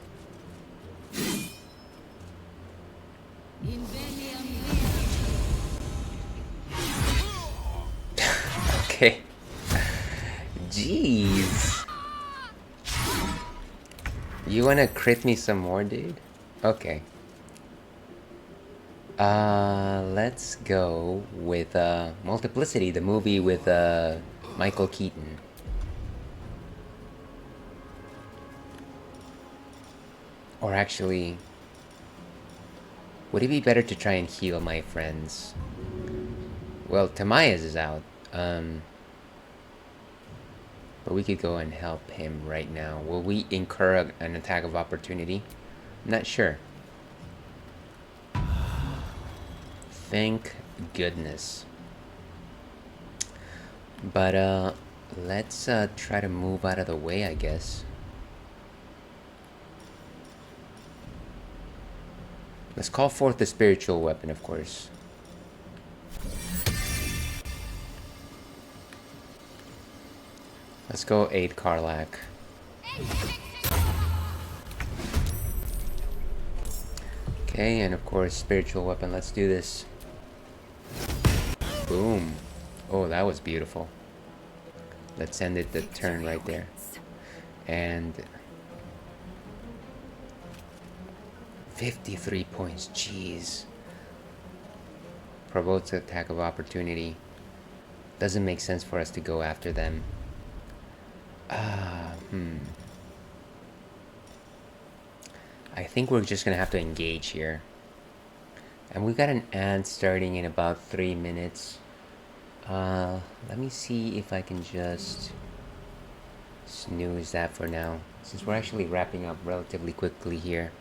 Okay. Jeez. You wanna crit me some more, dude? Okay. Let's go with Multiplicity, the movie with Michael Keaton. Or actually, would it be better to try and heal my friends? Well, Tamias is out. But we could go and help him right now. Will we incur an attack of opportunity? I'm not sure. Thank goodness. But let's try to move out of the way, I guess. Let's call forth the spiritual weapon, of course. Let's go aid Karlach. Okay, and of course, spiritual weapon. Let's do this. Boom. Oh, that was beautiful. Let's end it the turn right there. And 53 points. Jeez. Provokes attack of opportunity. Doesn't make sense for us to go after them. I think we're just gonna have to engage here. And we've got an ad starting in about 3 minutes. Let me see if I can just snooze that for now, since we're actually wrapping up relatively quickly here.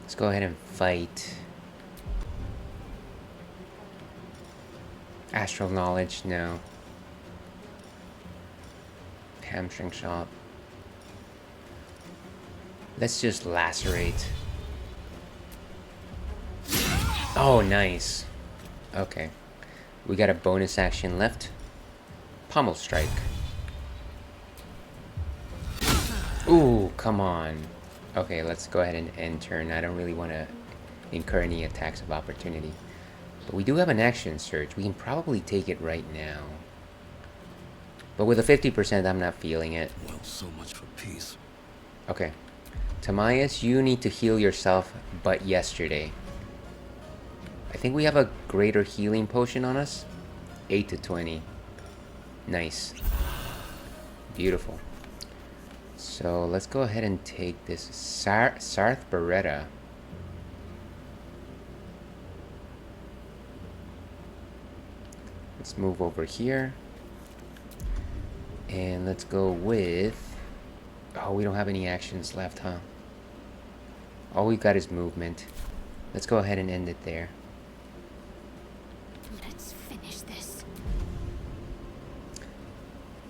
Let's go ahead and fight. Astral knowledge, no. Hamstring shot. Let's just lacerate. Oh, nice. Okay. We got a bonus action left. Pommel strike. Ooh, come on. Okay, let's go ahead and end turn. I don't really want to incur any attacks of opportunity. But we do have an action surge. We can probably take it right now. But with a 50%, I'm not feeling it. Well, so much for peace. Okay. Tamias, you need to heal yourself, but yesterday. I think we have a greater healing potion on us. 8 to 20. Nice. Beautiful. So let's go ahead and take this Sarth Beretta. Let's move over here. And let's go with... Oh, we don't have any actions left, huh? All we've got is movement. Let's go ahead and end it there. Let's finish this.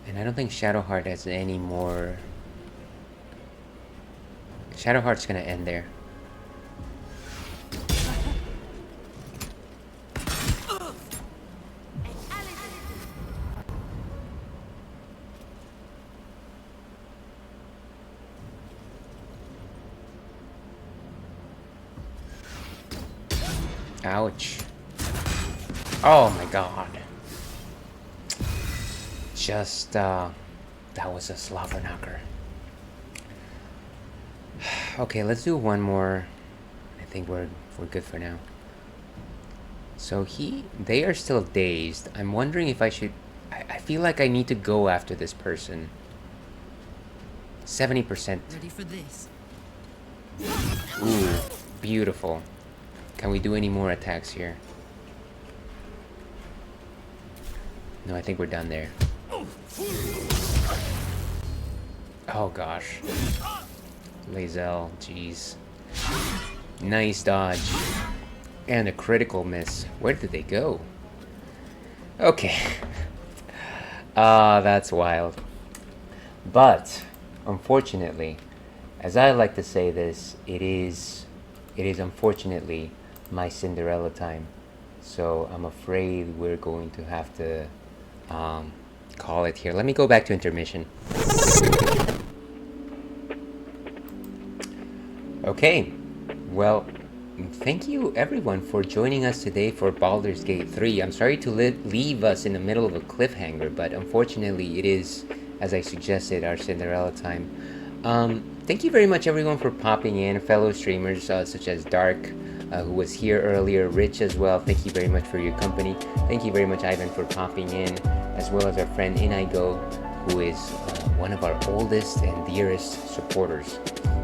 And I don't think Shadowheart has any more... Shadowheart's gonna end there. Ouch. Oh my god. Just, that was a slobber knocker. Okay, let's do one more. I think we're good for now. So they are still dazed. I'm wondering if I should... I feel like I need to go after this person. 70%. Ready for this? Ooh, beautiful. Can we do any more attacks here? No, I think we're done there. Oh gosh. Lae'zel, jeez. Nice dodge. And a critical miss. Where did they go? Okay. That's wild. But, unfortunately, as I like to say this, it is unfortunately my Cinderella time. So I'm afraid we're going to have to call it here. Let me go back to intermission. Okay, well, thank you everyone for joining us today for Baldur's Gate 3. I'm sorry to leave us in the middle of a cliffhanger, but unfortunately it is, as I suggested, our Cinderella time. Thank you very much everyone for popping in, fellow streamers such as Dark, who was here earlier, Rich as well. Thank you very much for your company. Thank you very much, Ivan, for popping in, as well as our friend Inigo, who is one of our oldest and dearest supporters.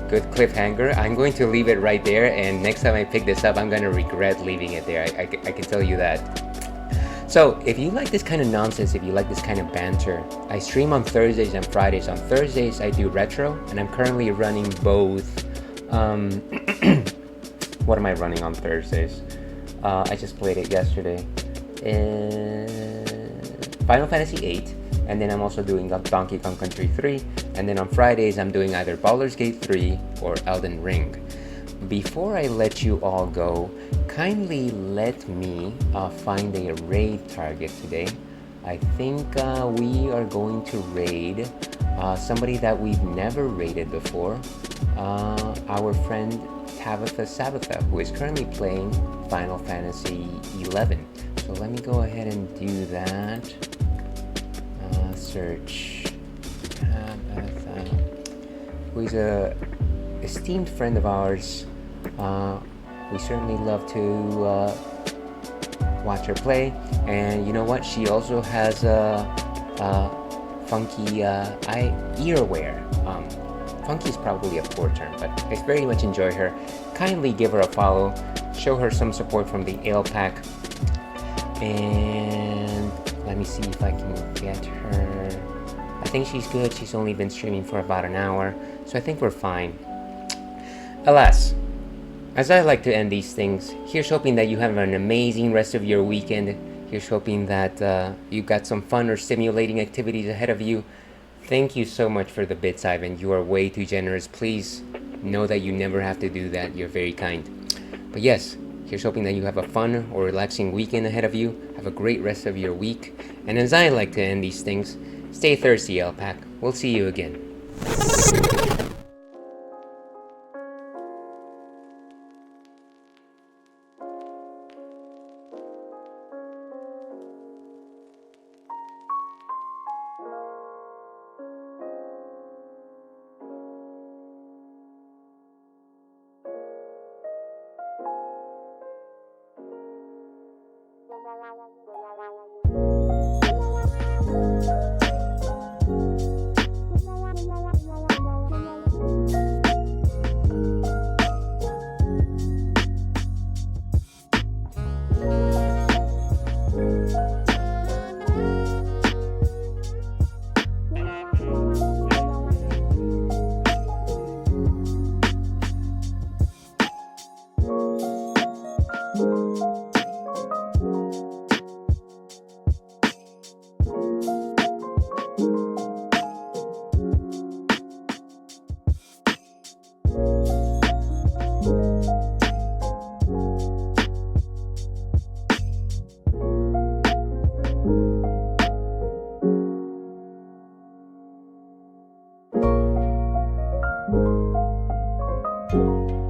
Good cliffhanger. I'm going to leave it right there, and next time I pick this up, I'm going to regret leaving it there. I can tell you that. So, if you like this kind of nonsense, if you like this kind of banter, I stream on Thursdays and Fridays. On Thursdays, I do retro, and I'm currently running both. What am I running on Thursdays? I just played it yesterday. Final Fantasy VIII, and then I'm also doing Donkey Kong Country 3, and then on Fridays I'm doing either Baldur's Gate 3 or Elden Ring. Before I let you all go, kindly let me find a raid target today. I think we are going to raid somebody that we've never raided before, our friend Tabitha Sabbatha, who is currently playing Final Fantasy XI. So let me go ahead and do that. Search Tabitha, who is a esteemed friend of ours. We certainly love to watch her play, and you know what? She also has a funky earwear. Funky is probably a poor term, but I very much enjoy her. Kindly give her a follow, show her some support from the Ale Pack, and let me see if I can get her. I think she's good. She's only been streaming for about an hour, so I think we're fine. Alas, as I like to end these things, here's hoping that you have an amazing rest of your weekend. Here's hoping that you've got some fun or stimulating activities ahead of you. Thank you so much for the bits, Ivan. You are way too generous. Please know that you never have to do that. You're very kind. But yes, here's hoping that you have a fun or relaxing weekend ahead of you. Have a great rest of your week. And as I like to end these things, stay thirsty, Alpac. We'll see you again. you.